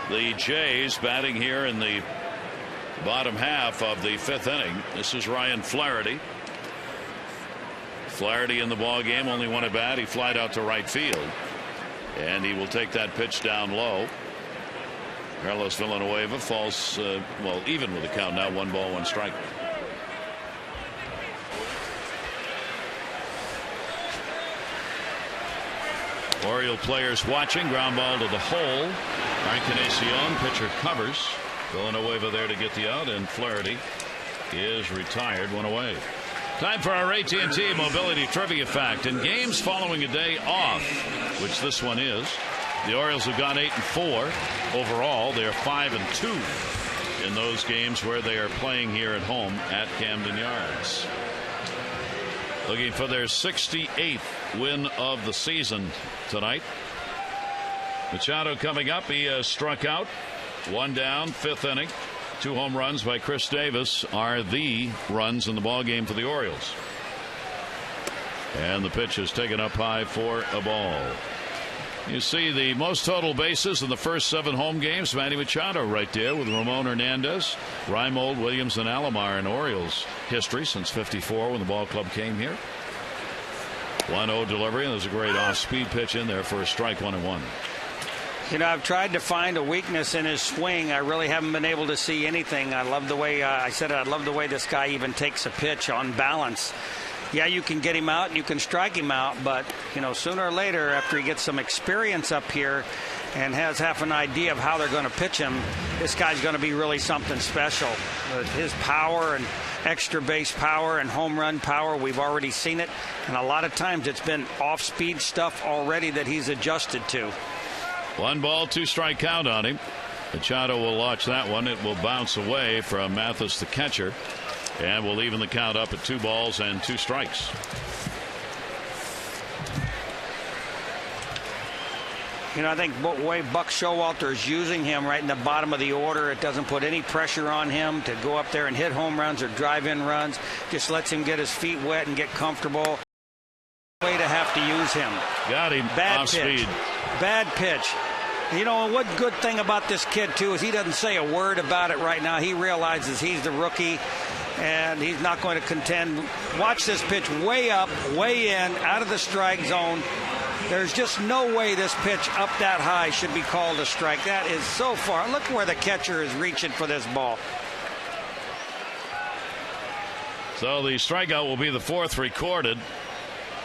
the Jays, batting here in the bottom half of the 5th inning. This is Ryan Flaherty. Flaherty in the ball game, only one at bat. He flied out to right field, and he will take that pitch down low. Carlos Villanueva falls even with the count now, 1 ball, 1 strike. Oriole players watching. Ground ball to the hole. Encarnacion, pitcher covers. Villanueva there to get the out, and Flaherty is retired, 1 away. Time for our AT&T Mobility Trivia Fact. In games following a day off, which this one is, the Orioles have gone 8-4 overall. They are 5-2 in those games where they are playing here at home at Camden Yards. Looking for their 68th win of the season tonight. Machado coming up. He has struck out. 1 down, 5th inning. 2 home runs by Chris Davis are the runs in the ball game for the Orioles. And the pitch is taken up high for a ball. You see the most total bases in the first 7 home games. Manny Machado right there with Ramon Hernandez, Reimold, Williams, and Alomar in Orioles history since '54 when the ball club came here. 1-0 delivery, and there's a great off-speed pitch in there for a strike, 1-1. I've tried to find a weakness in his swing. I really haven't been able to see anything. I love the way I love the way this guy even takes a pitch on balance. Yeah, you can get him out and you can strike him out, but sooner or later, after he gets some experience up here and has half an idea of how they're going to pitch him, this guy's going to be really something special. His power and extra base power and home run power, we've already seen it, and a lot of times it's been off-speed stuff already that he's adjusted to. 1 ball, 2 strike count on him. Machado will launch that one. It will bounce away from Mathis, the catcher, and will even the count up at 2 balls and 2 strikes. I think the way Buck Showalter is using him right in the bottom of the order, it doesn't put any pressure on him to go up there and hit home runs or drive-in runs. Just lets him get his feet wet and get comfortable. Way to have to use him. Got him. Bad off pitch. Speed. Bad pitch. What good thing about this kid, too, is he doesn't say a word about it right now. He realizes he's the rookie, and he's not going to contend. Watch this pitch way up, way in, out of the strike zone. There's just no way this pitch up that high should be called a strike. That is so far. Look where the catcher is reaching for this ball. So the strikeout will be the 4th recorded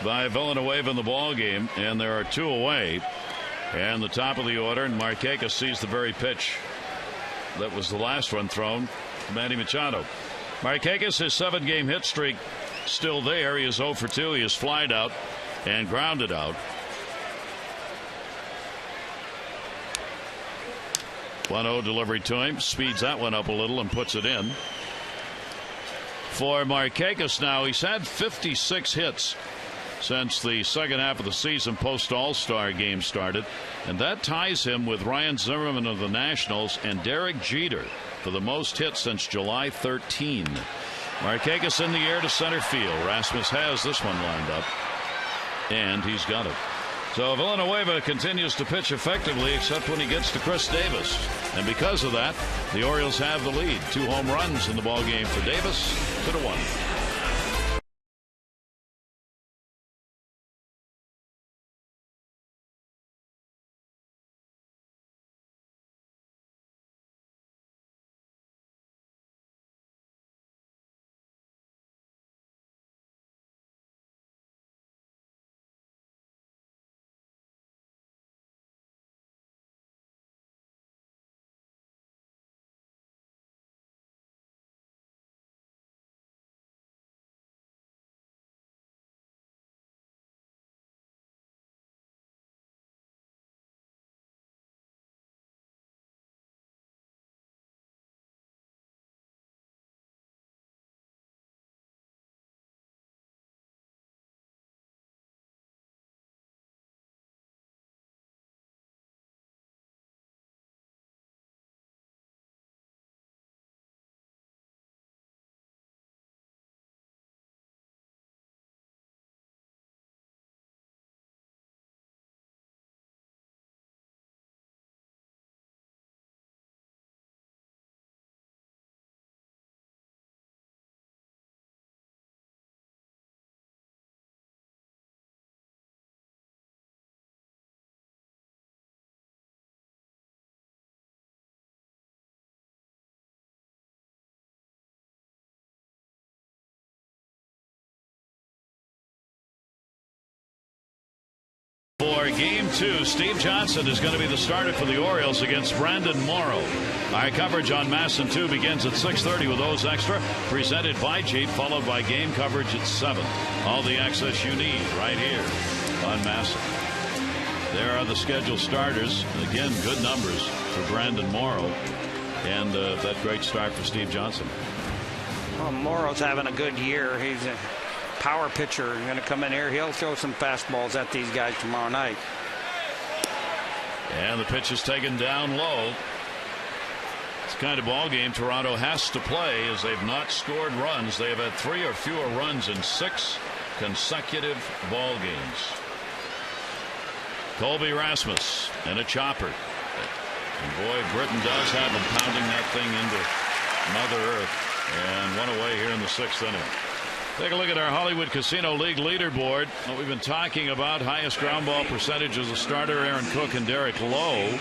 by Villanueva in the ball game, and there are 2 away. And the top of the order, and Markakis sees the very pitch that was the last one thrown to Manny Machado. Markakis, his 7-game hit streak still there. He is 0 for 2. He is flied out and grounded out. 1-0 delivery to him. Speeds that one up a little and puts it in. For Markakis now, he's had 56 hits since the second half of the season post All-Star game started, and that ties him with Ryan Zimmerman of the Nationals and Derek Jeter for the most hits since July 13. Markakis in the air to center field. Rasmus has this one lined up, and he's got it. So Villanueva continues to pitch effectively except when he gets to Chris Davis, and because of that, the Orioles have the lead. 2 home runs in the ball game for Davis, 2-1. 1-2. Steve Johnson is going to be the starter for the Orioles against Brandon Morrow. Our coverage on Masson 2 begins at 6:30 with O's Extra, presented by Jeep, followed by game coverage at 7. All the access you need right here on Masson. There are the scheduled starters. Again, good numbers for Brandon Morrow. And that great start for Steve Johnson. Well, Morrow's having a good year. He's a power pitcher. Going to come in here. He'll throw some fastballs at these guys tomorrow night. And the pitch is taken down low. It's the kind of ball game Toronto has to play, as they've not scored runs. They have had 3 or fewer runs in 6 consecutive ball games. Colby Rasmus and a chopper. And boy, Britton does have him pounding that thing into Mother Earth. And one away here in the 6th inning. Take a look at our Hollywood Casino League leaderboard. What we've been talking about, highest ground ball percentage as a starter, Aaron Cook and Derek Lowe.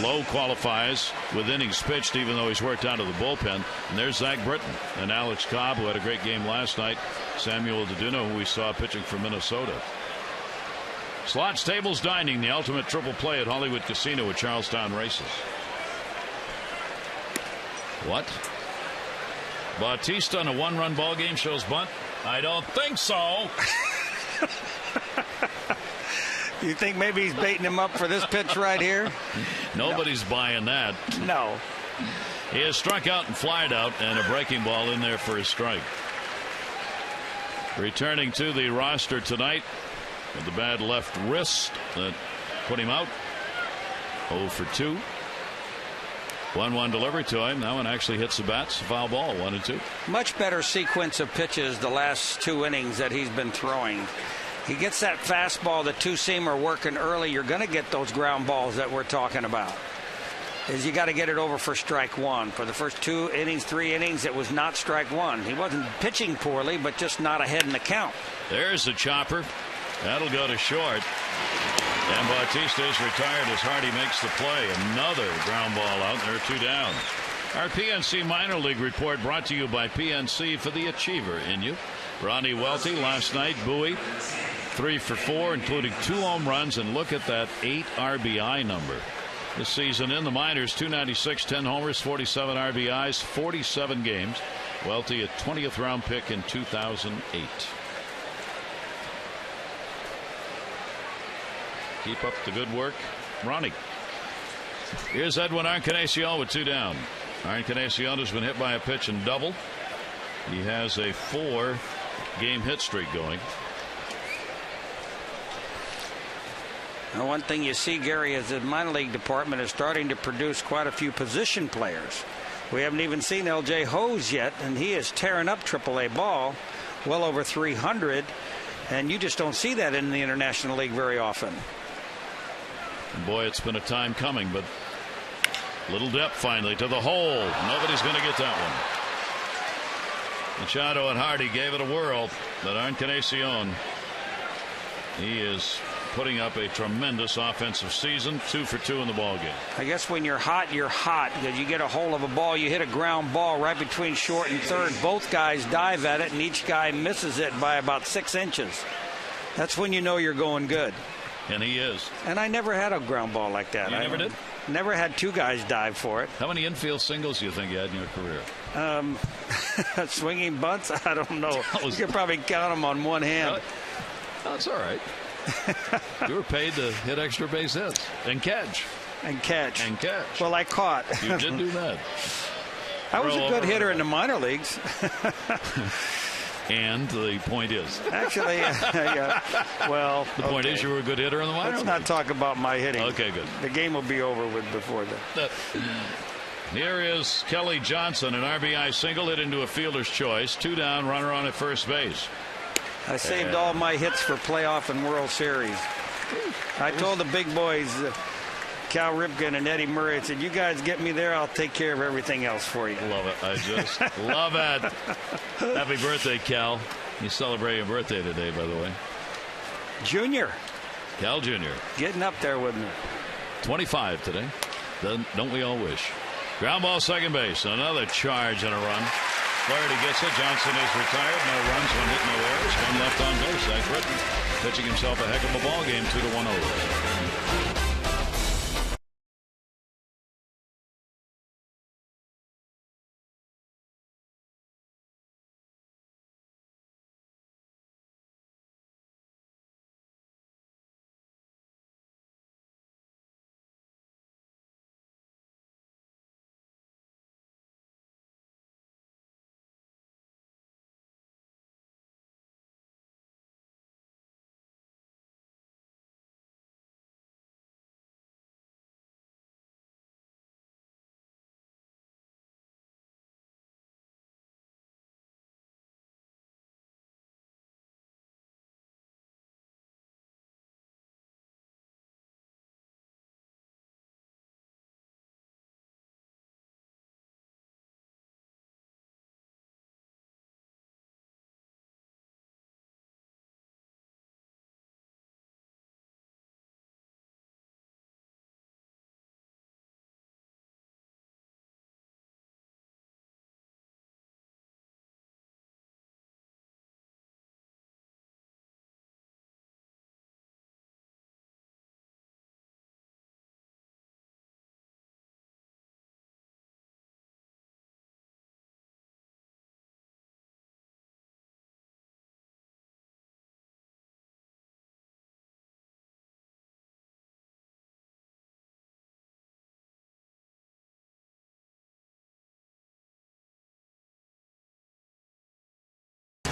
Lowe qualifies with innings pitched, even though he's worked out of the bullpen. And there's Zach Britton and Alex Cobb, who had a great game last night. Samuel Deduno, who we saw pitching for Minnesota. Slots, tables, dining, the ultimate triple play at Hollywood Casino at Charlestown Races. What? Bautista in a 1-run ball game shows bunt? I don't think so. You think maybe he's baiting him up for this pitch right here? Nobody's buying that. No. He has struck out and flied out, and a breaking ball in there for his strike. Returning to the roster tonight with the bad left wrist that put him out. 0 for 2. 1-1 delivery to him. That one actually hits the bats. Foul ball. 1-2. Much better sequence of pitches the last 2 innings that he's been throwing. He gets that fastball, the two-seamer working early. You're going to get those ground balls that we're talking about. Is you got to get it over for strike 1. For the first 2 innings, 3 innings, it was not strike 1. He wasn't pitching poorly, but just not ahead in the count. There's the chopper. That'll go to short. And Bautista is retired as Hardy makes the play. Another ground ball out. There are 2 down. Our PNC Minor League report brought to you by PNC for the achiever in you. Ronnie Welty last night, Bowie, 3 for 4, including 2 home runs. And look at that 8 RBI number. This season in the minors, 296, 10 homers, 47 RBIs, 47 games. Welty, a 20th round pick in 2008. Keep up the good work, Ronnie. Here's Edwin Encarnacion with 2 down. Encarnacion has been hit by a pitch and double. He has a 4-game hit streak going. Now, one thing you see, Gary, is the minor league department is starting to produce quite a few position players. We haven't even seen L.J. Hose yet, and he is tearing up AAA ball, well over 300, and you just don't see that in the International League very often. And boy, it's been a time coming, but little depth finally to the hole. Nobody's going to get that one. Machado and Hardy gave it a whirl, but Encarnacion, he is putting up a tremendous offensive season. 2 for 2 in the ball game. I guess when you're hot, you're hot, because you get a hold of a ball, you hit a ground ball right between short and third. Both guys dive at it, and each guy misses it by about 6 inches. That's when you know you're going good. And he is. And I never had a ground ball like that. You never did? Never had 2 guys dive for it. How many infield singles do you think you had in your career? Swinging bunts? I don't know. You could probably count them on one hand. That's all right. You were paid to hit extra base hits and catch. And catch. And catch. Well, I caught. You did do that. I was a good hitter in the minor leagues. And the point is, actually, well, the point is you were a good hitter in the minor leagues. Let's not talk about my hitting. Okay, good. The game will be over with before that. Here is Kelly Johnson, an RBI single hit into a fielder's choice. 2 down, runner on at first base. I saved all my hits for playoff and World Series. I told the big boys, Cal Ripken and Eddie Murray, I said, you guys get me there, I'll take care of everything else for you. Love it. I just love it. Happy birthday, Cal. You celebrate your birthday today, by the way. Junior. Cal Jr. Getting up there with me. 25 today. Don't we all wish? Ground ball, second base. Another charge and a run. Flaherty gets it. Johnson is retired. No runs, 1 hit, no errors. 1 left on base. Zach Britton pitching himself a heck of a ball game. 2-1 over.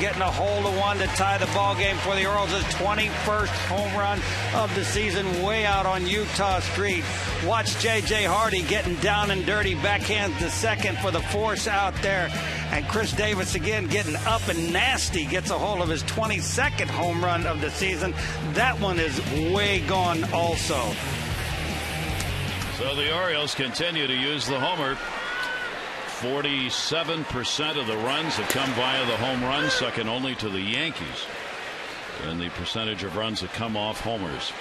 getting a hold of one to tie the ball game for the Orioles. His 21st home run of the season, way out on Utah Street. Watch J.J. Hardy getting down and dirty, backhands the second for the force out there. And Chris Davis again getting up and nasty, gets a hold of his 22nd home run of the season. That one is way gone also. So the Orioles continue to use the homer. 47% of the runs have come via the home run, second only to the Yankees in the percentage of runs that come off homers.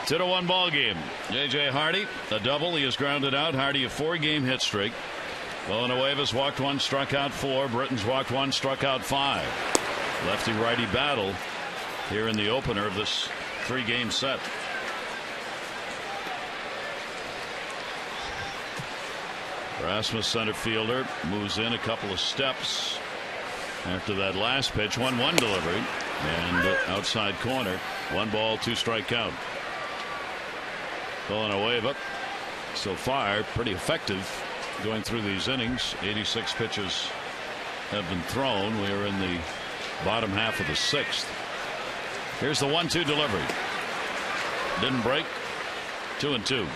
2-1 ball game. J.J. Hardy, a double. He has grounded out. Hardy, a 4-game hit streak. Villanueva's walked 1, struck out 4. Britton's walked 1, struck out 5. Lefty-righty battle here in the opener of this 3-game set. Rasmus, center fielder, moves in a couple of steps after that last pitch. 1-1 delivery and outside corner. 1 ball, 2 strike count. Villanueva so far pretty effective going through these innings. 86 pitches have been thrown. We are in the bottom half of the 6th. Here's the 1-2 delivery. Didn't break. 2-2.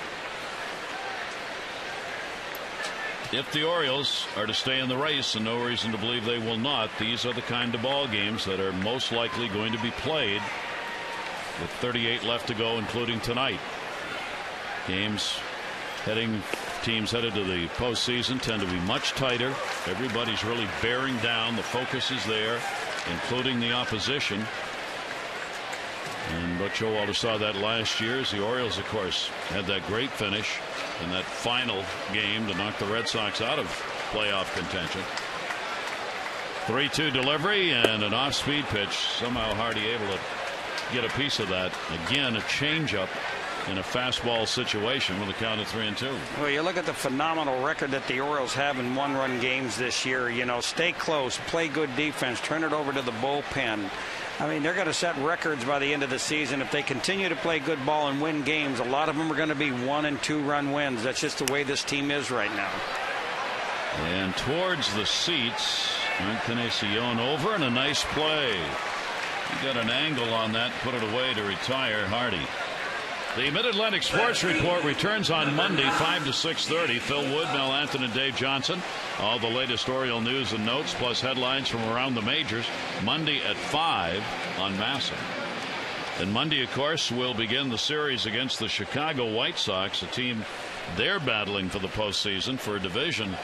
If the Orioles are to stay in the race, and no reason to believe they will not, these are the kind of ball games that are most likely going to be played with 38 left to go, including tonight. Teams headed to the postseason tend to be much tighter. Everybody's really bearing down. The focus is there, including the opposition. And Buck Showalter saw that last year as the Orioles, of course, had that great finish in that final game to knock the Red Sox out of playoff contention. 3-2 delivery and an off-speed pitch. Somehow Hardy able to get a piece of that. Again, a changeup in a fastball situation with a count of 3-2. Well, you look at the phenomenal record that the Orioles have in 1-run games this year. You know, stay close, play good defense, turn it over to the bullpen. I mean, they're going to set records by the end of the season. If they continue to play good ball and win games, a lot of them are going to be 1- and 2-run wins. That's just the way this team is right now. And towards the seats, Encarnacion over, and a nice play. He got an angle on that, put it away to retire Hardy. The Mid-Atlantic Sports Report returns on Monday, 5 to 6:30. Phil Wood, Mel Anthony, and Dave Johnson. All the latest Oriole news and notes, plus headlines from around the majors. Monday at 5 on MASN. And Monday, of course, will begin the series against the Chicago White Sox, a team they're battling for the postseason for a division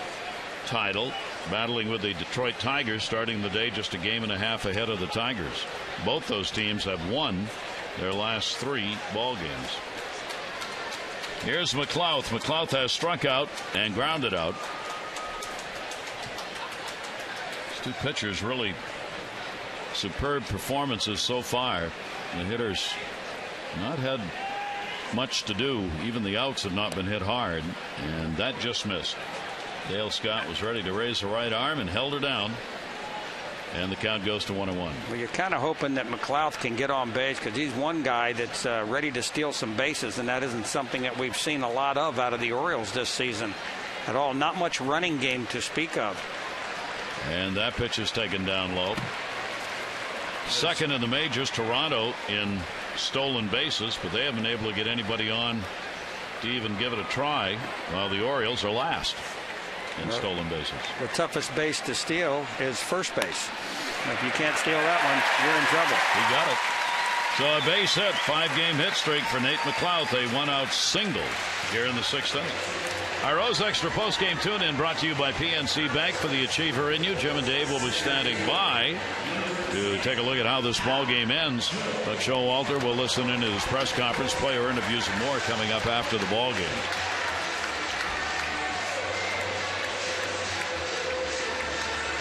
title, battling with the Detroit Tigers, starting the day just a game and a half ahead of the Tigers. Both those teams have won their last 3 ball games. Here's McLouth. McLouth has struck out and grounded out. These two pitchers really superb performances so far. The hitters not had much to do. Even the outs have not been hit hard, and that just missed. Dale Scott was ready to raise the right arm and held her down. And the count goes to 1-1. Well, you're kind of hoping that McLouth can get on base because he's one guy that's ready to steal some bases, and that isn't something that we've seen a lot of out of the Orioles this season at all. Not much running game to speak of. And that pitch is taken down low. Second in the majors, Toronto, in stolen bases, but they haven't been able to get anybody on to even give it a try, while the Orioles are last in stolen bases. The toughest base to steal is first base. If you can't steal that one, you're in trouble. He got it. So a base hit, 5-game hit streak for Nate McLouth. A 1-out single here in the 6th inning. Our Rose Extra postgame tune-in brought to you by PNC Bank. For the achiever in you, Jim and Dave will be standing by to take a look at how this ball game ends. Buck Showalter will listen in to his press conference, player interviews, and more coming up after the ball game.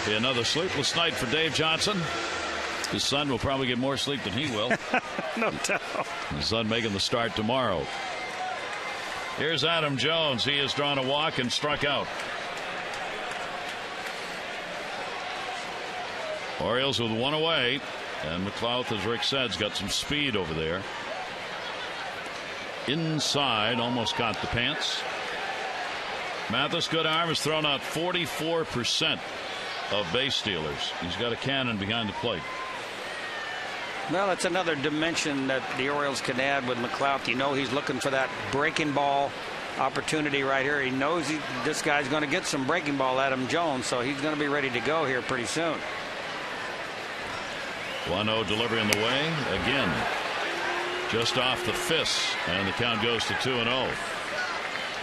Be another sleepless night for Dave Johnson. His son will probably get more sleep than he will. No doubt. His son making the start tomorrow. Here's Adam Jones. He has drawn a walk and struck out. Orioles with 1 away. And McLouth, as Rick said, has got some speed over there. Inside, almost caught the pants. Mathis, good arm, has thrown out 44% of base stealers. He's got a cannon behind the plate. Well, it's another dimension that the Orioles can add with McLeod. You know, he's looking for that breaking ball opportunity right here. He knows this guy's going to get some breaking ball, Adam Jones, so he's going to be ready to go here pretty soon. 1-0 delivery on the way again, just off the fists, and the count goes to 2-0.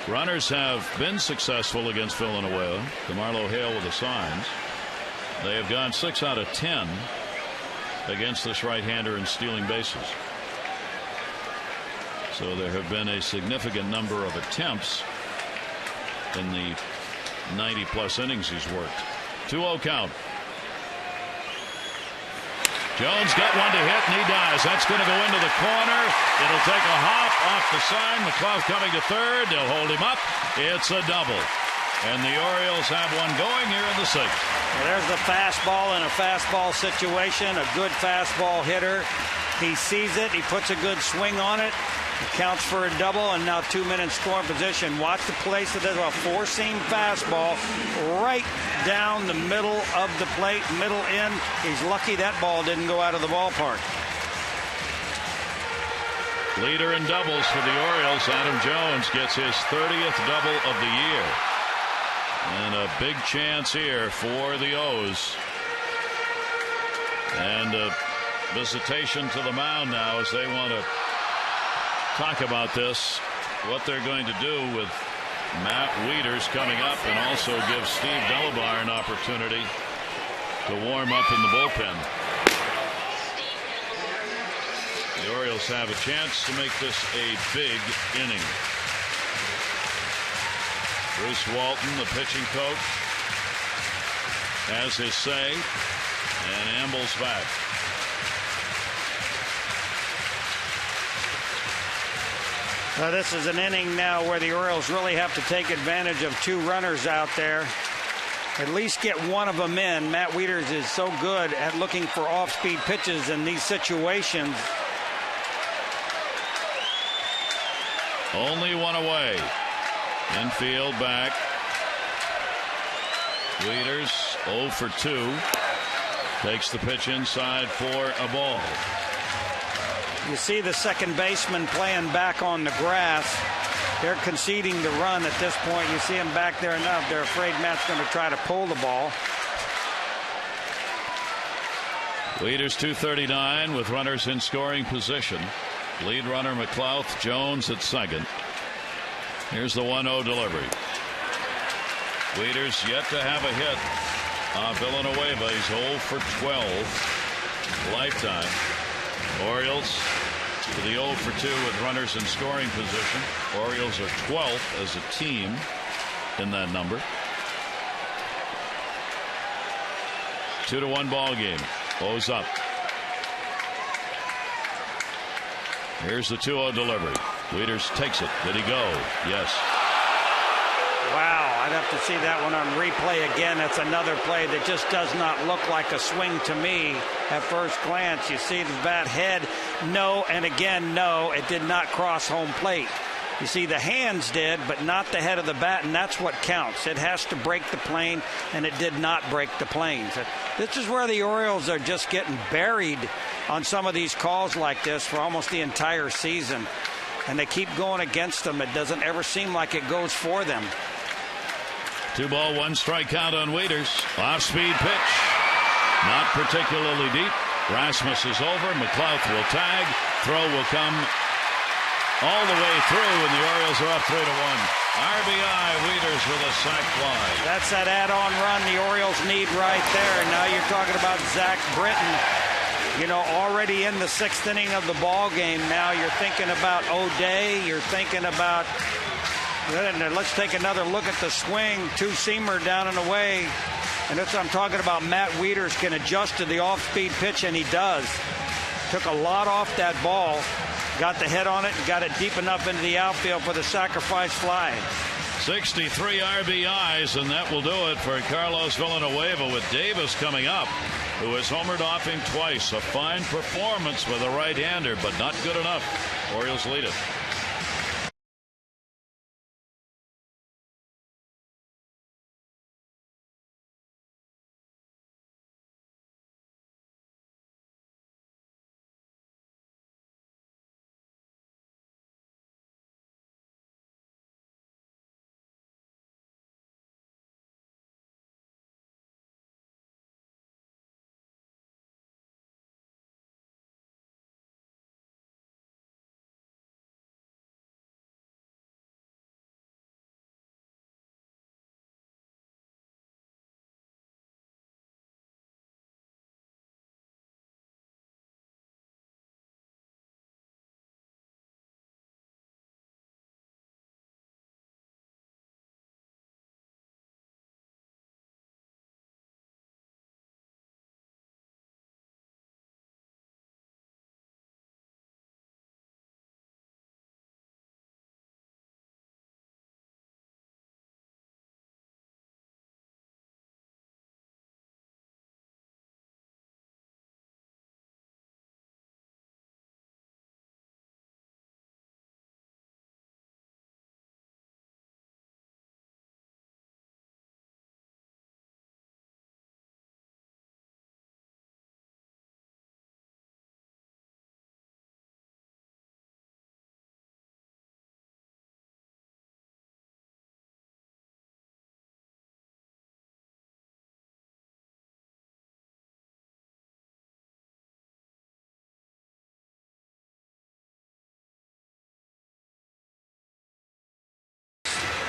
Runners have been successful against Villanueva. DeMarlo Hale with the signs. They have gone 6 out of 10 against this right-hander in stealing bases. So there have been a significant number of attempts in the 90-plus innings he's worked. 2-0 count. Jones got one to hit, and he does. That's going to go into the corner. It'll take a hop off the sign. McLeod coming to third. They'll hold him up. It's a double. And the Orioles have one going here in the 6th. Well, there's the fastball in a fastball situation. A good fastball hitter. He sees it. He puts a good swing on it. It counts for a double, and now 2 men in scoring position. Watch the place of this, a four-seam fastball right down the middle of the plate, middle in. He's lucky that ball didn't go out of the ballpark. Leader in doubles for the Orioles. Adam Jones gets his 30th double of the year. And a big chance here for the O's. And a visitation to the mound now as they want to talk about this, what they're going to do with Matt Wieters coming up, and also give Steve Delabar an opportunity to warm up in the bullpen. The Orioles have a chance to make this a big inning. Bruce Walton, the pitching coach, has his say and ambles back. This is an inning now where the Orioles really have to take advantage of 2 runners out there. At least get one of them in. Matt Wieters is so good at looking for off-speed pitches in these situations. Only one away. Infield back. Wieters 0 for 2. Takes the pitch inside for a ball. You see the second baseman playing back on the grass. They're conceding the run at this point. You see him back there enough. They're afraid Matt's going to try to pull the ball. Wieters 239 with runners in scoring position. Lead runner McLeod, Jones at second. Here's the 1-0 delivery. Wieters yet to have a hit on Villanueva. He's 0 for 12 lifetime. Orioles to the 0 for 2 with runners in scoring position. Orioles are 12th as a team in that number. 2-1 ball game. O's up. Here's the 2-0 delivery. Wieters takes it. Did he go? Yes. Wow, I'd have to see that one on replay again. That's another play that just does not look like a swing to me at first glance. You see the bat head, no, and again, no. It did not cross home plate. You see the hands did, but not the head of the bat, and that's what counts. It has to break the plane, and it did not break the plane. So this is where the Orioles are just getting buried on some of these calls like this for almost the entire season. And they keep going against them. It doesn't ever seem like it goes for them. 2 ball, 1 strike count on Wieters. Off-speed pitch. Not particularly deep. Rasmus is over. McLeod will tag. Throw will come all the way through, and the Orioles are up 3-1. RBI, Wieters with a sac fly. That's that add-on run the Orioles need right there. Now you're talking about Zach Britton. You know, already in the 6th inning of the ball game. Now you're thinking about O'Day. You're thinking about. Let's take another look at the swing. 2-seamer down and away. And that's what I'm talking about. Matt Wieters can adjust to the off-speed pitch, and he does. Took a lot off that ball. Got the head on it and got it deep enough into the outfield for the sacrifice fly. 63 RBIs, and that will do it for Carlos Villanueva, with Davis coming up, who has homered off him twice. A fine performance with a right-hander, but not good enough. Orioles lead it.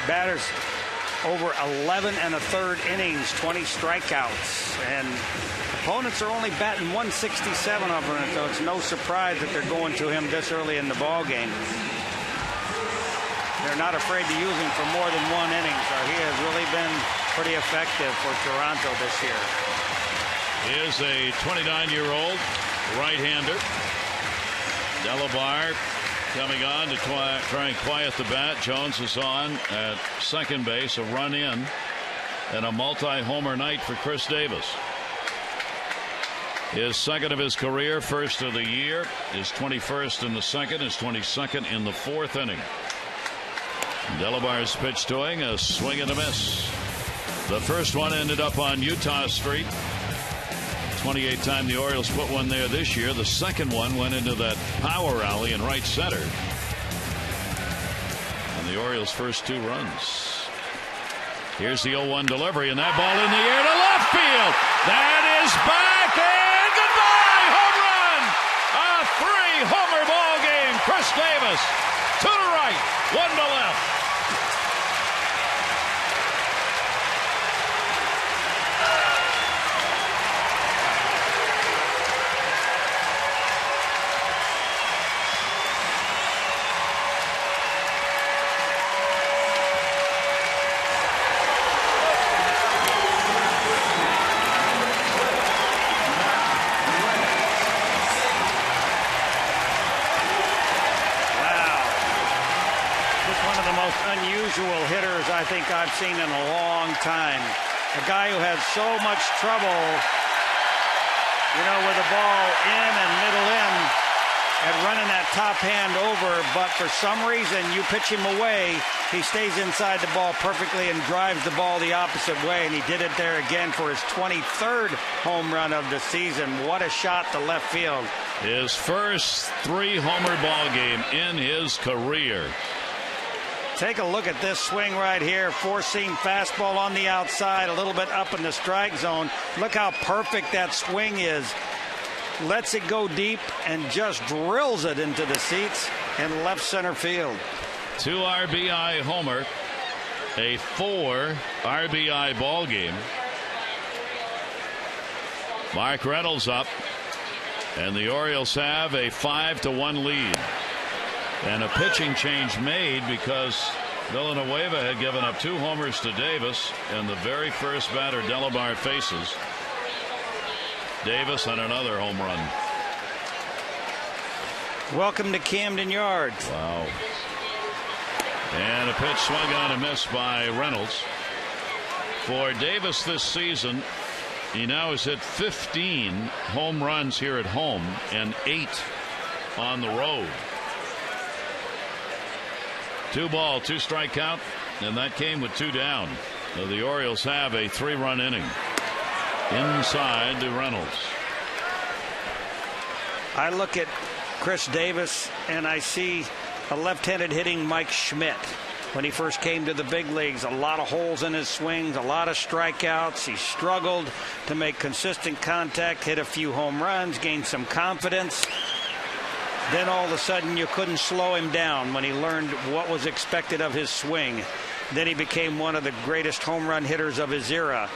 batters over 11 1/3 innings, 20 strikeouts, and opponents are only batting 167 of them, so it's no surprise that they're going to him this early in the ball game. They're not afraid to use him for more than one inning, so he has really been pretty effective for Toronto this year. He is a 29-year-old right-hander. Delabar coming on to try and quiet the bat. Jones is on at second base, a run in, and a multi-homer night for Chris Davis. His second of his career, first of the year, his 21st in the second, his 22nd in the fourth inning. Delabar's pitch to him, a swing and a miss. The first one ended up on Utah Street. 28th time the Orioles put one there this year. The second one went into that power alley in right center. And the Orioles' first 2 runs. Here's the 0-1 delivery, and that ball in the air to left field. That is back, and goodbye! Home run! A 3-homer ball game. Chris Davis to the right, 1 to left. Unusual hitters I think I've seen in a long time. A guy who has so much trouble, with the ball in and middle in and running that top hand over, but for some reason you pitch him away, he stays inside the ball perfectly and drives the ball the opposite way, and he did it there again for his 23rd home run of the season. What a shot to left field. His first 3-homer ball game in his career. Take a look at this swing right here. 4-seam fastball on the outside, a little bit up in the strike zone. Look how perfect that swing is. Lets it go deep and just drills it into the seats in left center field. 2 RBI homer, a 4 RBI ball game. Mark Reynolds up, and the Orioles have a 5-1 lead. And a pitching change made because Villanueva had given up 2 homers to Davis, and the very first batter Delabar faces, Davis on another home run. Welcome to Camden Yards. Wow. And a pitch swung on and missed by Reynolds. For Davis this season, he now has hit 15 home runs here at home and 8 on the road. 2 ball, 2 strike count, and that came with 2 down. So the Orioles have a 3-run inning inside to Reynolds. I look at Chris Davis and I see a left-handed hitting Mike Schmidt. When he first came to the big leagues, a lot of holes in his swings, a lot of strikeouts. He struggled to make consistent contact, hit a few home runs, gained some confidence. Then all of a sudden you couldn't slow him down when he learned what was expected of his swing. Then he became one of the greatest home run hitters of his era.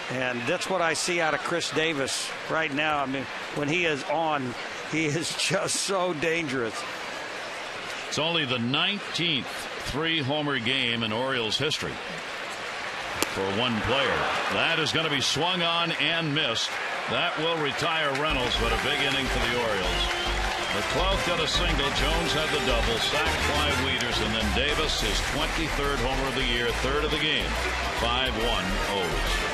And that's what I see out of Chris Davis right now. I mean, when he is on, he is just so dangerous. It's only the 19th 3-homer game in Orioles history for one player. That is going to be swung on and missed. That will retire Reynolds, but a big inning for the Orioles. McClough got a single. Jones had the double. Sack fly Wieters, and then Davis, his 23rd homer of the year, 3rd of the game. 5-1 O's.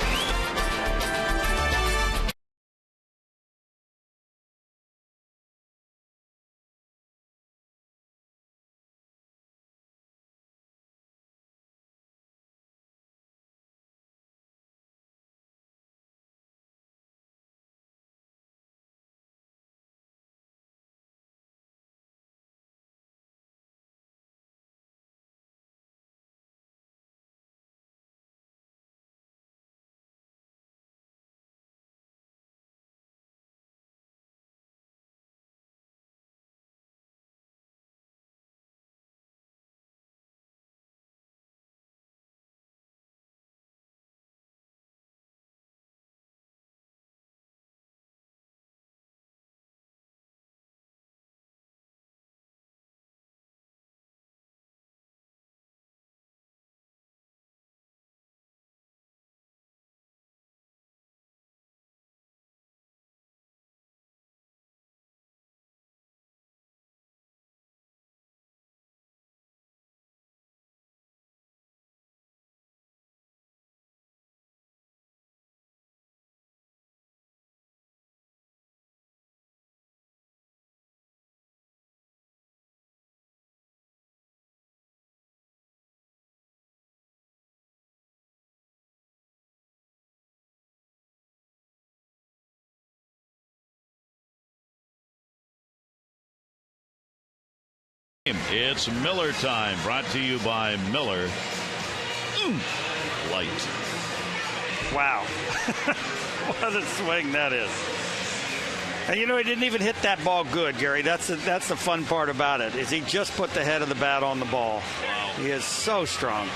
It's Miller time, brought to you by Miller Light. Wow. What a swing that is. And he didn't even hit that ball good, Gary. That's the fun part about it, is he just put the head of the bat on the ball. Wow. He is so strong.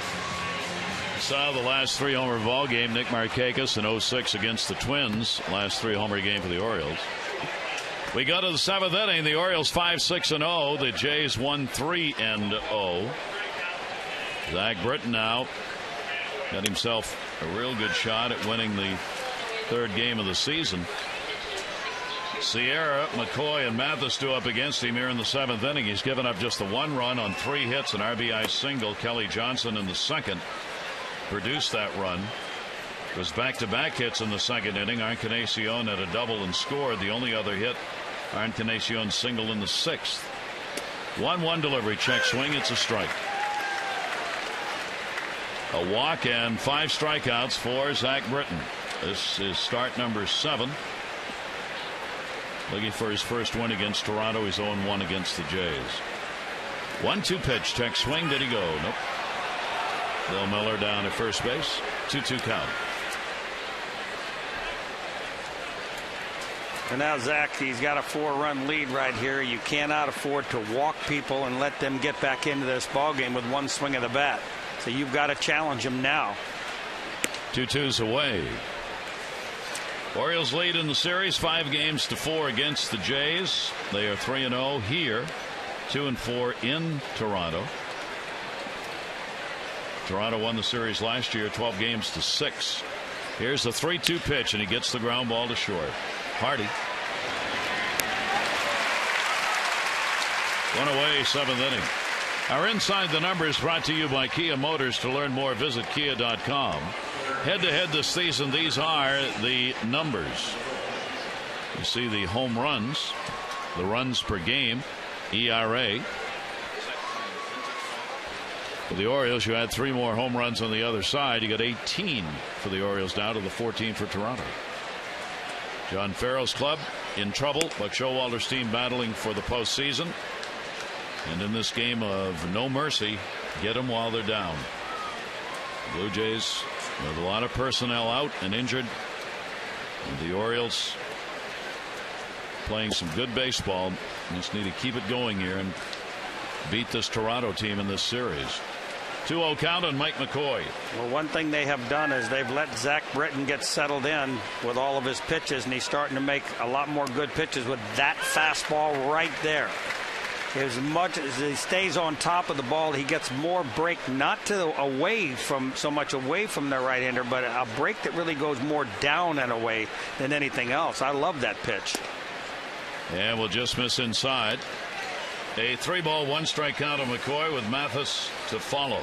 Saw the last 3 homer ball game. Nick Markakis in 06 against the Twins. Last 3 homer game for the Orioles. We go to the 7th inning. The Orioles 5-6-0. The Jays 1-3-0. Zach Britton now got himself a real good shot at winning the 3rd game of the season. Sierra, McCoy, and Mathis do up against him here in the 7th inning. He's given up just the 1 run on 3 hits, an RBI single. Kelly Johnson in the 2nd produced that run. It was back-to-back hits in the 2nd inning. Encarnacion had a double and scored. The only other hit, Encarnacion's single in the 6th. 1-1 delivery, check swing. It's a strike. A walk and 5 strikeouts for Zach Britton. This is start number 7. Looking for his first win against Toronto. He's 0-1 against the Jays. 1-2 pitch, check swing. Did he go? Nope. Bill Miller down at first base. 2-2 count. And now Zach, he's got a 4-run lead right here. You cannot afford to walk people and let them get back into this ball game with 1 swing of the bat. So you've got to challenge him now. 2-2s away. Orioles lead in the series 5-4 against the Jays. They are 3-0 here, 2-4 in Toronto. Toronto won the series last year 12-6. Here's the 3-2 pitch, and he gets the ground ball to short. Hardy. 1 away, 7th inning. Our Inside the Numbers brought to you by Kia Motors. To learn more, visit kia.com. Head-to-head this season, these are the numbers. You see the home runs, the runs per game, ERA. For the Orioles, you had 3 more home runs on the other side. You got 18 for the Orioles now to the 14 for Toronto. John Farrell's club in trouble. Buck Showalter's team battling for the postseason. And in this game of no mercy, get them while they're down. Blue Jays with a lot of personnel out and injured. And the Orioles playing some good baseball. Just need to keep it going here and beat this Toronto team in this series. 2-0 count on Mike McCoy. Well, one thing they have done is they've let Zach Britton get settled in with all of his pitches, and he's starting to make a lot more good pitches with that fastball right there. As much as he stays on top of the ball, he gets more break, not to away from so much away from their right-hander, but a break that really goes more down and away than anything else. I love that pitch. And we'll just miss inside. A 3-ball, 1-strike count on McCoy with Mathis to follow.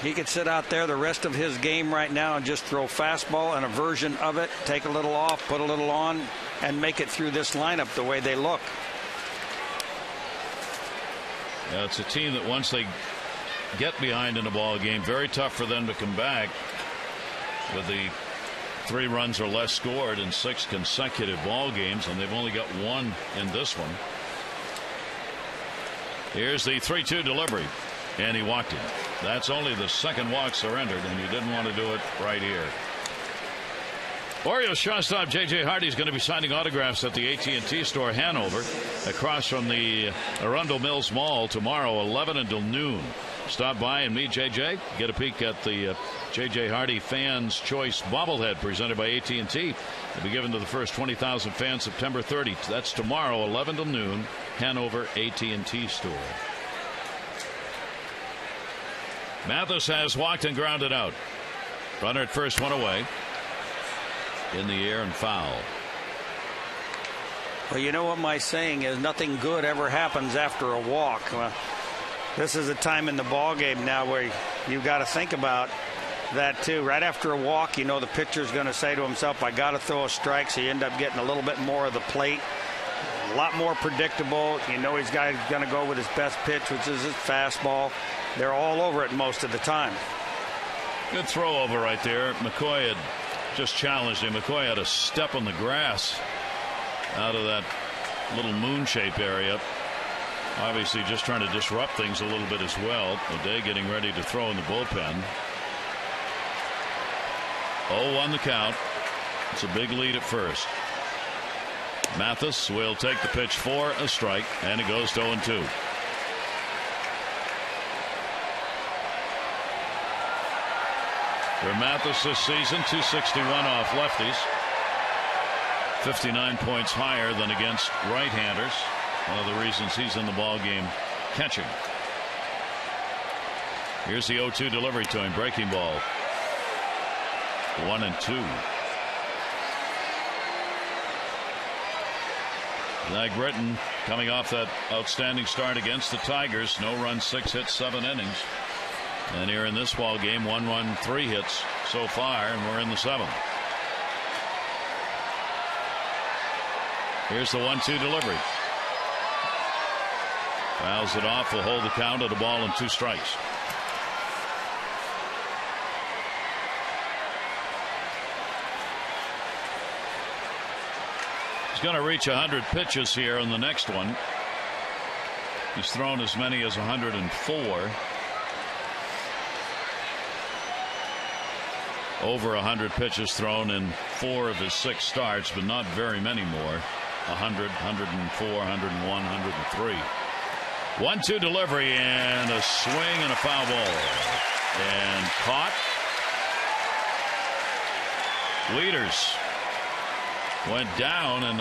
He could sit out there the rest of his game right now and just throw fastball and a version of it, take a little off, put a little on, and make it through this lineup the way they look. Yeah, it's a team that once they get behind in a ball game, very tough for them to come back with the 3 runs or less scored in 6 consecutive ball games, and they've only got 1 in this one. Here's the 3-2 delivery, and he walked him. That's only the 2nd walk surrendered, and you didn't want to do it right here. Orioles shortstop J.J. Hardy is going to be signing autographs at the AT&T store Hanover across from the Arundel Mills Mall tomorrow 11 until noon. Stop by and meet J.J. Get a peek at the J.J. Hardy Fans Choice bobblehead presented by AT&T. It'll be given to the first 20,000 fans September 30th. That's tomorrow 11 till noon, Hanover AT&T store. Mathis has walked and grounded out. Runner at first, 1 away. In the air and foul. Well, you know what my saying is, nothing good ever happens after a walk. Well, this is a time in the ball game now where you've got to think about that too. Right after a walk, you know the pitcher's going to say to himself, I got to throw a strike, so you end up getting a little bit more of the plate. A lot more predictable. You know he's going to go with his best pitch, which is his fastball. They're all over it most of the time. Good throw over right there. McCoy had just challenged him. McCoy had a step on the grass out of that little moon shape area. Obviously just trying to disrupt things a little bit as well. O'Day getting ready to throw in the bullpen. 0-1 the count. It's a big lead at first. Mathis will take the pitch for a strike, and it goes to 0-2. For Mathis this season, 261 off lefties. 59 points higher than against right-handers. One of the reasons he's in the ball game catching. Here's the 0-2 delivery to him. Breaking ball. 1-2. Zach Britton coming off that outstanding start against the Tigers. No runs, 6 hits, 7 innings. And here in this ball game, 1 run, 3 hits so far, and we're in the 7th. Here's the 1-2 delivery. Fouls it off. Will hold the count at a ball and 2 strikes. He's going to reach 100 pitches here in the next one. He's thrown as many as 104. Over 100 pitches thrown in 4 of his 6 starts, but not very many more. 100, 104, 101, 103. 1-2 delivery and a swing and a foul ball. And caught. Wieters went down and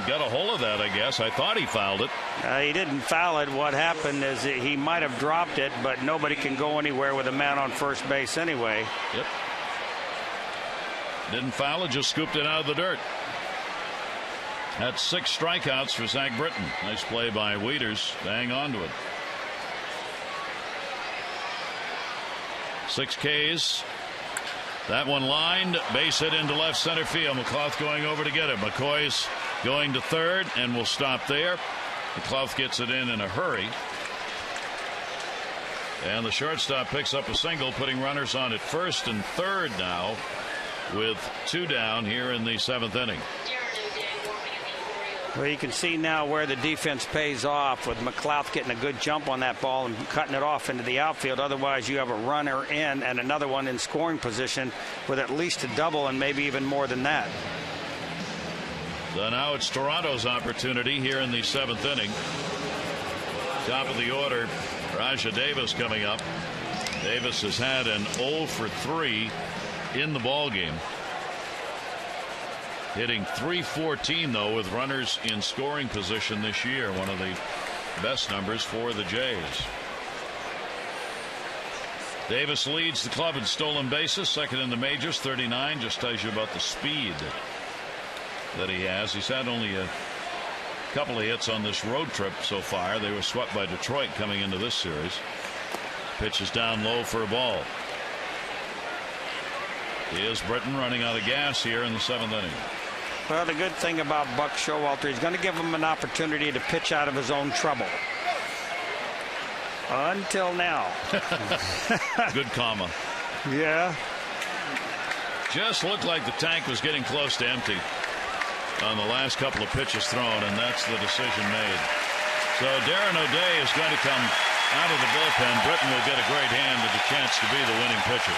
got a hold of that, I guess. I thought he fouled it. He didn't foul it. What happened is he might have dropped it, but nobody can go anywhere with a man on first base anyway. Yep. Didn't foul it, just scooped it out of the dirt. That's 6 strikeouts for Zach Britton. Nice play by Wieters to hang on to it. 6 Ks. That one lined. Base hit into left center field. McClough going over to get it. McCoy's going to third and will stop there. McClough gets it in a hurry. And the shortstop picks up a single, putting runners on at first and third now with 2 down here in the 7th inning. Well, you can see now where the defense pays off with McClough getting a good jump on that ball and cutting it off into the outfield. Otherwise, you have a runner in and another one in scoring position with at least a double and maybe even more than that. So now it's Toronto's opportunity here in the 7th inning. Top of the order, Rajah Davis coming up. Davis has had an 0 for 3 in the ball game. Hitting .314 though with runners in scoring position this year. One of the best numbers for the Jays. Davis leads the club in stolen bases, second in the majors, 39. Just tells you about the speed that he has. He's had only a couple of hits on this road trip so far. They were swept by Detroit coming into this series. Pitch is down low for a ball. Here's Britton running out of gas here in the 7th inning. Well, the good thing about Buck Showalter, he's going to give him an opportunity to pitch out of his own trouble. Until now. Good comma. Yeah. Just looked like the tank was getting close to empty on the last couple of pitches thrown, and that's the decision made. So Darren O'Day is going to come out of the bullpen. Britton will get a great hand with a chance to be the winning pitcher.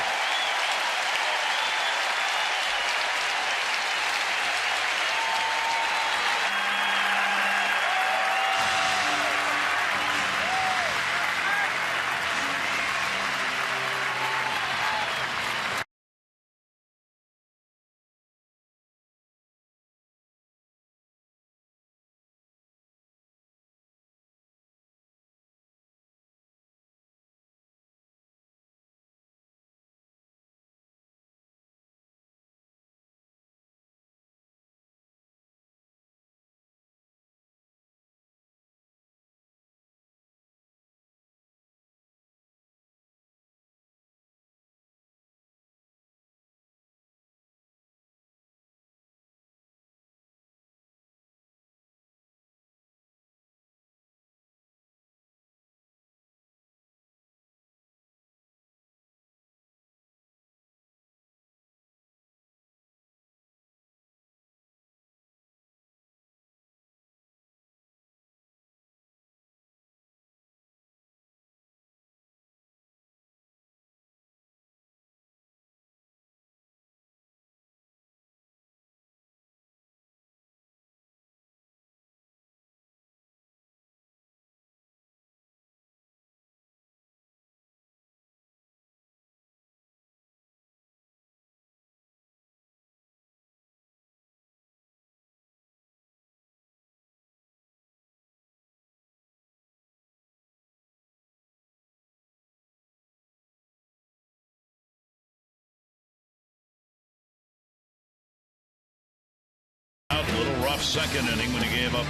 rough second inning when he gave up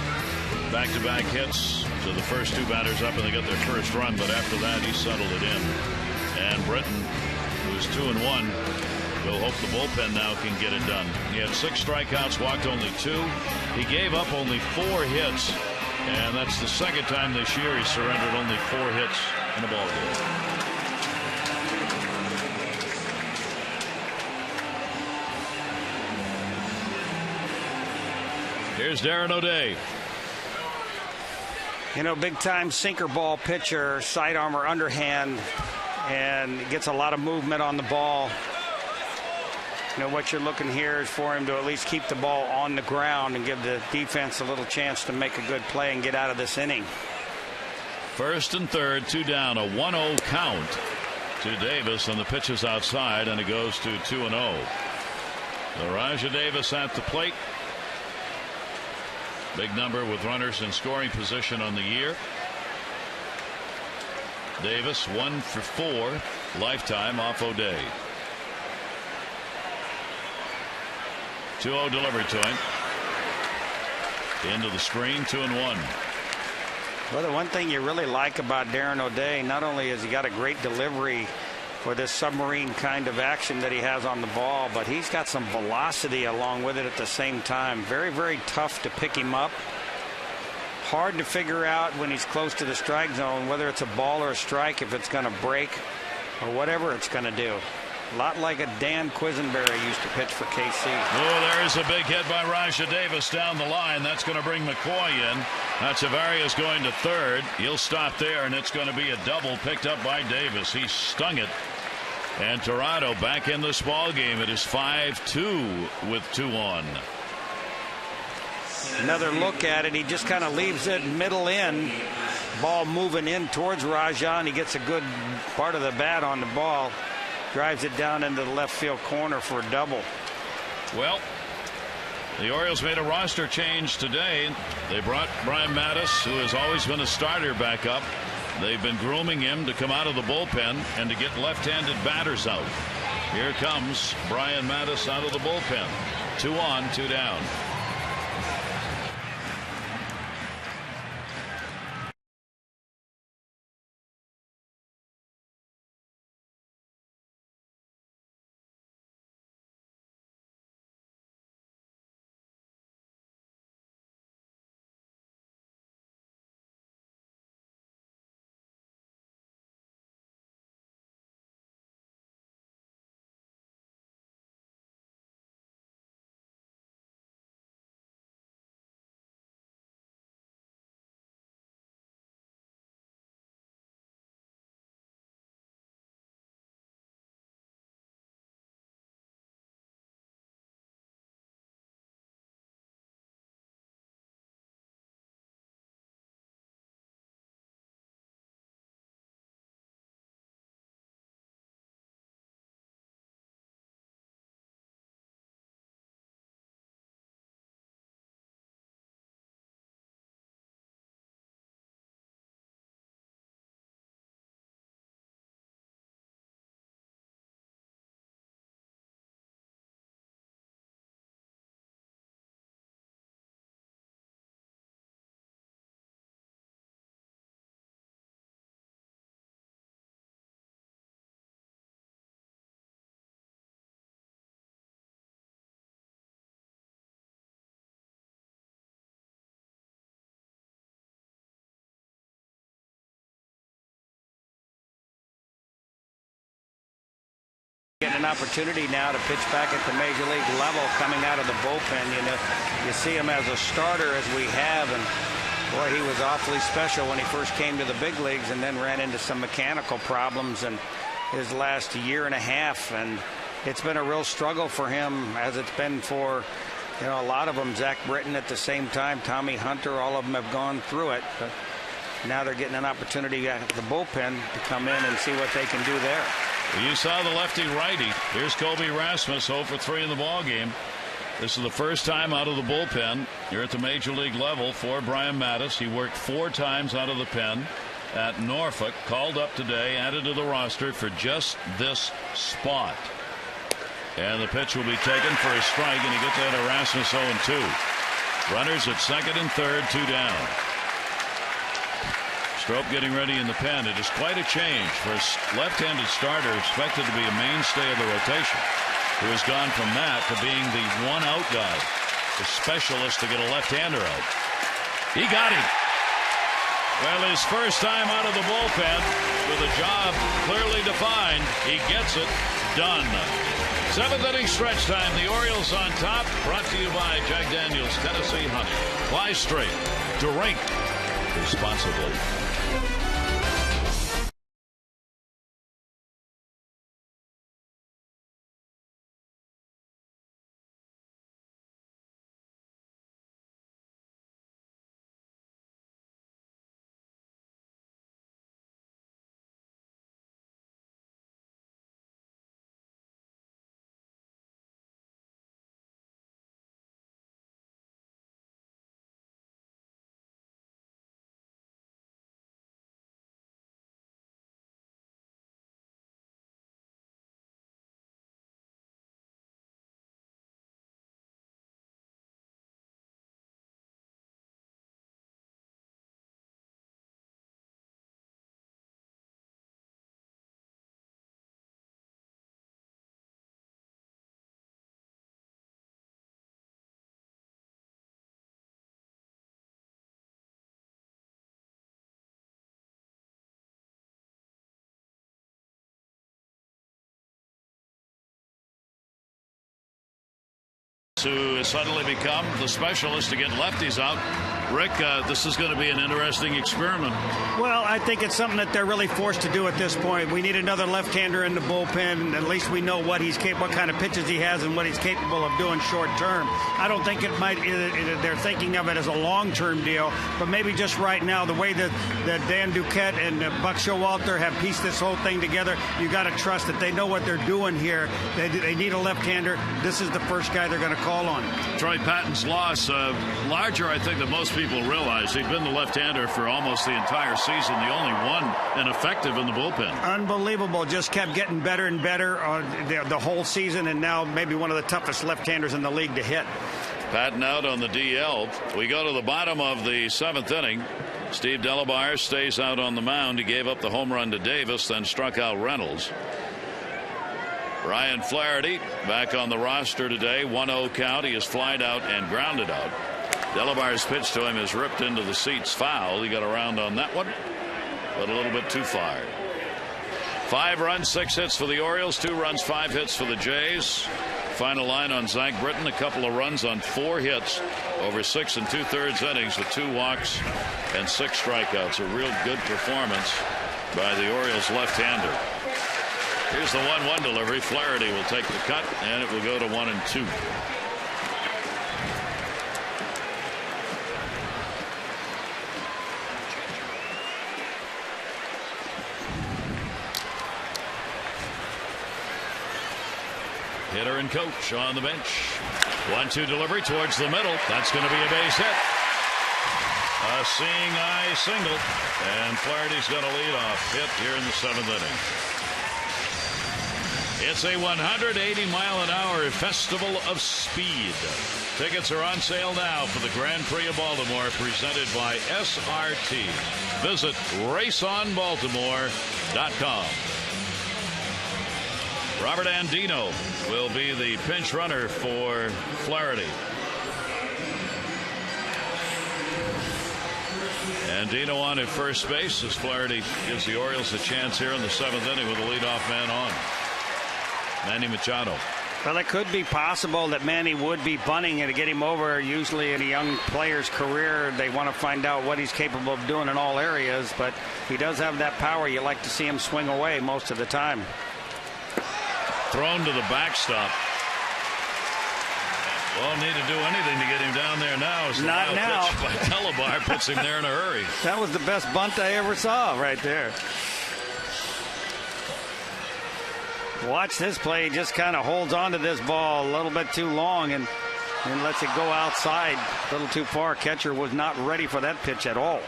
back-to-back hits to the first two batters up, and they got their first run. But after that, he settled it in. And Britton, who's 2-1, will hope the bullpen now can get it done. He had 6 strikeouts, walked only 2. He gave up only 4 hits, and that's the second time this year he surrendered only 4 hits in a ball game. Here's Darren O'Day. You know, big-time sinker ball pitcher, sidearm or underhand, and gets a lot of movement on the ball. You know, what you're looking here is for him to at least keep the ball on the ground and give the defense a little chance to make a good play and get out of this inning. First and third, 2 down, a 1-0 count to Davis, and the pitch is outside, and it goes to 2-0. Elijah Davis at the plate. Big number with runners in scoring position on the year. Davis 1 for 4 lifetime off O'Day. 2-0 delivered to him. Into the screen, 2-1. Well, the one thing you really like about Darren O'Day, not only has he got a great delivery for this submarine kind of action that he has on the ball, but he's got some velocity along with it at the same time. Very, very tough to pick him up. Hard to figure out when he's close to the strike zone whether it's a ball or a strike, if it's going to break or whatever it's going to do. A lot like a Dan Quisenberry used to pitch for KC. Oh, there's a big hit by Raja Davis down the line. That's going to bring McCoy in. Echeverria's going to third. He'll stop there, and it's going to be a double picked up by Davis. He stung it. And Toronto back in this ball game. It is 5-2 with 2 on. Another look at it. He just kind of leaves it middle in. Ball moving in towards Raja, and he gets a good part of the bat on the ball. Drives it down into the left field corner for a double. Well, the Orioles made a roster change today. They brought Brian Mattis, who has always been a starter, back up. They've been grooming him to come out of the bullpen and to get left-handed batters out. Here comes Brian Mattis out of the bullpen. 2 on, 2 down. Getting an opportunity now to pitch back at the major league level coming out of the bullpen. You know, you see him as a starter as we have, and boy, he was awfully special when he first came to the big leagues and then ran into some mechanical problems in his last year and a half, and it's been a real struggle for him, as it's been for, you know, a lot of them. Zach Britton at the same time, Tommy Hunter, all of them have gone through it, but now they're getting an opportunity at the bullpen to come in and see what they can do there. You saw the lefty-righty. Here's Kobe Rasmus, 0 for 3 in the ball game. This is the first time out of the bullpen here at the major league level for Brian Mattis. He worked 4 times out of the pen at Norfolk, called up today, added to the roster for just this spot. And the pitch will be taken for a strike, and he gets out of Rasmus 0-2. Runners at second and third, 2 down. Strop getting ready in the pen. It is quite a change for a left-handed starter expected to be a mainstay of the rotation, who has gone from that to being the one-out guy, the specialist to get a left-hander out. He got him. Well, his first time out of the bullpen with a job clearly defined. He gets it done. 7th inning stretch time. The Orioles on top. Brought to you by Jack Daniel's Tennessee Honey. Fly straight. Drink responsibly. Who has suddenly become the specialist to get lefties out. Rick, this is going to be an interesting experiment. Well, I think it's something that they're really forced to do at this point. We need another left-hander in the bullpen. At least we know what kind of pitches he has and what he's capable of doing short term. I don't think they're thinking of it as a long-term deal, but maybe just right now, the way that Dan Duquette and Buck Showalter have pieced this whole thing together, you got to trust that they know what they're doing here. They need a left-hander. This is the first guy they're going to call on. Troy Patton's loss, larger, I think, than most people realize. He'd been the left-hander for almost the entire season, the only one ineffective in the bullpen. Unbelievable. Just kept getting better and better the whole season, and now maybe one of the toughest left-handers in the league to hit. Patton out on the DL. We go to the bottom of the 7th inning. Steve Delabar stays out on the mound. He gave up the home run to Davis, then struck out Reynolds. Ryan Flaherty back on the roster today. 1-0 count. He is flied out and grounded out. Delabar's pitch to him is ripped into the seats, foul. He got around on that one, but a little bit too far. 5 runs, 6 hits for the Orioles, 2 runs, 5 hits for the Jays. Final line on Zach Britton, a couple of runs on 4 hits over 6 2/3 innings with 2 walks and 6 strikeouts. A real good performance by the Orioles left-hander. Here's the 1-1 delivery. Flaherty will take the cut, and it will go to 1-2. Hitter and coach on the bench. 1-2 delivery towards the middle. That's going to be a base hit. A seeing eye single. And Flaherty's going to lead off hit here in the 7th inning. It's a 180-mile-an-hour festival of speed. Tickets are on sale now for the Grand Prix of Baltimore, presented by SRT. Visit raceonbaltimore.com. Robert Andino will be the pinch runner for Flaherty. Andino on at first base as Flaherty gives the Orioles a chance here in the 7th inning with a leadoff man on. Manny Machado. Well, it could be possible that Manny would be bunting to get him over. Usually in a young player's career, they want to find out what he's capable of doing in all areas, but he does have that power. You like to see him swing away most of the time. Thrown to the backstop. Won't need to do anything to get him down there now. As the Not now. Pitch by Delabar puts him there in a hurry. That was the best bunt I ever saw right there. Watch this play. He just kind of holds on to this ball a little bit too long and lets it go outside a little too far. Catcher was not ready for that pitch at all.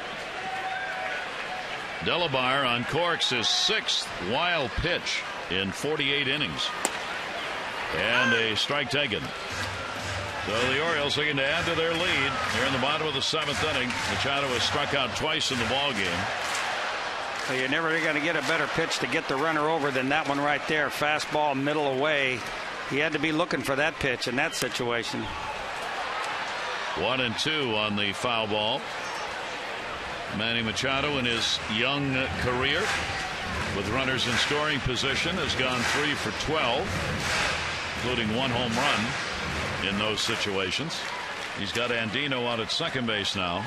Delabar on corks his 6th wild pitch in 48 innings. And a strike taken. So the Orioles looking to add to their lead. They're in the bottom of the 7th inning. Machado has struck out twice in the ball game. So you're never going to get a better pitch to get the runner over than that one right there. Fastball middle away. He had to be looking for that pitch in that situation. 1-2 on the foul ball. Manny Machado in his young career with runners in scoring position has gone 3 for 12, including 1 home run in those situations. He's got Andino out at second base now.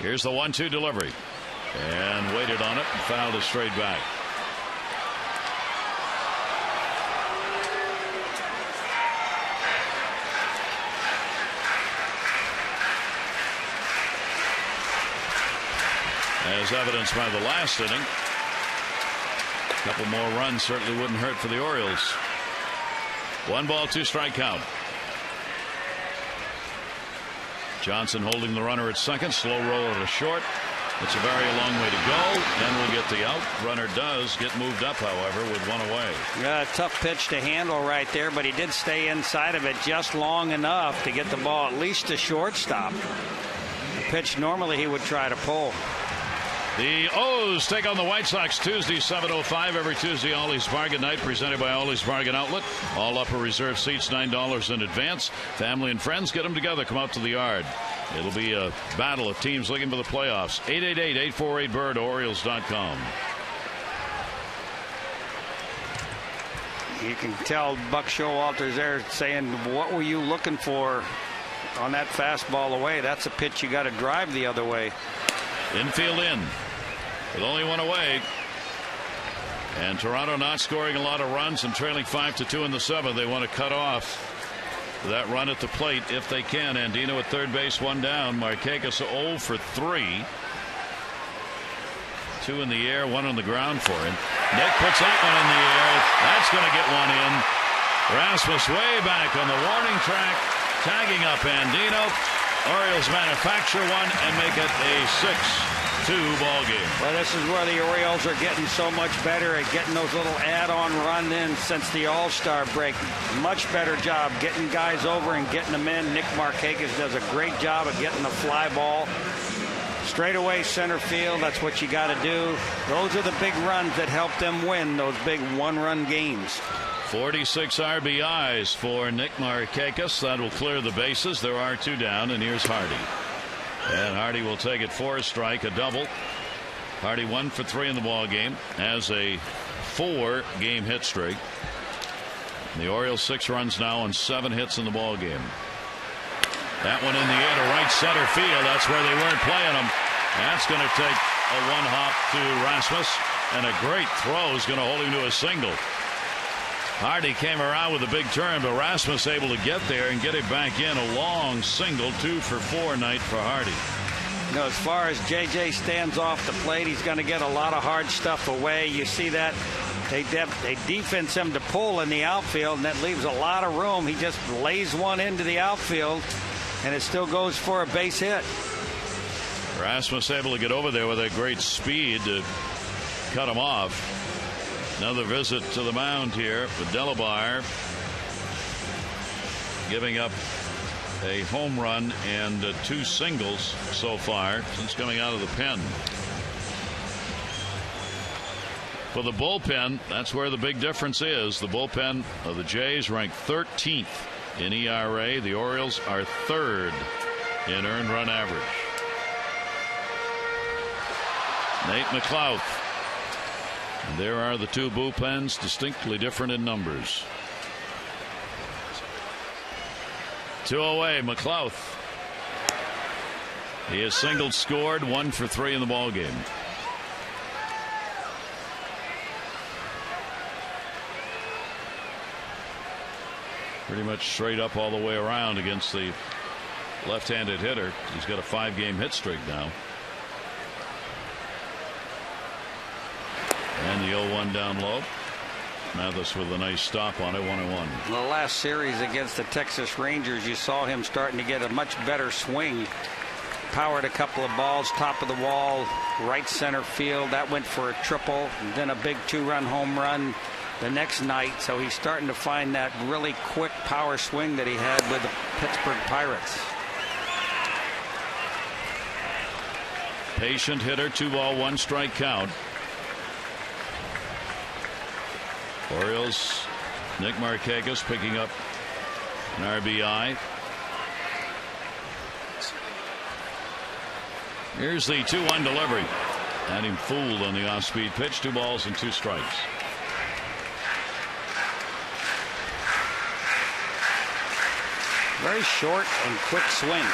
Here's the 1-2 delivery, and waited on it and fouled it straight back. As evidenced by the last inning, a couple more runs certainly wouldn't hurt for the Orioles. 1 ball, 2 strike count. Johnson holding the runner at second. Slow roll at a short. It's a very long way to go, and we'll get the out. Runner does get moved up, however, with 1 away. Tough pitch to handle right there, but he did stay inside of it just long enough to get the ball at least to shortstop. The pitch normally he would try to pull. The O's take on the White Sox Tuesday, 7:05 every Tuesday. Ollie's Bargain Night, presented by Ollie's Bargain Outlet. All upper reserve seats, $9 in advance. Family and friends, get them together. Come out to the yard. It'll be a battle of teams looking for the playoffs. 888-848-BIRD, Orioles.com. You can tell Buck Showalter's there saying, what were you looking for on that fastball away? That's a pitch you got to drive the other way. Infield in. With only 1 away, and Toronto not scoring a lot of runs and trailing 5-2 in the 7th. They want to cut off that run at the plate if they can. Andino at third base, 1 down. Markakis 0 for 3. 2 in the air, 1 on the ground for him. Nick puts that one in the air. That's going to get 1 in. Rasmus way back on the warning track, tagging up Andino. Orioles manufacture 1 and make it a 6-2 ball game. Well, this is where the Orioles are getting so much better at getting those little add-on run-ins since the All-Star break. Much better job getting guys over and getting them in. Nick Markakis does a great job of getting the fly ball straightaway center field. That's what you got to do. Those are the big runs that help them win those big 1-run games. 46 RBIs for Nick Markakis. That will clear the bases. There are 2 down, and here's Hardy. And Hardy will take it for a strike, a double. Hardy 1 for 3 in the ball game, has a 4-game hit streak. And the Orioles 6 runs now and 7 hits in the ball game. That one in the air to right center field. That's where they weren't playing him. That's going to take a 1-hop to Rasmus, and a great throw is going to hold him to a single. Hardy came around with a big turn, but Rasmus able to get there and get it back in. A long single, 2 for 4 night for Hardy. You know, as far as JJ stands off the plate, he's going to get a lot of hard stuff away. You see that they defense him to pull in the outfield, and that leaves a lot of room. He just lays one into the outfield, and it still goes for a base hit. Rasmus able to get over there with a great speed to cut him off. Another visit to the mound here with Delabar, giving up a home run and 2 singles so far since coming out of the pen. For the bullpen, that's where the big difference is. The bullpen of the Jays ranked 13th in ERA. The Orioles are 3rd in earned run average. Nate McLouth. And there are the 2 bullpens, distinctly different in numbers. 2 away, McLouth. He has singled, scored, 1 for 3 in the ball game. Pretty much straight up all the way around against the left-handed hitter. He's got a 5-game hit streak now. And the 0-1 down low. Mathis with a nice stop on it, 1-1. The last series against the Texas Rangers, you saw him starting to get a much better swing. Powered a couple of balls, top of the wall, right center field. That went for a triple, and then a big 2-run home run the next night, so he's starting to find that really quick power swing that he had with the Pittsburgh Pirates. Patient hitter, 2-ball, 1-strike count. Orioles, Nick Markakis picking up an RBI. Here's the 2-1 delivery. Had him fooled on the off-speed pitch. 2 balls and 2 strikes. Very short and quick swing.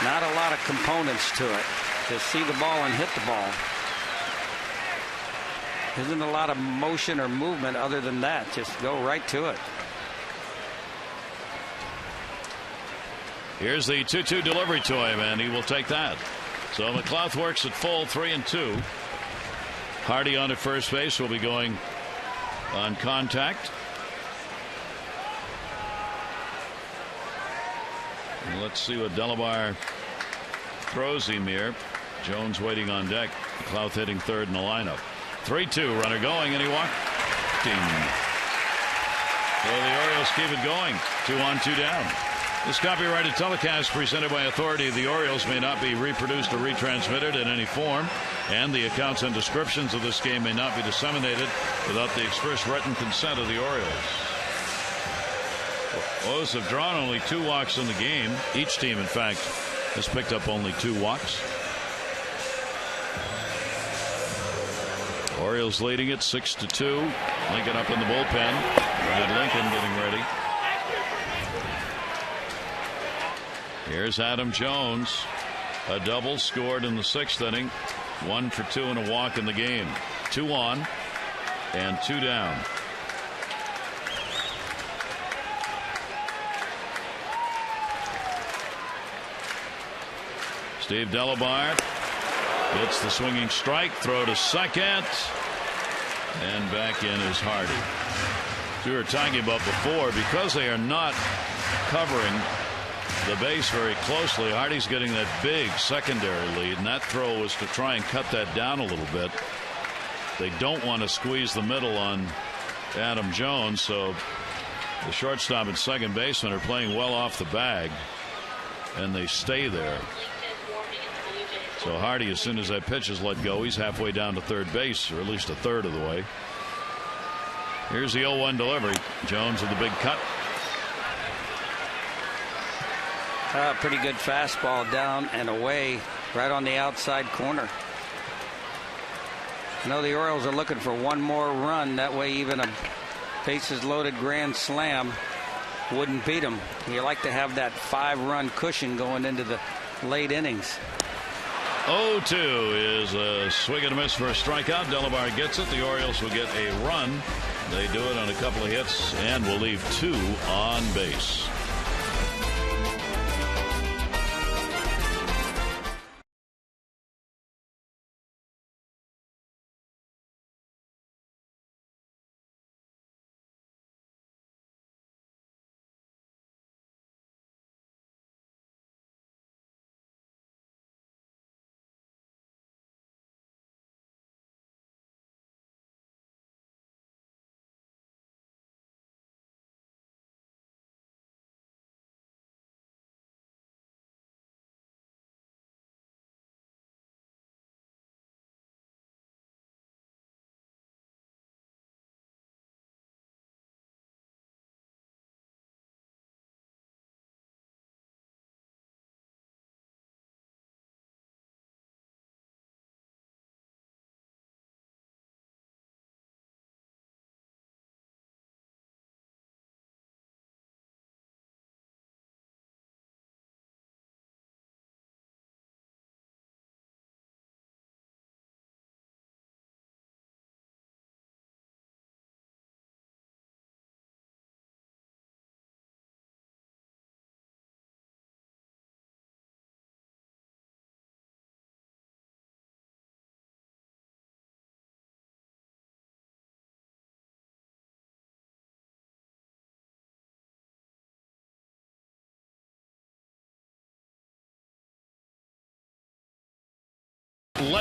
Not a lot of components to it. Just see the ball and hit the ball. Isn't a lot of motion or movement other than that. Just go right to it. Here's the 2-2 delivery to him, and he will take that. So McLouth works at full, 3-2. Hardy on at first base will be going on contact. And let's see what Delabar throws him here. Jones waiting on deck. McLouth hitting third in the lineup. 3-2, runner going, and he walked him. So the Orioles keep it going. 2 on, 2 down. This copyrighted telecast presented by authority of the Orioles may not be reproduced or retransmitted in any form, and the accounts and descriptions of this game may not be disseminated without the express written consent of the Orioles. O's have drawn only 2 walks in the game. Each team, in fact, has picked up only 2 walks. Orioles leading it 6-2. Lincoln up in the bullpen. Brad Lincoln getting ready. Here's Adam Jones. A double scored in the 6th inning. 1 for 2 and a walk in the game. 2 on and 2 down. Steve Delabar gets the swinging strike. Throw to second. And back in is Hardy. We were talking about before, because they are not covering the base very closely, Hardy's getting that big secondary lead, and that throw was to try and cut that down a little bit. They don't want to squeeze the middle on Adam Jones, so the shortstop and second baseman are playing well off the bag, and they stay there. So Hardy, as soon as that pitch is let go, he's halfway down to third base, or at least a third of the way. Here's the 0-1 delivery. Jones with the big cut. Pretty good fastball down and away right on the outside corner. I know the Orioles are looking for one more run. That way even a bases loaded grand slam wouldn't beat them. You like to have that 5-run cushion going into the late innings. 0-2 is a swing and a miss for a strikeout. Delabar gets it. The Orioles will get a run. They do it on a couple of hits and will leave 2 on base.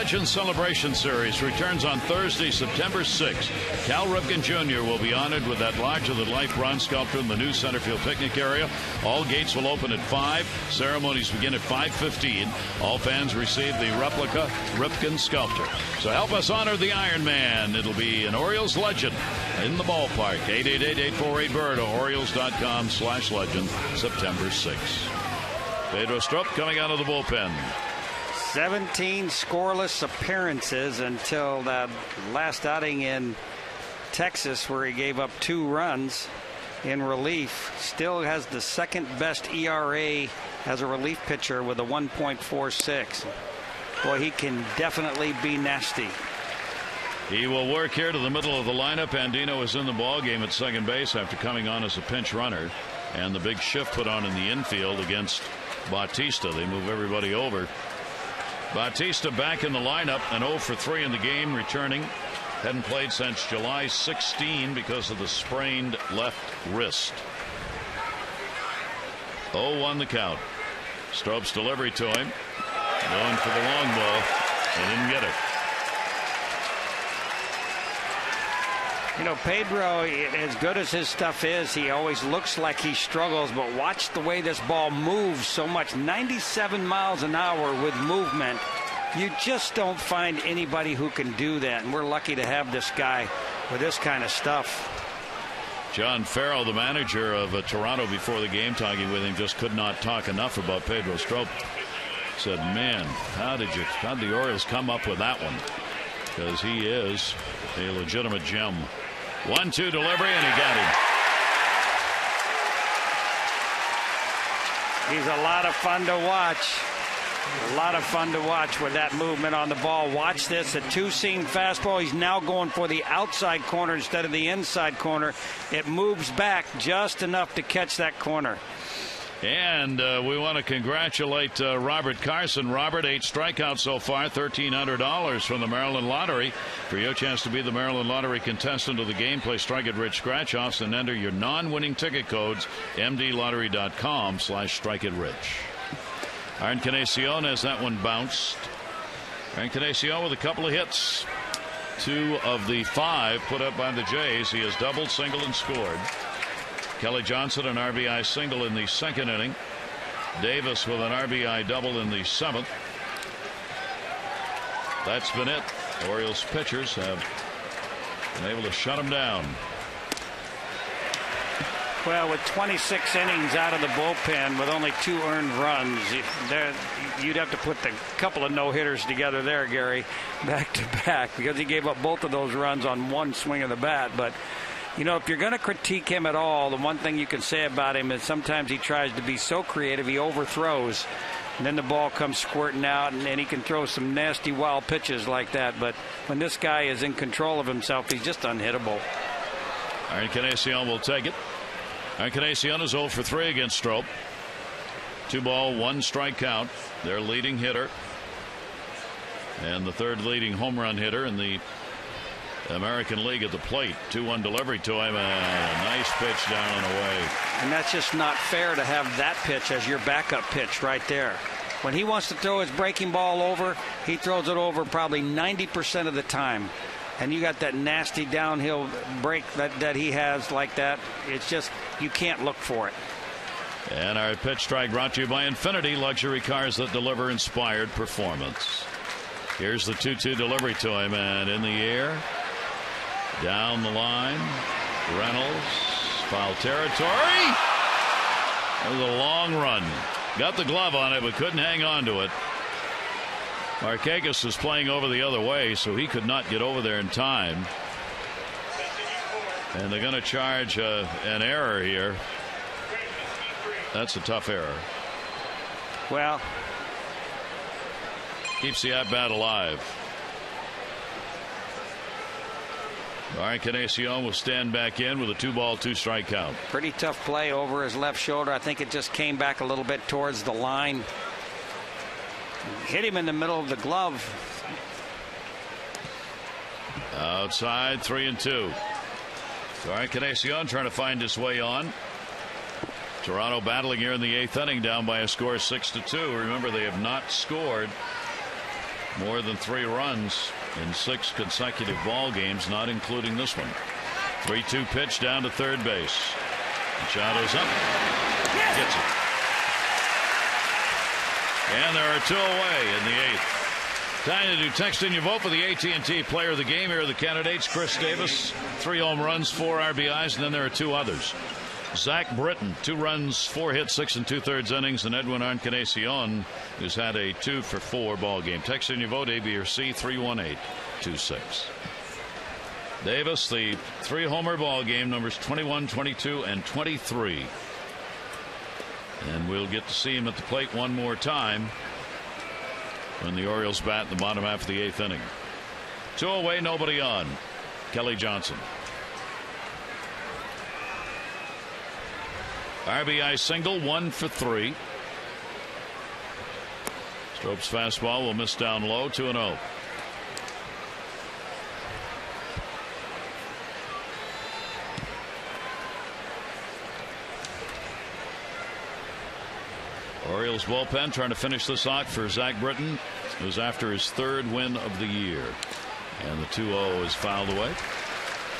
Legends Celebration Series returns on Thursday, September 6th. Cal Ripken Jr. will be honored with that larger-than-life bronze sculpture in the new Centerfield picnic area. All gates will open at 5. Ceremonies begin at 5:15. All fans receive the replica Ripken sculpture. So help us honor the Iron Man. It'll be an Orioles legend in the ballpark. 888-848-BIRD or Orioles.com/legend, September 6th. Pedro Strop coming out of the bullpen. 17 scoreless appearances until that last outing in Texas where he gave up 2 runs in relief. Still has the second best ERA as a relief pitcher with a 1.46. Boy, he can definitely be nasty. He will work here to the middle of the lineup. Andino is in the ball game at second base after coming on as a pinch runner, and the big shift put on in the infield against Bautista. They move everybody over. Bautista back in the lineup, and 0 for 3 in the game, returning. Hadn't played since July 16 because of the sprained left wrist. 0-1 the count. Strope's delivery to him. Going for the long ball. He didn't get it. You know, Pedro, as good as his stuff is, he always looks like he struggles, but watch the way this ball moves so much. 97 miles an hour with movement. You just don't find anybody who can do that, and we're lucky to have this guy with this kind of stuff. John Farrell, the manager of Toronto, before the game, talking with him, just could not talk enough about Pedro Strop. Said, man, how'd the Orioles come up with that one? Because he is a legitimate gem. 1-2 delivery, and he got him. He's a lot of fun to watch. A lot of fun to watch with that movement on the ball. Watch this, a 2-seam fastball. He's now going for the outside corner instead of the inside corner. It moves back just enough to catch that corner. And we want to congratulate Robert Carson. Robert, 8 strikeouts so far, $1,300 from the Maryland Lottery. For your chance to be the Maryland Lottery contestant of the game, play Strike It Rich scratch-offs and enter your non-winning ticket codes, mdlottery.com/strikeitRich. Aaron Encarnacion has that one bounced. Aaron Encarnacion with a couple of hits. 2 of the 5 put up by the Jays. He has doubled, singled, and scored. Kelly Johnson, an RBI single in the 2nd inning. Davis with an RBI double in the 7th. That's been it. Orioles pitchers have been able to shut him down. Well, with 26 innings out of the bullpen with only 2 earned runs, you'd have to put the couple of no-hitters together there, Gary, back to back, because he gave up both of those runs on one swing of the bat. But you know, if you're going to critique him at all, the one thing you can say about him is sometimes he tries to be so creative he overthrows, and then the ball comes squirting out, and he can throw some nasty wild pitches like that. But when this guy is in control of himself, he's just unhittable. Aaron Encarnacion will take it. Aaron Encarnacion is 0 for 3 against Strop. 2 ball, 1 strike count. Their leading hitter and the 3rd leading home run hitter in the American League at the plate. 2-1 delivery to him, and a nice pitch down and away. And that's just not fair to have that pitch as your backup pitch right there. When he wants to throw his breaking ball over, he throws it over probably 90% of the time. And you got that nasty downhill break that he has like that. It's just, you can't look for it. And our pitch strike brought to you by Infinity, luxury cars that deliver inspired performance. Here's the 2-2 delivery to him, and in the air, down the line, Reynolds, foul territory. That was a long run. Got the glove on it, but couldn't hang on to it. Markakis was playing over the other way, so he could not get over there in time. And they're going to charge an error here. That's a tough error. Well, keeps the at-bat alive. Aaron Encarnacion will stand back in with a 2-ball, 2-strike count. Pretty tough play over his left shoulder. I think it just came back a little bit towards the line. Hit him in the middle of the glove. Outside, 3-2. So Aaron Encarnacion trying to find his way on. Toronto battling here in the 8th inning, down by a score 6-2. Remember, they have not scored more than 3 runs in 6 consecutive ball games, not including this one. 3-2 pitch down to third base. Machado's up. Gets it. And there are 2 away in the 8th. Time to text in your vote for the AT&T Player of the Game. Here are the candidates. Chris Davis, 3 home runs, 4 RBIs, and then there are 2 others. Zach Britton, 2 runs, 4 hits, 6 2/3 innings, and Edwin Encarnacion, who's had a 2-for-4 ball game. Text in your vote, A, B, or C, 318-26. Davis, the 3-homer ball game, numbers 21, 22, and 23. And we'll get to see him at the plate one more time when the Orioles bat in the bottom half of the 8th inning. 2 away, nobody on. Kelly Johnson. RBI single, 1 for 3. Strope's fastball will miss down low, 2-0. Orioles bullpen trying to finish this out for Zach Britton, who's after his 3rd win of the year. And the 2-0 is fouled away.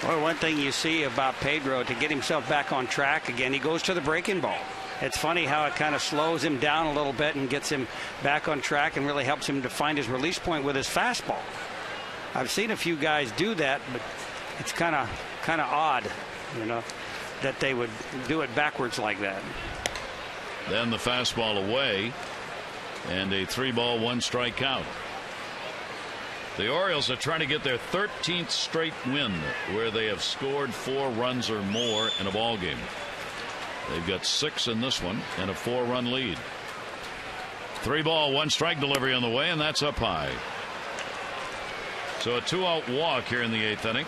Well, one thing you see about Pedro, to get himself back on track again, he goes to the breaking ball. It's funny how it kind of slows him down a little bit and gets him back on track and really helps him to find his release point with his fastball. I've seen a few guys do that, but it's kind of odd, you know, that they would do it backwards like that. Then the fastball away, and a 3-ball, 1-strike count. The Orioles are trying to get their 13th straight win where they have scored 4 runs or more in a ball game. They've got 6 in this one and a 4-run lead. 3-ball, 1-strike delivery on the way, and that's up high. So a 2-out walk here in the 8th inning.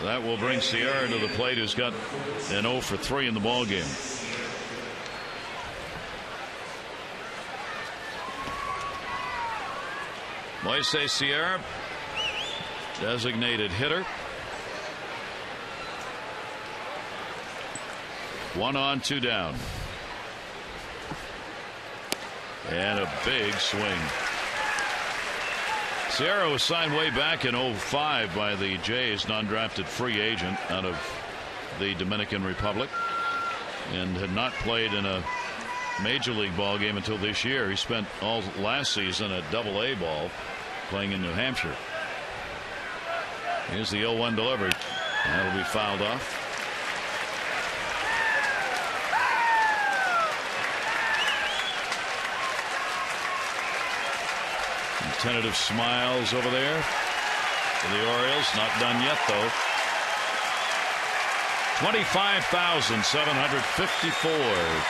That will bring Sierra to the plate, who's got an 0 for 3 in the ball game. Moises Sierra, designated hitter. 1 on, 2 down. And a big swing. Sierra was signed way back in 2005 by the Jays, non-drafted free agent out of the Dominican Republic, and had not played in a major league ball game until this year. He spent all last season at Double-A ball playing in New Hampshire. Here's the 0-1 delivery. That'll be fouled off. Tentative smiles over there for the Orioles. Not done yet, though. 25,754.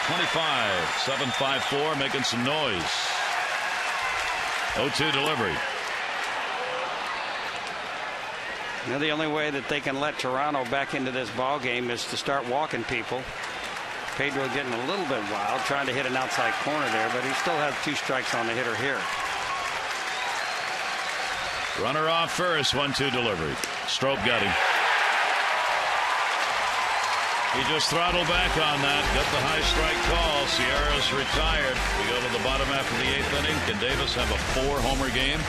25,754, making some noise. 0-2 delivery. You know, the only way that they can let Toronto back into this ball game is to start walking people. Pedro getting a little bit wild, trying to hit an outside corner there, but he still has 2 strikes on the hitter here. Runner off first, 1-2 delivery. Strope got him. He just throttled back on that, got the high strike call. Sierra's retired. We go to the bottom half of the 8th inning. Can Davis have a 4-homer game?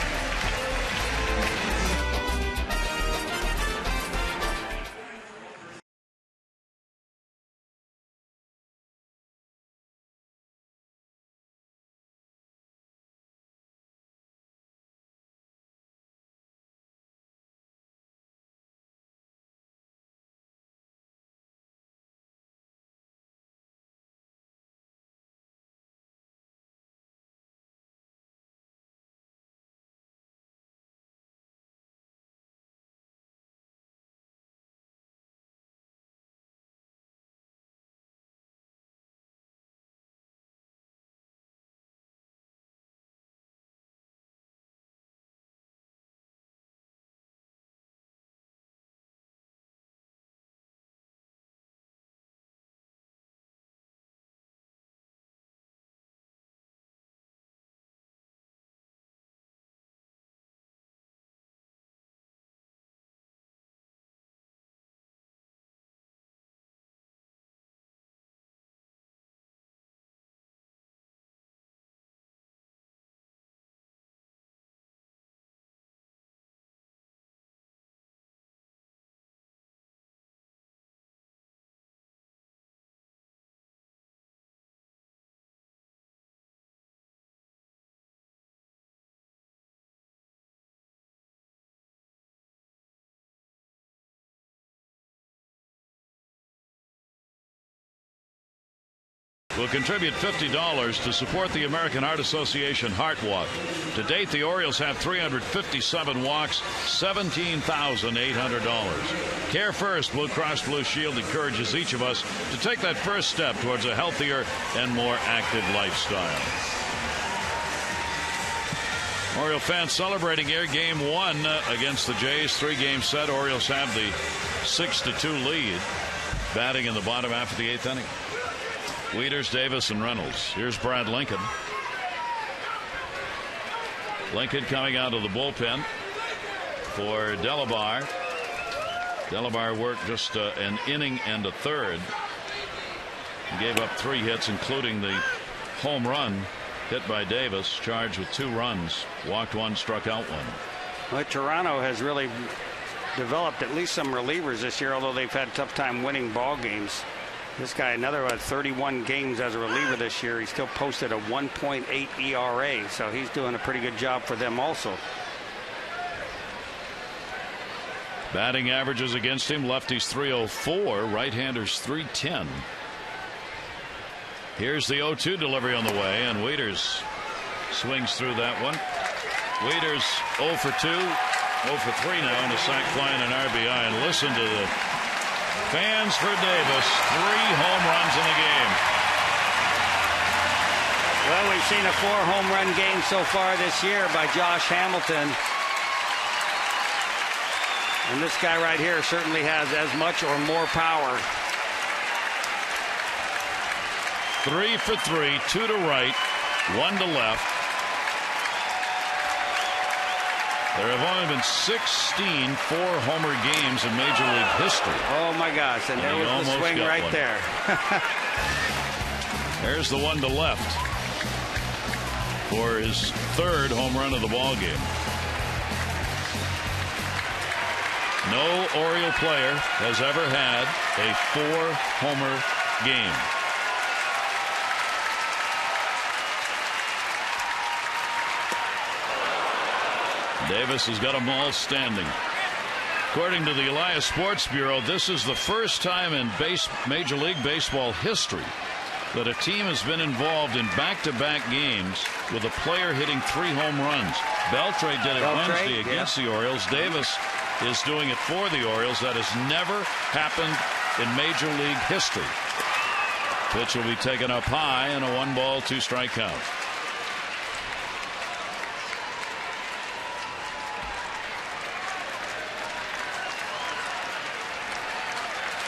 will contribute $50 to support the American Heart Association Heart Walk. To date, the Orioles have 357 walks, $17,800. Care First Blue Cross Blue Shield encourages each of us to take that first step towards a healthier and more active lifestyle. Oriole fans celebrating here game 1 against the Jays. 3-game set. Orioles have the 6-2 lead. Batting in the bottom half of the 8th inning. Wieters, Davis, and Reynolds. Here's Brad Lincoln. Lincoln coming out of the bullpen for Delabar. Delabar worked just an inning and a third. He gave up 3 hits, including the home run hit by Davis. Charged with 2 runs. Walked 1, struck out 1. Well, Toronto has really developed at least some relievers this year, although they've had a tough time winning ball games. This guy, another 31 games as a reliever this year. He still posted a 1.8 ERA, so he's doing a pretty good job for them also. Batting averages against him: lefties .304, right-handers .310. Here's the 0-2 delivery on the way, and Wieters swings through that one. Wieters 0 for 2, 0 for 3 now, and a sac fly and an RBI. And listen to the fans for Davis. 3 home runs in the game. Well, we've seen a 4 home run game so far this year by Josh Hamilton. And this guy right here certainly has as much or more power. 3 for 3, 2 to right, 1 to left. There have only been 16 4-homer games in Major League history. Oh, my gosh. And there was the swing right there. There's the 1 to left for his 3rd home run of the ball game. No Oriole player has ever had a 4-homer game. Davis has got them all standing. According to the Elias Sports Bureau, this is the first time in Major League Baseball history that a team has been involved in back-to-back games with a player hitting 3 home runs. Beltre did it Wednesday against the Orioles. Davis is doing it for the Orioles. That has never happened in Major League history. Pitch will be taken up high, and a 1-ball, 2-strike count.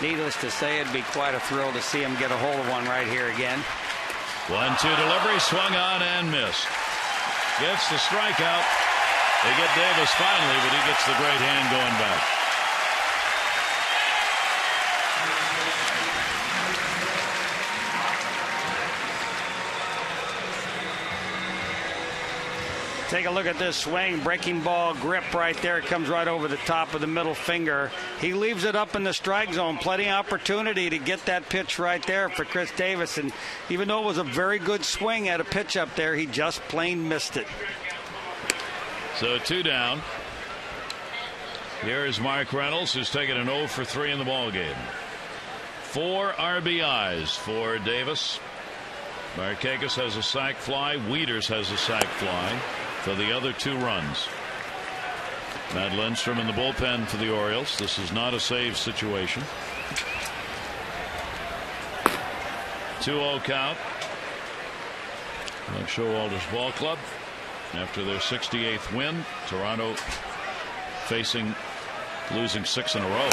Needless to say, it'd be quite a thrill to see him get a hold of one right here again. 1-2 delivery, swung on and missed. Gets the strikeout. They get Davis finally, but he gets the great hand going back. Take a look at this swing. Breaking ball grip right there. It comes right over the top of the middle finger. He leaves it up in the strike zone. Plenty of opportunity to get that pitch right there for Chris Davis. And even though it was a very good swing at a pitch up there, he just plain missed it. So 2 down. Here is Mark Reynolds, who's taken an 0 for 3 in the ballgame. 4 RBIs for Davis. Markakis has a sac fly. Wieters has a sac fly for the other 2 runs. Matt Lindstrom in the bullpen for the Orioles. This is not a save situation. 2-0 count. Showalter's Ball Club. After their 68th win, Toronto losing 6 in a row.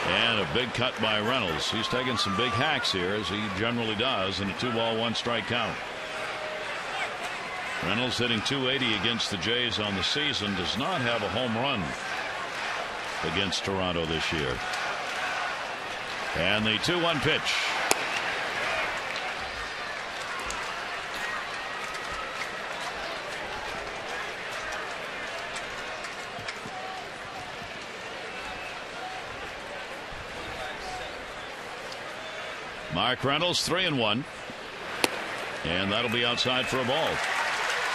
And a big cut by Reynolds. He's taking some big hacks here, as he generally does, in a 2-ball, 1-strike count. Reynolds hitting .280 against the Jays on the season. Does not have a home run against Toronto this year. And the 2-1 pitch. Mark Reynolds 3-1, and that'll be outside for a ball.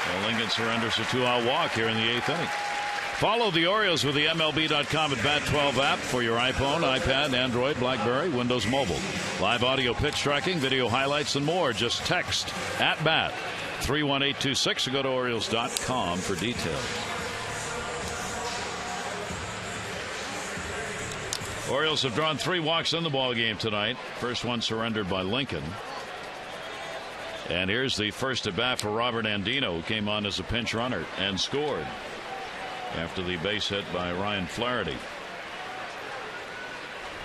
Well, Lincoln surrenders a 2-out walk here in the 8th inning. Follow the Orioles with the MLB.com at Bat 12 app for your iPhone, iPad, Android, BlackBerry, Windows Mobile. Live audio pitch tracking, video highlights, and more. Just text at bat 31826 or go to Orioles.com for details. Orioles have drawn 3 walks in the ball game tonight. First one surrendered by Lincoln. And here's the first at bat for Robert Andino, who came on as a pinch runner and scored after the base hit by Ryan Flaherty.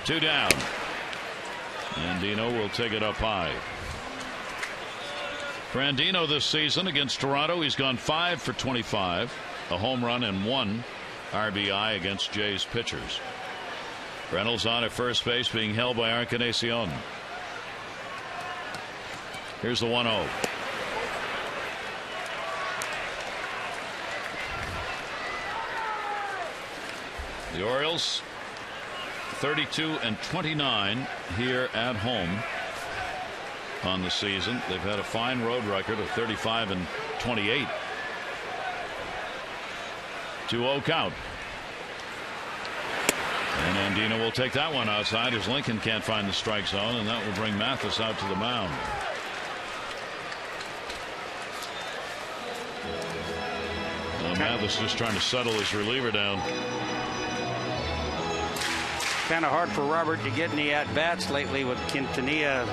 2 down. Andino will take it up high. For Andino this season against Toronto, he's gone 5 for 25, a home run and 1 RBI against Jays pitchers. Reynolds on at first base, being held by Encarnacion. Here's the 1-0. The Orioles 32-29 here at home on the season. They've had a fine road record of 35-28. 2-0 count. And Andino will take that one outside as Lincoln can't find the strike zone, and that will bring Mathis out to the mound. Mathis just trying to settle his reliever down. Kind of hard for Robert to get any at-bats lately with Quintanilla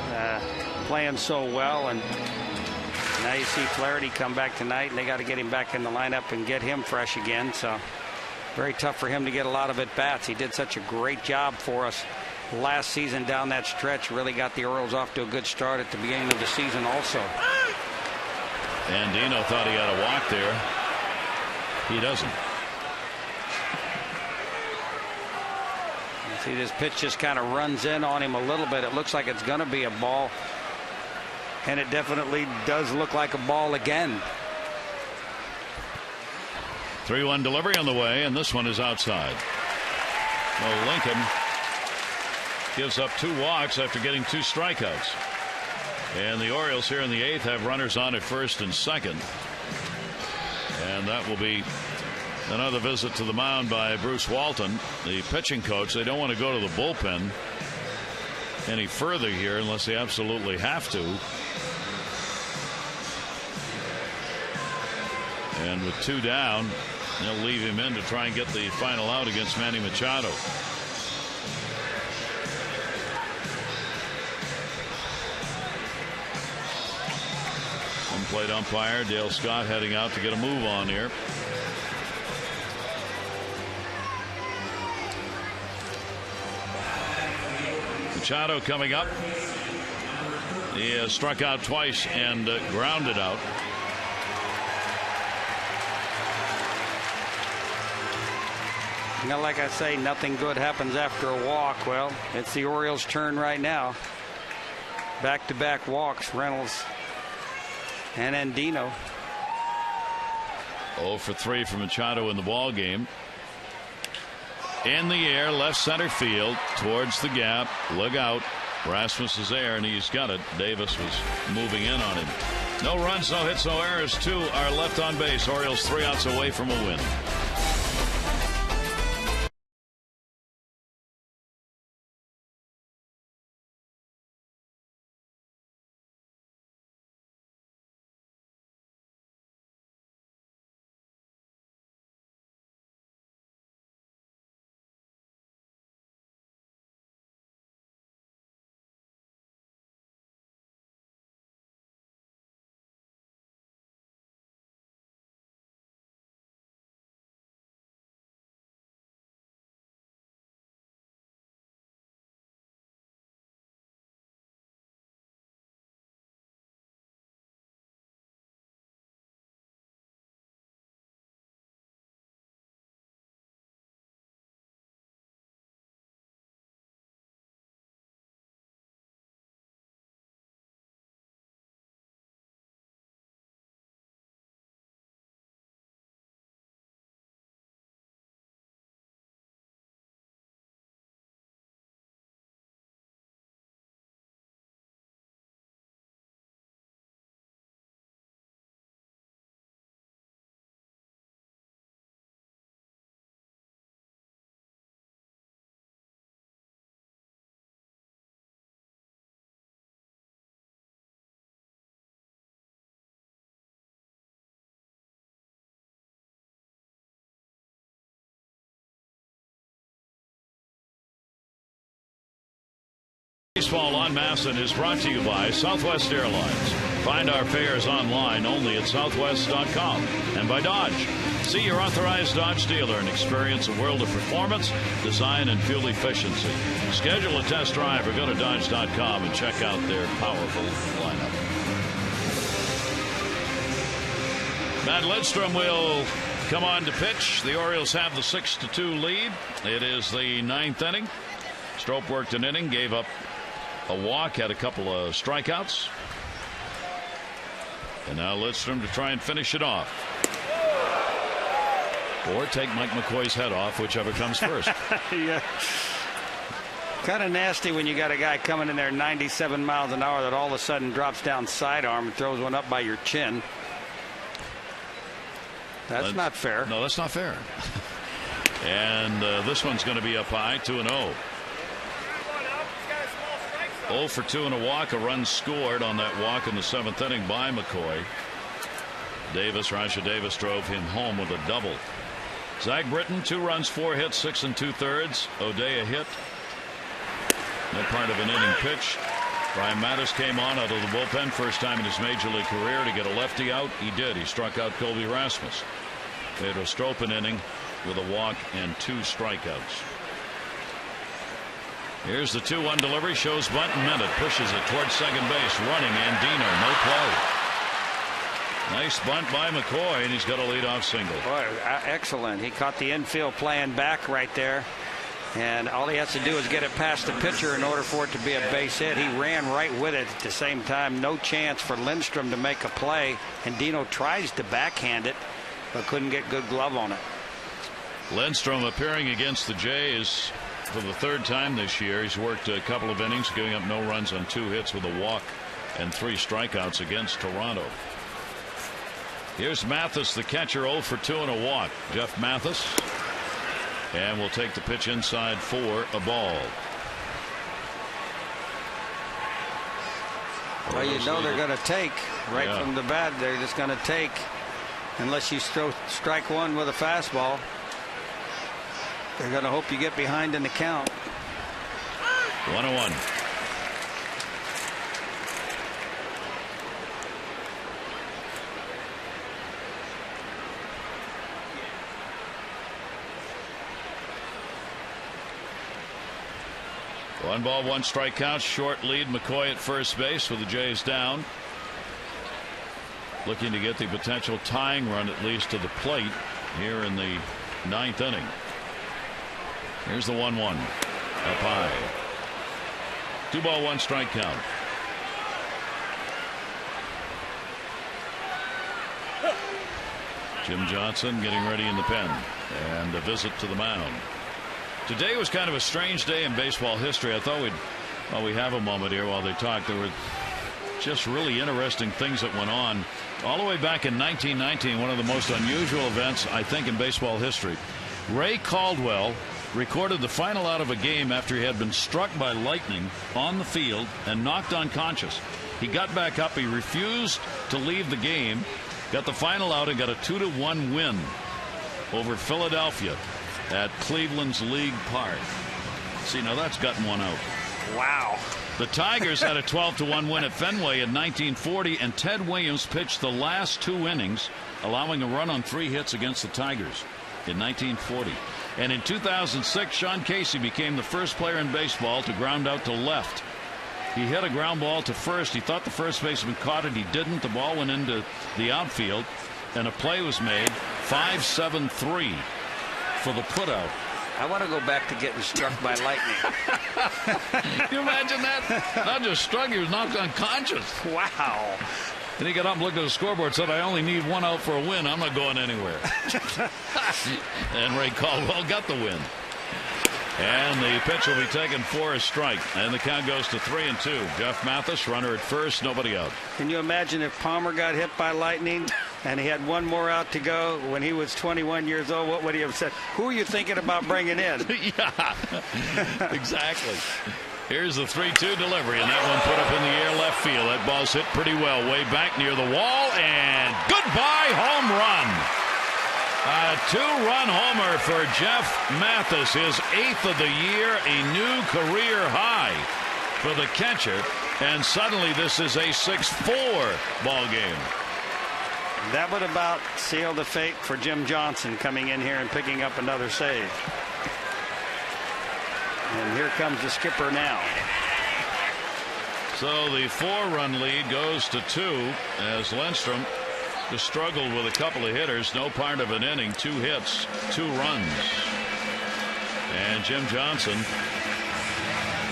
playing so well, and now you see Flaherty come back tonight, and they got to get him back in the lineup and get him fresh again. So very tough for him to get a lot of at-bats. He did such a great job for us last season down that stretch. Really got the Orioles off to a good start at the beginning of the season also. Andino thought he had a walk there. He doesn't. See, this pitch just kind of runs in on him a little bit. It looks like it's going to be a ball, and it definitely does look like a ball again. 3-1 delivery on the way, and this one is outside. Well, Lincoln gives up 2 walks after getting 2 strikeouts. And the Orioles here in the 8th have runners on at first and second. And that will be another visit to the mound by Bruce Walton, the pitching coach. They don't want to go to the bullpen any further here unless they absolutely have to. And with 2 down, they'll leave him in to try and get the final out against Manny Machado. Home plate umpire Dale Scott heading out to get a move on here. Machado coming up. He has struck out twice and grounded out. Now, like I say, nothing good happens after a walk. Well, it's the Orioles' turn right now. Back-to-back walks, Reynolds and Andino. 0 for 3 for Machado in the ball game. In the air, left center field, towards the gap. Look out. Rasmus is there, and he's got it. Davis was moving in on him. No runs, no hits, no errors. 2 are left on base. Orioles 3 outs away from a win. Baseball on Masson is brought to you by Southwest Airlines. Find our fares online only at southwest.com. And by Dodge. See your authorized Dodge dealer and experience a world of performance, design, and fuel efficiency. Schedule a test drive or go to Dodge.com and check out their powerful lineup. Matt Lindstrom will come on to pitch. The Orioles have the 6-2 lead. It is the 9th inning. Strop worked an inning, gave up a walk, had a couple of strikeouts. And now Lindstrom to try and finish it off. Or take Mike McCoy's head off, whichever comes first. Yeah. Kind of nasty when you got a guy coming in there 97 miles an hour that all of a sudden drops down sidearm and throws one up by your chin. That's not fair. No, that's not fair. And this one's going to be up high, 2-0. 0 for 2 and a walk. A run scored on that walk in the 7th inning by McCoy. Rajah Davis drove him home with a double. Zach Britton, 2 runs, 4 hits, 6 2/3. O'Day a hit. No part of an inning pitch. Brian Mattis came on out of the bullpen, first time in his major league career to get a lefty out. He did. He struck out Colby Rasmus. Pedro Strop an inning with a walk and 2 strikeouts. Here's the 2-1 delivery. Shows bunt and Mennett pushes it towards second base. Running Andino. No play. Nice bunt by McCoy, and he's got a leadoff single. Boy, excellent. He caught the infield playing back right there. And all he has to do is get it past the pitcher in order for it to be a base hit. He ran right with it at the same time. No chance for Lindstrom to make a play. And Dino tries to backhand it, but couldn't get good glove on it. Lindstrom appearing against the Jays for the 3rd time this year. He's worked a couple of innings, giving up no runs on 2 hits with a walk and 3 strikeouts against Toronto. Here's Mathis, the catcher, 0 for 2 and a walk. Jeff Mathis. And we'll take the pitch inside for a ball. Well, you know they're going to take right from the bat. They're just going to take unless you strike one with a fastball. They're going to hope you get behind in the count. 1-1. One ball, 1 strikeout. Short lead. McCoy at first base with the Jays down. Looking to get the potential tying run at least to the plate here in the 9th inning. Here's the 1-1 up high. 2 ball, 1 strike count. Jim Johnson getting ready in the pen and a visit to the mound. Today was kind of a strange day in baseball history. I thought while we have a moment here while they talk, there were just really interesting things that went on all the way back in 1919. One of the most unusual events, I think, in baseball history. Ray Caldwell recorded the final out of a game after he had been struck by lightning on the field and knocked unconscious. He got back up. He refused to leave the game, got the final out, and got a 2-1 win over Philadelphia at Cleveland's League Park. See, now that's gotten one out. Wow. The Tigers had a 12-1 win at Fenway in 1940, and Ted Williams pitched the last 2 innings, allowing a run on 3 hits against the Tigers in 1940. And in 2006, Sean Casey became the first player in baseball to ground out to left. He hit a ground ball to first. He thought the first baseman caught it. He didn't. The ball went into the outfield, and a play was made. 5-7-3 for the putout. I want to go back to getting struck by lightning. Can you imagine that? Not just struck, he was knocked unconscious. Wow. Then he got up and looked at the scoreboard, said, I only need 1 out for a win. I'm not going anywhere. And Ray Caldwell got the win. And the pitch will be taken for a strike. And the count goes to 3-2. Jeff Mathis, runner at first, nobody out. Can you imagine if Palmer got hit by lightning and he had 1 more out to go when he was 21 years old? What would he have said? Who are you thinking about bringing in? Yeah, exactly. Here's the 3-2 delivery, and that one put up in the air left field. That ball's hit pretty well, way back near the wall, and goodbye home run. A 2-run homer for Jeff Mathis, his 8th of the year, a new career high. for the catcher, and suddenly this is a 6-4 ball game. That would about seal the fate for Jim Johnson coming in here and picking up another save. And here comes the skipper now. So the 4-run lead goes to 2 as Lindstrom just struggled with a couple of hitters. No part of an inning. 2 hits, 2 runs. And Jim Johnson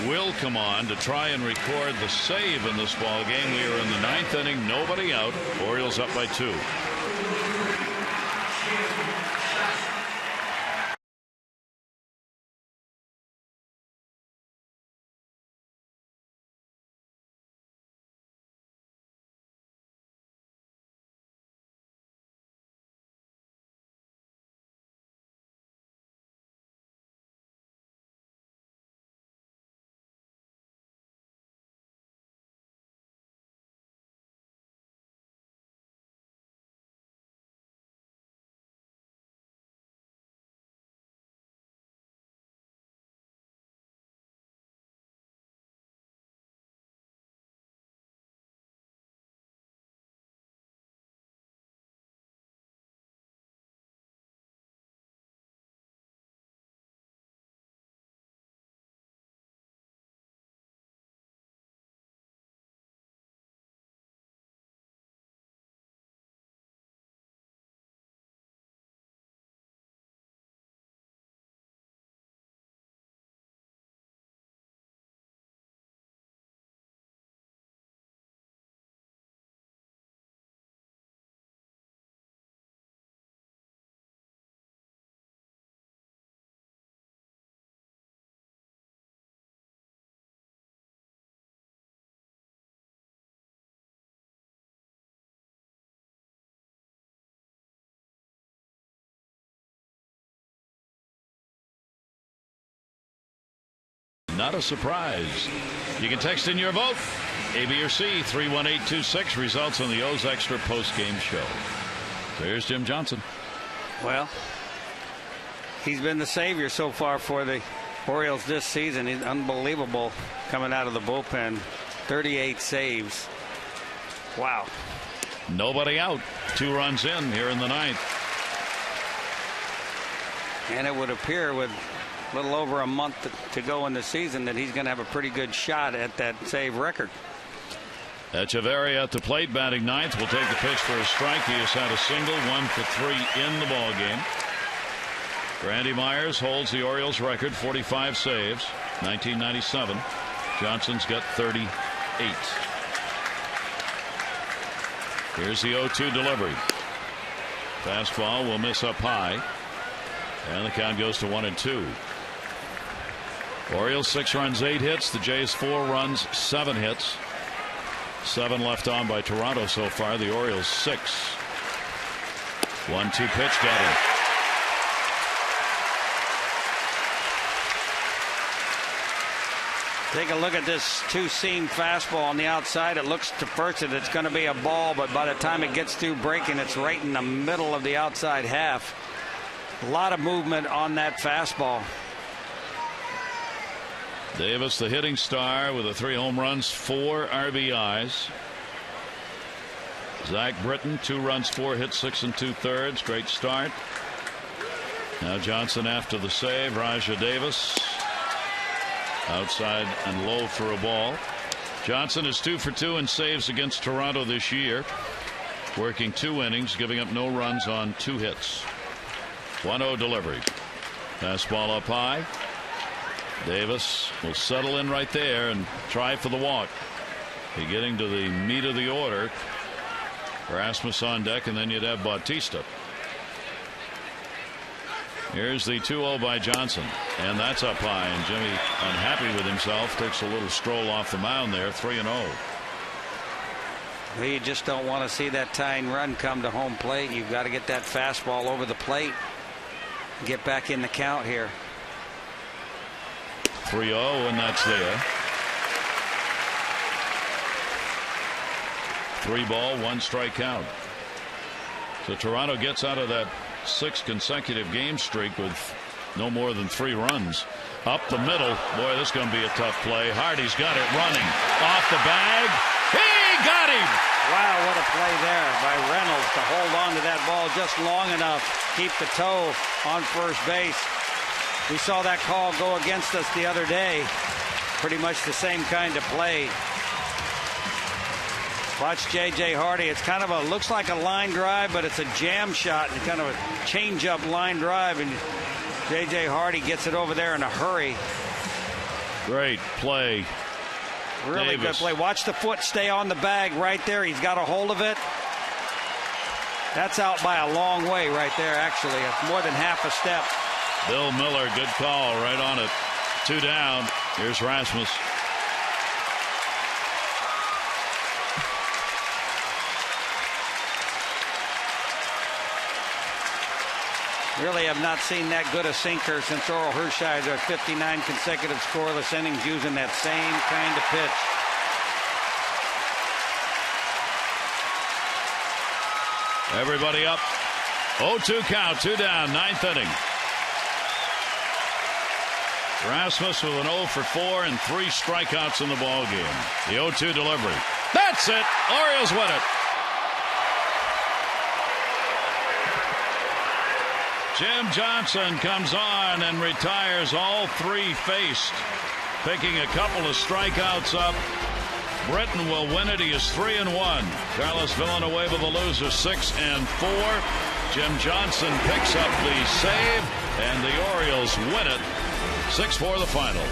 will come on to try and record the save in this ball game. We are in the 9th inning. Nobody out. Orioles up by 2. Not a surprise. You can text in your vote. A, B, or C, 31826. Results on the O's Extra post-game show. There's Jim Johnson. Well, he's been the savior so far for the Orioles this season. He's unbelievable coming out of the bullpen. 38 saves. Wow. Nobody out. 2 runs in here in the 9th. And it would appear with a little over a month to go in the season that he's going to have a pretty good shot at that save record. Echeverria at the plate, batting 9th, will take the pitch for a strike. He has had a single, 1 for 3 in the ball game. Randy Myers holds the Orioles record, 45 saves, 1997. Johnson's got 38. Here's the 0-2 delivery. Fastball will miss up high, and the count goes to 1-2. Orioles 6 runs, 8 hits. The Jays 4 runs, 7 hits. 7 left on by Toronto so far. The Orioles 6. 1-2 pitch, got him. Take a look at this 2-seam fastball on the outside. It looks to first that it's going to be a ball, but by the time it gets through breaking, it's right in the middle of the outside half. A lot of movement on that fastball. Davis, the hitting star, with the 3 home runs, 4 RBIs. Zach Britton, 2 runs, 4 hits, 6 2/3. Great start. Now Johnson after the save. Raja Davis outside and low for a ball. Johnson is 2 for 2 in saves against Toronto this year, working 2 innings, giving up no runs on 2 hits. 1-0 delivery. Fastball up high. Davis will settle in right there and try for the walk. Be getting to the meat of the order. Rasmus on deck, and then you'd have Bautista. Here's the 2-0 by Johnson, and that's up high, and Jimmy, unhappy with himself, takes a little stroll off the mound there. 3-0. Well, you just don't want to see that tying run come to home plate. You've got to get that fastball over the plate, get back in the count here. 3-0, and that's there. 3 ball, 1 strike count. So Toronto gets out of that 6 consecutive game streak with no more than 3 runs. Up the middle. Boy, this is going to be a tough play. Hardy's got it running. Off the bag. He got him. Wow, what a play there by Reynolds to hold on to that ball just long enough. Keep the toe on first base. We saw that call go against us the other day. Pretty much the same kind of play. Watch J.J. Hardy. It's kind of looks like a line drive, but it's a jam shot and kind of a change-up line drive. And J.J. Hardy gets it over there in a hurry. Great play. Really good play. Watch the foot stay on the bag right there. He's got a hold of it. That's out by a long way right there, actually. It's more than half a step. Bill Miller, good call right on it. 2 down. Here's Rasmus. Really have not seen that good a sinker since Oral Hershiser. 59 consecutive scoreless innings using that same kind of pitch. Everybody up. 0-2 count, 2 down, 9th inning. Rasmus with an 0 for 4 and 3 strikeouts in the ball game. The 0-2 delivery. That's it. Orioles win it. Jim Johnson comes on and retires all 3 faced. Picking a couple of strikeouts up. Britton will win it. He is 3-1. Carlos Villanueva, the loser, 6-4. Jim Johnson picks up the save, and the Orioles win it. 6-4 the final.